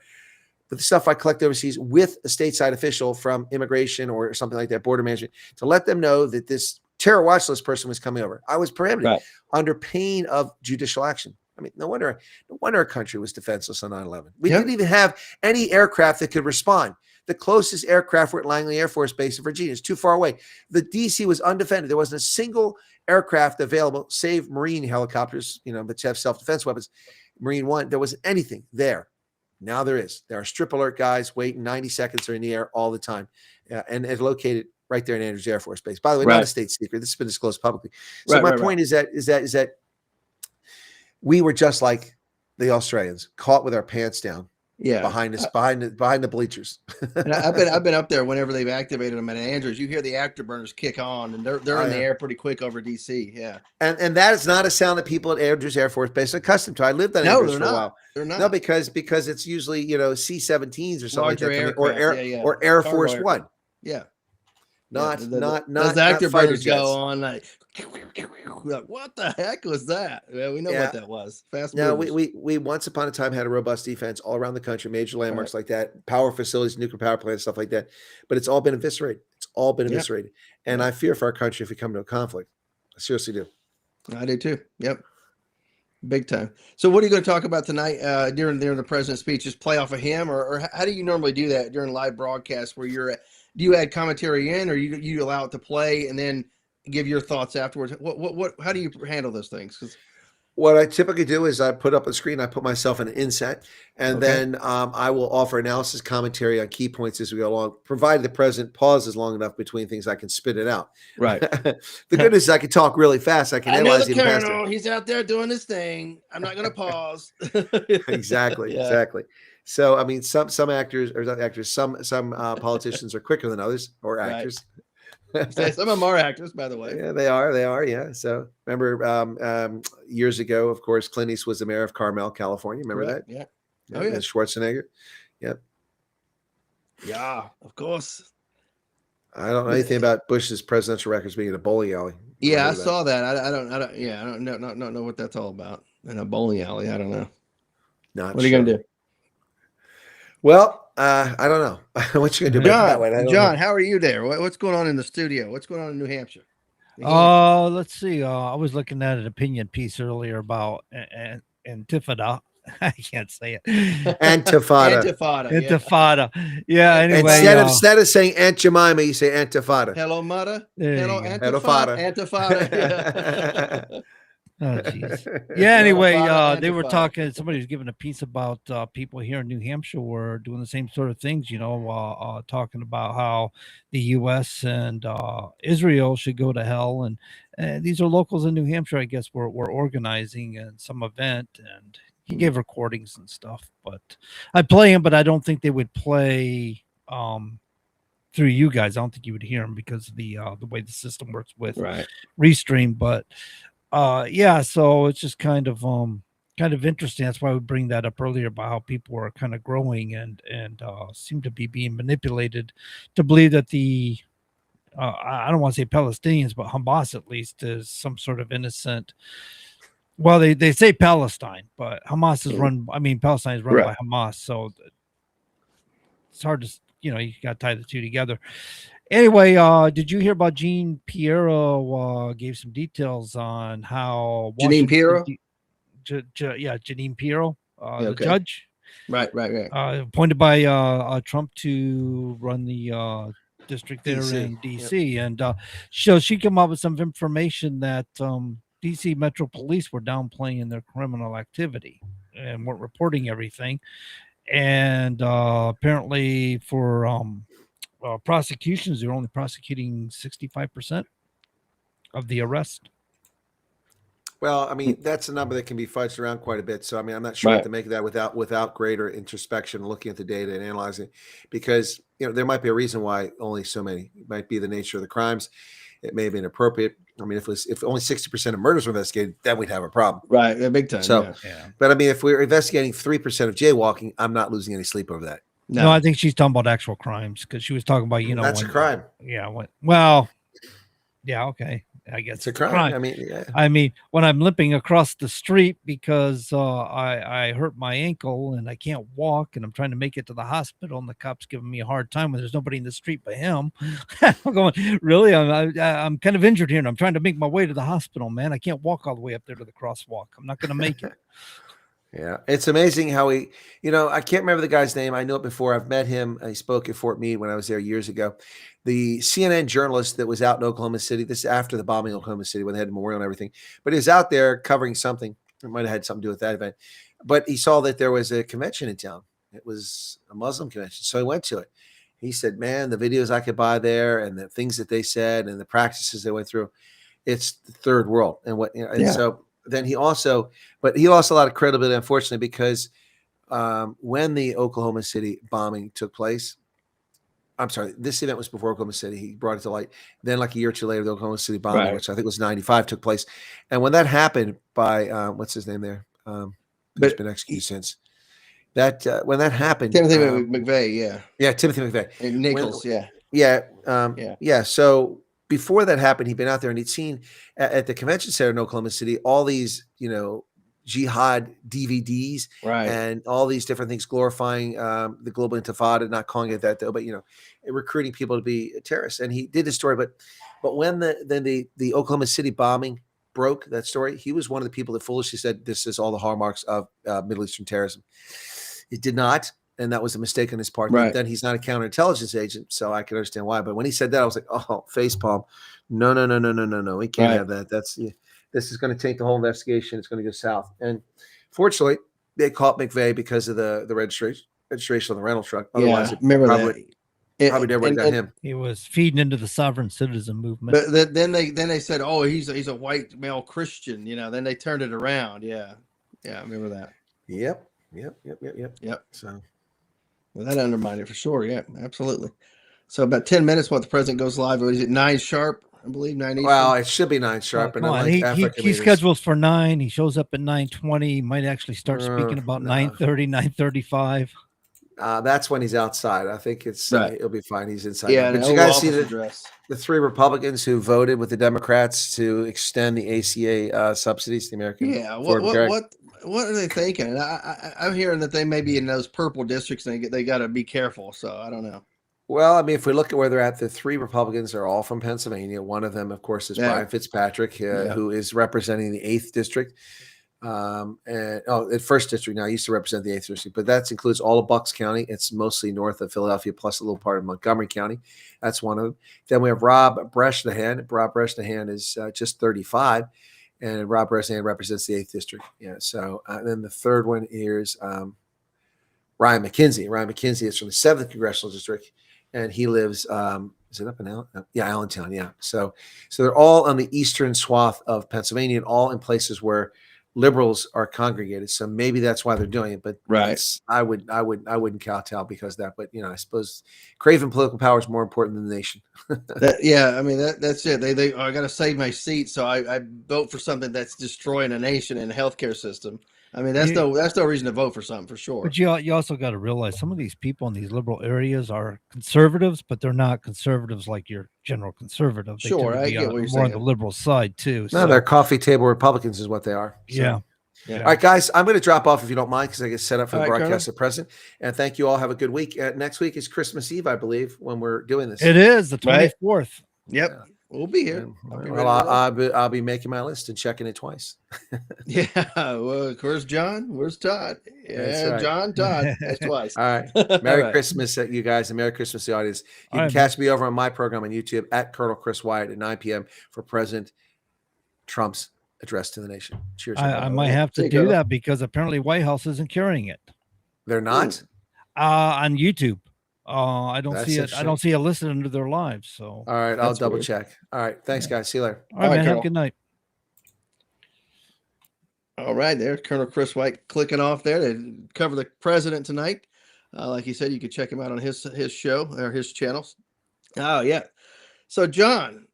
the stuff I collect overseas with a stateside official from immigration or something like that, border management, to let them know that this terror watch list person was coming over. I was prohibited under pain of judicial action. I mean, no wonder our country was defenseless on 9/11. We didn't even have any aircraft that could respond. The closest aircraft were at Langley Air Force Base in Virginia. It's too far away. The DC was undefended. There wasn't a single aircraft available, save Marine helicopters, that have self-defense weapons. Marine One, there wasn't anything there. Now there is. There are strip alert guys waiting 90 seconds. They're in the air all the time. And it's located right there in Andrews Air Force Base. By the way, not a state secret. This has been disclosed publicly. So my point is that we were just like the Australians, caught with our pants down. Yeah, behind the bleachers. And I've been up there whenever they've activated them at Andrews. You hear the afterburners kick on, and they're in the air pretty quick over DC. Yeah, and that is not a sound that people at Andrews Air Force Base are accustomed to. I lived on Andrews for a while. They're not. No, because it's usually C-17s or something larger like that, or Air Force One. Yeah, not those afterburners go on like what the heck was that? Well, we know what that was. Fast movers. We once upon a time had a robust defense all around the country, major landmarks like that, power facilities, nuclear power plants, stuff like that. But it's all been eviscerated. And I fear for our country if we come to a conflict. I seriously do. I do too. Yep. Big time. So what are you going to talk about tonight during the president's speech? Just play off of him, or how do you normally do that during live broadcasts where you're at? Do you add commentary in, or you allow it to play and then give your thoughts afterwards? How do you handle those things? What I typically do is I put up a screen, I put myself in an inset, and then I will offer analysis commentary on key points as we go along, provided the president pauses long enough between things I can spit it out. Right. The good news is I can talk really fast. I can analyze even faster. He's out there doing his thing. I'm not going to pause. Exactly. So, I mean, some actors, or not actors, some politicians are quicker than others, or actors. Some of them are actors, by the way. Yeah, they are. Yeah. So remember years ago, of course, Clint Eastwood was the mayor of Carmel, California. Remember that? Yeah. Schwarzenegger. Yep. Yeah, of course. I don't know anything about Bush's presidential records being in a bowling alley. Yeah, I saw that. I don't know what that's all about. In a bowling alley, I don't know. What are you gonna do? Well, I don't know. What you gonna do? John, how are you there? What's going on in the studio? What's going on in New Hampshire? Let's see. I was looking at an opinion piece earlier about Antifada. I can't say it. Antifada. Yeah. Anyway, instead of saying Aunt Jemima, you say Antifada. Hello, mother. Hello, Antifada. Antifada. Oh, geez. Yeah. Anyway, they were talking. Somebody was giving a piece about people here in New Hampshire were doing the same sort of things. Talking about how the U.S. and Israel should go to hell, and these are locals in New Hampshire, I guess, were organizing some event, and he gave recordings and stuff. But I'd play him, but I don't think they would play through you guys. I don't think you would hear them because of the way the system works with Restream, but. So it's just kind of interesting. That's why we bring that up earlier about how people are kind of growing and seem to be being manipulated to believe that the I don't want to say Palestinians, but Hamas at least is some sort of innocent. Well, they say Palestine, but Hamas is run. I mean, Palestine is run by Hamas, so it's hard to you got to tie the two together. Anyway, did you hear about Jean Piero? Gave some details on how Jeanine Pirro? Jeanine Pirro, the judge. Right. Appointed by Trump to run the district there in DC. And so she came up with some information that DC Metro Police were downplaying their criminal activity and weren't reporting everything. And apparently for prosecutions, they're only prosecuting 65% of the arrest. Well, I mean, that's a number that can be fudged around quite a bit. So, I mean, I'm not sure what to make of that without greater introspection, looking at the data and analyzing it, because, there might be a reason why only so many. It might be the nature of the crimes. It may have been appropriate. I mean, if only 60% of murders were investigated, then we'd have a problem. Right. Big time. So, but I mean, if we're investigating 3% of jaywalking, I'm not losing any sleep over that. No, I think she's talking about actual crimes because she was talking about, that's a crime. Yeah. Well, Yeah, okay. I guess It's a crime. I mean, yeah. I mean, when I'm limping across the street because I hurt my ankle and I can't walk and I'm trying to make it to the hospital and the cop's giving me a hard time when there's nobody in the street but him. I'm going, really? I'm kind of injured here and I'm trying to make my way to the hospital, man. I can't walk all the way up there to the crosswalk. I'm not going to make it. Yeah, it's amazing how he, I can't remember the guy's name. I know it before. I've met him. He spoke at Fort Meade when I was there years ago. The CNN journalist that was out in Oklahoma City, this is after the bombing of Oklahoma City when they had the memorial and everything, but he was out there covering something. It might have had something to do with that event, but he saw that there was a convention in town. It was a Muslim convention. So he went to it. He said, man, the videos I could buy there and the things that they said and the practices they went through, it's the third world. And so then he lost a lot of credibility, unfortunately, because when the Oklahoma City bombing took place, I'm sorry, this event was before Oklahoma City. He brought it to light. Then like a year or two later, the Oklahoma City bombing, which I think was 95, took place. And when that happened by, what's his name there? He's been executed since. When that happened. Timothy McVeigh, yeah. Yeah, Timothy McVeigh. And Nichols, yeah. Yeah. So before that happened, he'd been out there and he'd seen at the convention center in Oklahoma City all these, jihad DVDs and all these different things glorifying the global intifada, not calling it that though, but recruiting people to be terrorists. And he did his story, but when the Oklahoma City bombing broke, that story, he was one of the people that foolishly said this is all the hallmarks of Middle Eastern terrorism. It did not. And that was a mistake on his part. Right. Then he's not a counterintelligence agent, so I can understand why. But when he said that, I was like, oh, facepalm. No. We can't have that. This is going to take the whole investigation. It's going to go south. And fortunately, they caught McVeigh because of the registration on the rental truck. Otherwise, probably never got him. He was feeding into the sovereign citizen movement. But then they said, oh, he's a white male Christian. Then they turned it around. Yeah, I remember that. Yep. So. Well, that undermined it for sure. Yeah, absolutely. So about 10 minutes while the president goes live. What is it, 9 sharp? I believe 9 Eastern. Well, it should be 9 sharp. He schedules for 9. He shows up at 9:20. He might actually start speaking about 9:30, 9:35. That's when he's outside. I think it'll be fine. He's inside. Yeah, but you guys see the 3 Republicans who voted with the Democrats to extend the ACA subsidies to the American. Yeah. What are they thinking? I'm hearing that they may be in those purple districts and they got to be careful. So I don't know. Well, I mean, if we look at where they're at, the 3 Republicans are all from Pennsylvania. One of them, of course, is Brian Fitzpatrick, who is representing the 8th district. The 1st district now. He used to represent the 8th district, but that includes all of Bucks County. It's mostly north of Philadelphia, plus a little part of Montgomery County. That's one of them. Then we have Rob Bresnahan. Rob Bresnahan is just 35, and Rob Bresnahan represents the 8th district. Yeah. So then the third one is Ryan McKenzie. Ryan McKenzie is from the 7th congressional district, and he lives. Is it up in Allentown? Yeah. So they're all on the eastern swath of Pennsylvania, and all in places where liberals are congregated. So maybe that's why they're doing it. But I wouldn't kowtow because of that. But I suppose craving political power is more important than the nation. I mean that's it. I got to save my seat, so I vote for something that's destroying a nation and a healthcare system. I mean that's no reason to vote for something for sure. But you also got to realize some of these people in these liberal areas are conservatives, but they're not conservatives like your general conservative. They sure, I get what you're more saying. on the liberal side too. No, they're coffee table Republicans is what they are. So. Yeah. All right, guys, I'm going to drop off if you don't mind because I get set up for the broadcast Colonel. at present. And thank you all. Have a good week. Next week is Christmas Eve, I believe, when we're doing this. It is the 24th. Yep. Yeah. We'll be here. I'll be making my list and checking it twice. Yeah. Well, where's John? Where's Todd? Yeah, right. John, Todd. That's twice. All right. Merry Christmas, you guys, and Merry Christmas to the audience. You can catch me over on my program on YouTube at Colonel Chris Wyatt at 9 p.m. for President Trump's address to the nation. Cheers. I might have to do that because apparently White House isn't carrying it. They're not? On YouTube. I don't see it. I don't see it listed under their lives. So all right, I'll double check. All right, thanks, guys. See you later. All right, man. Have a good night. All right, there's Colonel Chris White clicking off there to cover the president tonight. Like he said, you can check him out on his show or his channels. Oh yeah. So John,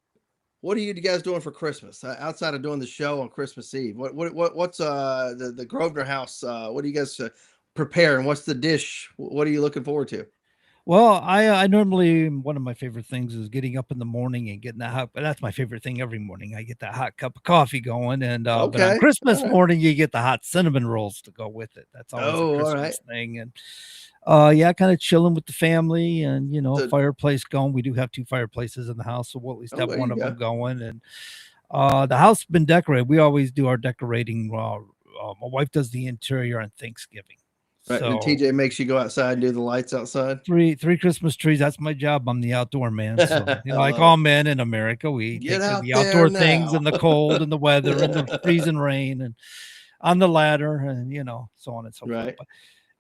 what are you guys doing for Christmas outside of doing the show on Christmas Eve? What's the Grosvenor House? What do you guys prepare, and what's the dish? What are you looking forward to? Well, I normally, one of my favorite things is getting up in the morning and getting that hot. But that's my favorite thing every morning. I get that hot cup of coffee going, and but on Okay. Christmas All right. morning you get the hot cinnamon rolls to go with it. That's always a Oh, all Christmas right. thing, and yeah, kind of chilling with the family, and So, fireplace going. We do have 2 fireplaces in the house, so we'll at least oh, have there one you of them go. going, and the house has been decorated. We always do our decorating. My wife does the interior on Thanksgiving. Right. And So TJ makes you go outside and do the lights outside. three Christmas trees. That's my job. I'm the outdoor man. So I like love all it. men in America, we Get take to out the there outdoor things now. and the cold and the weather and the freezing rain and on the ladder and so on and so forth. Right.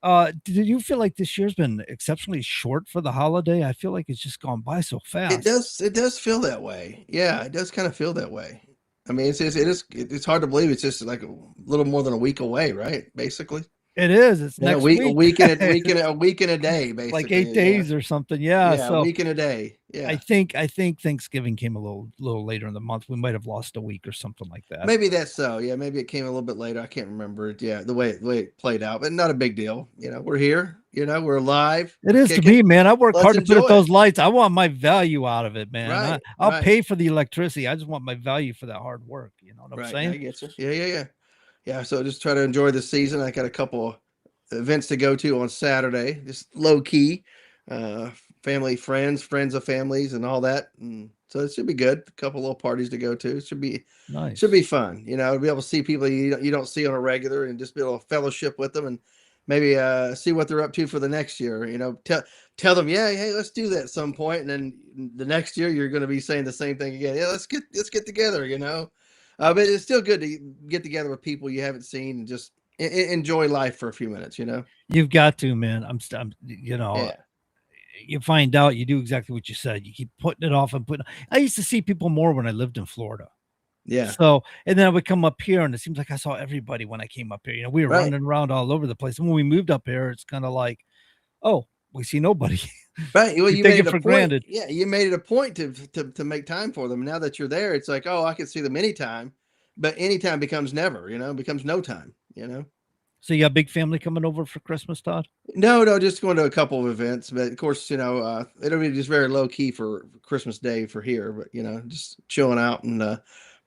But did you feel like this year's been exceptionally short for the holiday? I feel like it's just gone by so It fast. does. It does feel that way. Yeah, it does kind of feel that way. I mean, it's hard to believe it's just like a little more than a week away, right? Basically, It is. It's and next a week. week and a week and a day, Like basically. 8 days or something. Yeah. Yeah, a So week and a day. I Yeah, think Thanksgiving came a little later in the month. We might have lost a week or something like that. maybe that's so. Yeah, maybe it came a little bit later. I can't remember it. Yeah, the way it played out, but not a big deal. We're here. We're alive. It We're is to kicking. me, man. I work Let's hard to put up enjoy it. those lights. I want my value out of it, man. Right, I'll right, pay for the electricity. I just want my value for that hard work. You know what I'm right. I saying? get you. Yeah. So just try to enjoy the season. I got a couple events to go to on Saturday, just low key, family, friends of families, and all that. And so it should be good. A couple little parties to go to. It should be Nice. fun. Be able to see people you don't see on a regular, and just be able to fellowship with them, and maybe see what they're up to for the next year. Tell them, yeah, hey, let's do that at some point, and then the next year you're going to be saying the same thing again. Yeah, let's get together. But it's still good to get together with people you haven't seen and just enjoy life for a few minutes. You've got to, man. Yeah. You find out you do exactly what you said. You keep putting it off and putting. I used to see people more when I lived in Florida. Yeah. So, and then I would come up here, and it seems like I saw everybody when I came up here. We were Right. running around all over the place. And when we moved up here, it's kind of like, oh, we see nobody. Right. Well, You you take made it it for a point. granted. Yeah, you made it a point to make time for them. Now that you're there, it's like, oh, I can see them anytime, but anytime becomes never. Becomes no time. So you got a big family coming over for Christmas, Todd? No, just going to a couple of events, but of course, it'll be just very low key for Christmas Day for here, but just chilling out and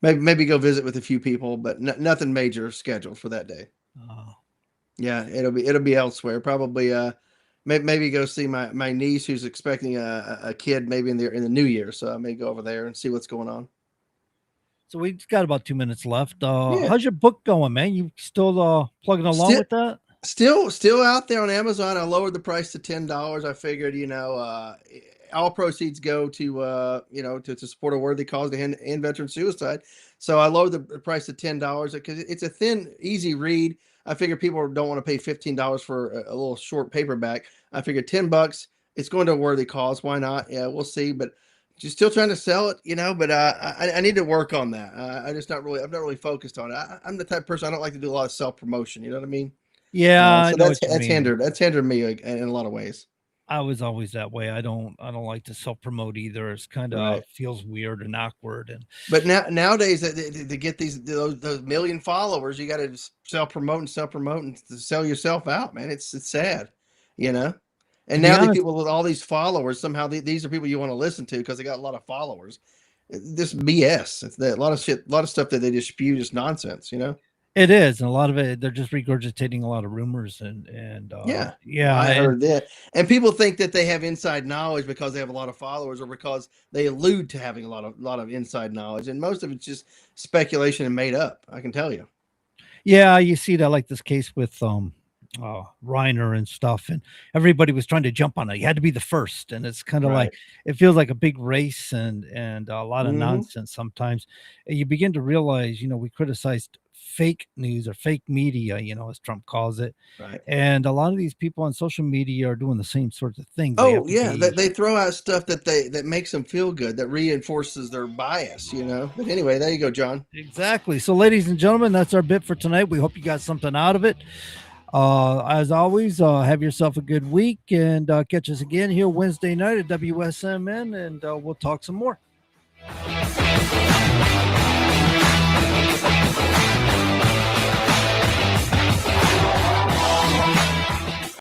maybe go visit with a few people, but nothing major scheduled for that day. Oh. Yeah, it'll be elsewhere. Probably maybe go see my niece who's expecting a kid maybe in the new year, so I may go over there and see what's going on. So we've got about 2 minutes left. Yeah. How's your book going, man? You still plugging along with that? Still out there on Amazon. I lowered the price to $10. I figured, all proceeds go to to support a worthy cause to end veteran suicide. So I lowered the price to $10 because it's a thin, easy read. I figure people don't want to pay $15 for a little short paperback. I figured $10. It's going to a worthy cause. Why not? Yeah, we'll see. But just still trying to sell it, But I need to work on that. I'm not really focused on it. I'm the type of person I don't like to do a lot of self promotion. You know what I mean? Yeah, I So know that's what you mean. hindered me in a lot of ways. I was always that way. I don't like to self promote either. It's kind of Right. feels weird and awkward. And But nowadays to get those million followers, you got to self promote and to sell yourself out, man. It's sad, And to be now the honest, people with all these followers, somehow these are people you want to listen to because they got a lot of followers. This BS. It's a lot of shit, a lot of stuff that they just spew, just nonsense, it is, and a lot of it they're just regurgitating a lot of rumors and Yeah, I and heard that. And people think that they have inside knowledge because they have a lot of followers or because they allude to having a lot of inside knowledge. And most of it's just speculation and made up, I can tell you. yeah, you see that like this case with Reiner and stuff, and everybody was trying to jump on it. You had to be the first, and it's kind of Right. like it feels like a big race and a lot of Mhm. nonsense sometimes. And you begin to realize, we criticized fake news or fake media, as Trump calls it, Right. and a lot of these people on social media are doing the same sorts of things. They have Oh to yeah, be they throw out stuff that makes them feel good, that reinforces their bias, But anyway, there you go, John. exactly. So, ladies and gentlemen, that's our bit for tonight. We hope you got something out of it. As always, have yourself a good week and catch us again here Wednesday night at WSMN, and we'll talk some more.